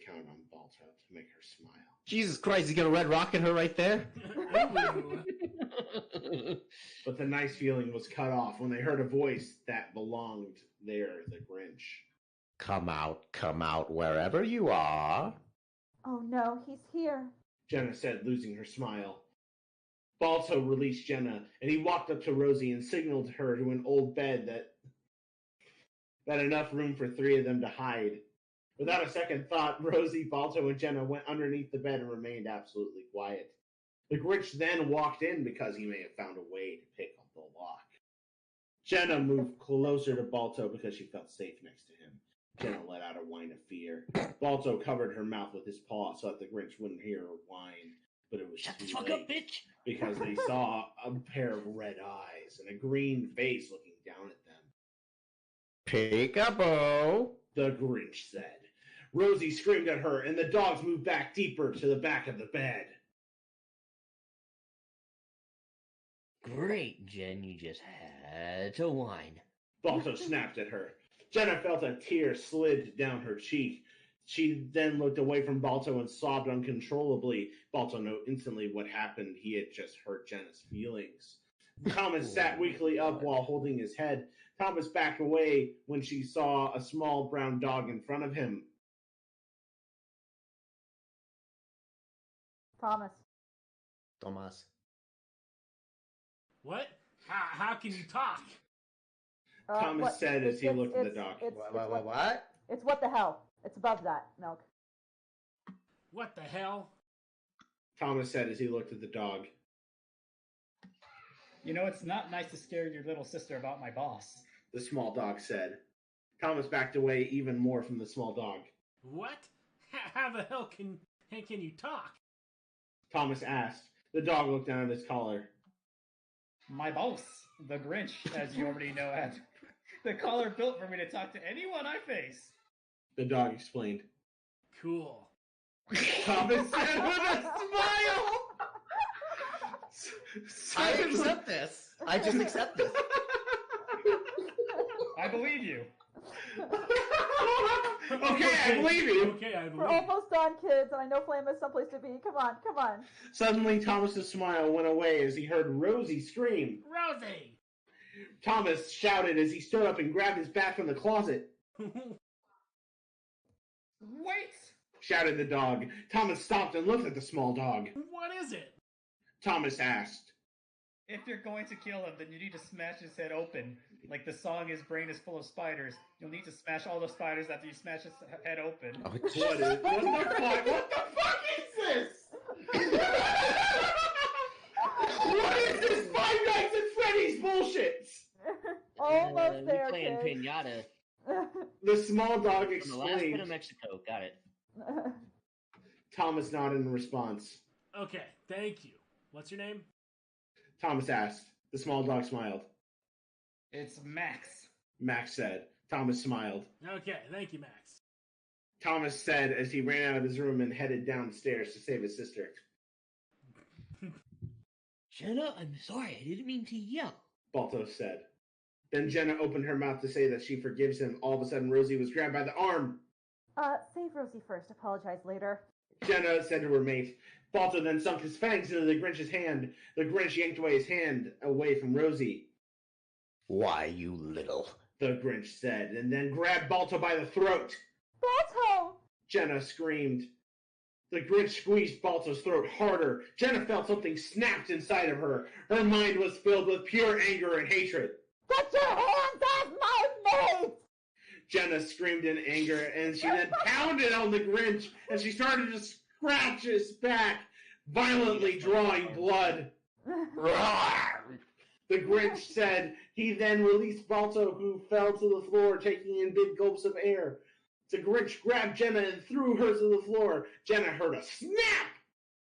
counted on Balto to make her smile. Jesus Christ, he's gonna red rocket her right there? Ooh. But the nice feeling was cut off when they heard a voice that belonged there, the Grinch. Come out, wherever you are. Oh no, he's here. Jenna said, losing her smile. Balto released Jenna, and he walked up to Rosie and signaled her to an old bed that enough room for three of them to hide. Without a second thought, Rosie, Balto, and Jenna went underneath the bed and remained absolutely quiet. The Grinch then walked in because he may have found a way to pick up the lock. Jenna moved closer to Balto because she felt safe next to him. Jenna let out a whine of fear. Balto covered her mouth with his paw so that the Grinch wouldn't hear her whine, but it was Shut the too fuck late up, bitch! because they saw a pair of red eyes and a green face looking down at them. Peekaboo. The Grinch said. Rosie screamed at her, and the dogs moved back deeper to the back of the bed. Great, Jen, you just had to whine. Balto snapped at her. Jenna felt a tear slid down her cheek. She then looked away from Balto and sobbed uncontrollably. Balto knew instantly what happened. He had just hurt Jenna's feelings. Thomas sat weakly up while holding his head. Thomas backed away when she saw a small brown dog in front of him. Thomas. Thomas. What? How can you talk? Thomas said as he looked at the dog. What? It's what the hell. It's above that, Milk. What the hell? Thomas said as he looked at the dog. You know, it's not nice to scare your little sister about my boss. The small dog said. Thomas backed away even more from the small dog. What? How the hell can you talk? Thomas asked. The dog looked down at his collar. My boss, the Grinch, as you already know, had the collar built for me to talk to anyone I face. The dog explained. Cool. Thomas said with a smile. I accept this. I just accept this. I believe you. Okay, I believe you. Okay, I We're believe. almost done, kids, and I know Flame has someplace to be. Come on, come on. Suddenly, Thomas's smile went away as he heard Rosie scream. Rosie! Thomas shouted as he stood up and grabbed his bat from the closet. Wait! Shouted the dog. Thomas stopped and looked at the small dog. What is it? Thomas asked. If you're going to kill him, then you need to smash his head open. Like the song His Brain is Full of Spiders. You'll need to smash all the spiders after you smash his head open. Oh, What the fuck is this? What is this Five Nights at Freddy's bullshit? Almost there, We're playing kids. Pinata The small dog from the last bit of explained. Mexico. Got it. Thomas nodded in response. Okay, thank you. What's your name? Thomas asked. The small dog smiled. It's Max. Max said. Thomas smiled. Okay, thank you, Max. Thomas said as he ran out of his room and headed down the stairs to save his sister. Jenna, I'm sorry. I didn't mean to yell. Balto said. Then Jenna opened her mouth to say that she forgives him. All of a sudden, Rosie was grabbed by the arm. Save Rosie first. Apologize later. Jenna said to her mate. Balto then sunk his fangs into the Grinch's hand. The Grinch yanked away his hand away from Rosie. Why, you little... The Grinch said, and then grabbed Balto by the throat. Balto! Jenna screamed. The Grinch squeezed Balto's throat harder. Jenna felt something snapped inside of her. Her mind was filled with pure anger and hatred. Get your hands off my mate! Jenna screamed in anger, and she then pounded on the Grinch, and she started to scratch his back, violently drawing blood. The Grinch said. He then released Balto, who fell to the floor, taking in big gulps of air. The Grinch grabbed Jenna and threw her to the floor. Jenna heard a snap.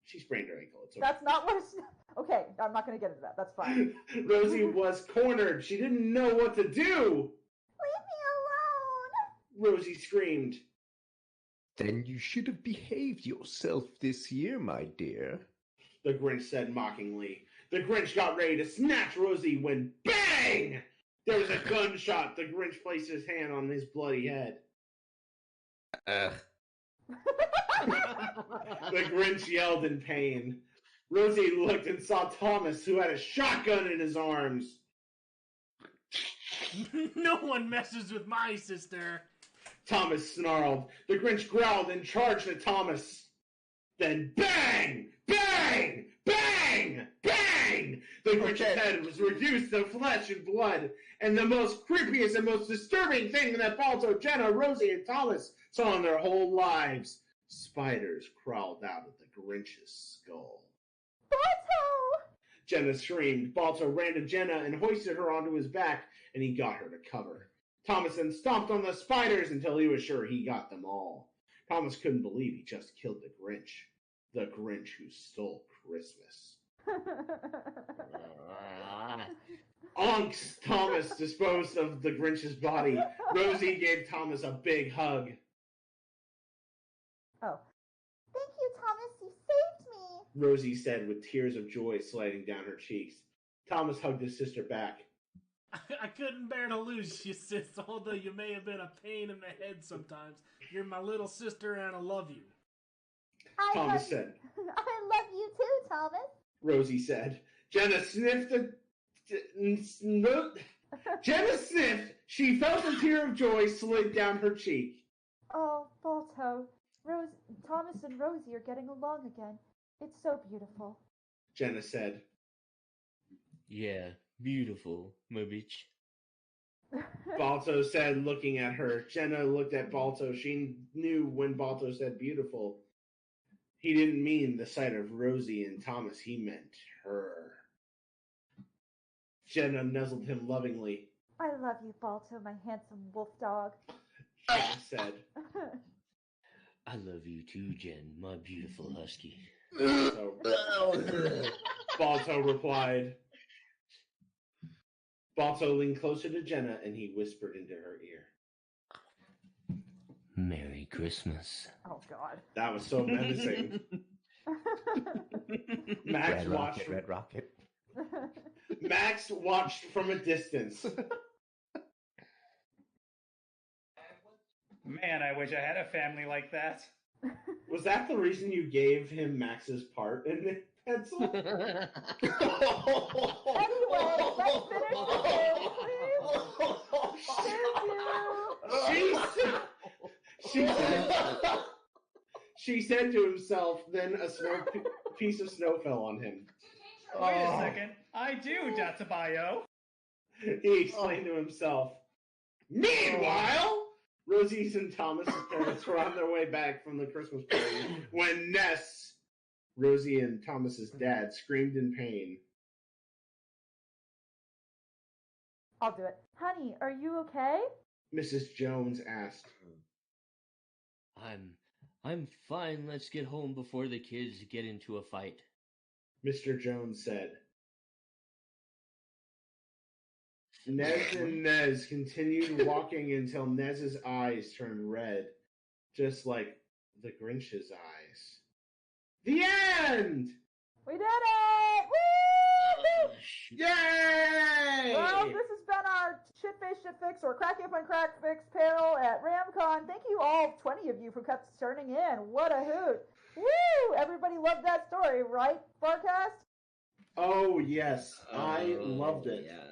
She sprained her ankle. It's okay. That's not what a snap... Okay, I'm not going to get into that. That's fine. Rosie was cornered. She didn't know what to do. Leave me alone! Rosie screamed. Then you should have behaved yourself this year, my dear. The Grinch said mockingly. The Grinch got ready to snatch Rosie when bang! There was a gunshot. The Grinch placed his hand on his bloody head. The Grinch yelled in pain. Rosie looked and saw Thomas, who had a shotgun in his arms. No one messes with my sister. Thomas snarled. The Grinch growled and charged at Thomas. Then bang! Bang! Bang! Bang! The Grinch's head was reduced to flesh and blood, and the most creepiest and most disturbing thing that Balto, Jenna, Rosie, and Thomas saw in their whole lives. Spiders crawled out of the Grinch's skull. Balto! Jenna screamed. Balto ran to Jenna and hoisted her onto his back, and he got her to cover. Thomas then stomped on the spiders until he was sure he got them all. Thomas couldn't believe he just killed the Grinch. The Grinch who stole Christmas. Onks! Thomas disposed of the Grinch's body. Rosie gave Thomas a big hug. Oh. Thank you, Thomas. You saved me. Rosie said with tears of joy sliding down her cheeks. Thomas hugged his sister back. I couldn't bear to lose you, sis, although you may have been a pain in the head sometimes. You're my little sister and I love you. Thomas said. I love you too, Thomas. Rosie said. Jenna sniffed. Jenna sniffed. She felt a tear of joy slid down her cheek. Oh, Balto. Thomas and Rosie are getting along again. It's so beautiful. Jenna said. Yeah, beautiful, my bitch. Balto said, looking at her. Jenna looked at Balto. She knew when Balto said beautiful, he didn't mean the sight of Rosie and Thomas. He meant her. Jenna nuzzled him lovingly. I love you, Balto, my handsome wolf dog. Jenna said. I love you too, Jen, my beautiful husky. Balto replied. Balto leaned closer to Jenna and he whispered into her ear. Merry Christmas. Oh, God. That was so menacing. Max watched Red Rocket. Max watched from a distance. Man, I wish I had a family like that. Was that the reason you gave him Max's part in the pencil? Anyway, let's finish the game, please. She said to himself, then a small piece of snow fell on him. Wait a second. I do, Databayo. He explained to himself. Meanwhile, Rosie's and Thomas's parents were on their way back from the Christmas party when Ness, Rosie and Thomas's dad, screamed in pain. I'll do it. Honey, are you okay? Mrs. Jones asked. I'm fine. Let's get home before the kids get into a fight. Mr. Jones said. Nez and Nez continued walking until Nez's eyes turned red, just like the Grinch's eyes. The end! We did it! Woo! Yay! Well, this has been our Shitfix, or CrackFICS panel at RAMcon. Thank you all, 20 of you, who kept turning in. What a hoot! Woo! Everybody loved that story, right, Barcast? Oh, yes. I loved it. Yeah.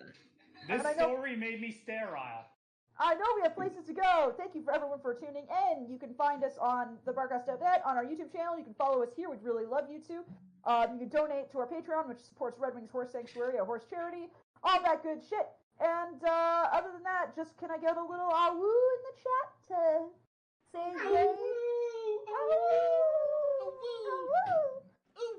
This story made me sterile. I know we have places to go. Thank you for everyone for tuning in. You can find us on the Barcast.net, on our YouTube channel. You can follow us here. We'd really love you to. You can donate to our Patreon, which supports Red Wings Horse Sanctuary, a horse charity. All that good shit. And other than that, just can I get a little awoo in the chat to say hey?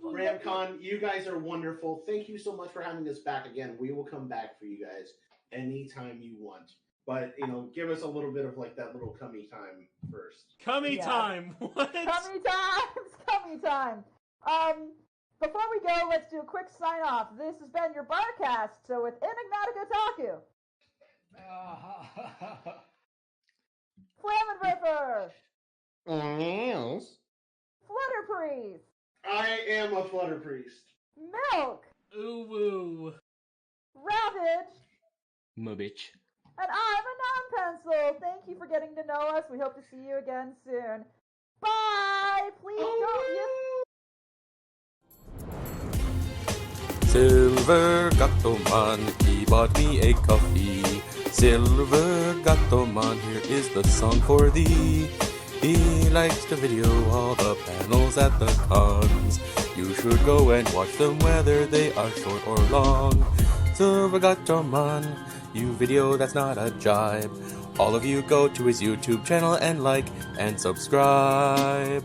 RAMcon, you guys are wonderful. Thank you so much for having us back again. We will come back for you guys anytime you want. But, give us a little bit of, that little cummy time first. Cummy time! What? Cummy time! Before we go, let's do a quick sign-off. This has been your Barcast, so with Enigmatic Otaku. Flamin' Ripper! Yes. Flutter Priest! I am a Flutter Priest. Milk! Ooh-woo. Ravage! My bitch. And I'm a non-pencil. Thank you for getting to know us. We hope to see you again soon. Bye! Please don't Silver Gatoman, he bought me a coffee. Silver Gatoman, here is the song for thee. He likes to video all the panels at the cons. You should go and watch them whether they are short or long. Silver Gatoman, you video that's not a jibe. All of you go to his YouTube channel and like and subscribe.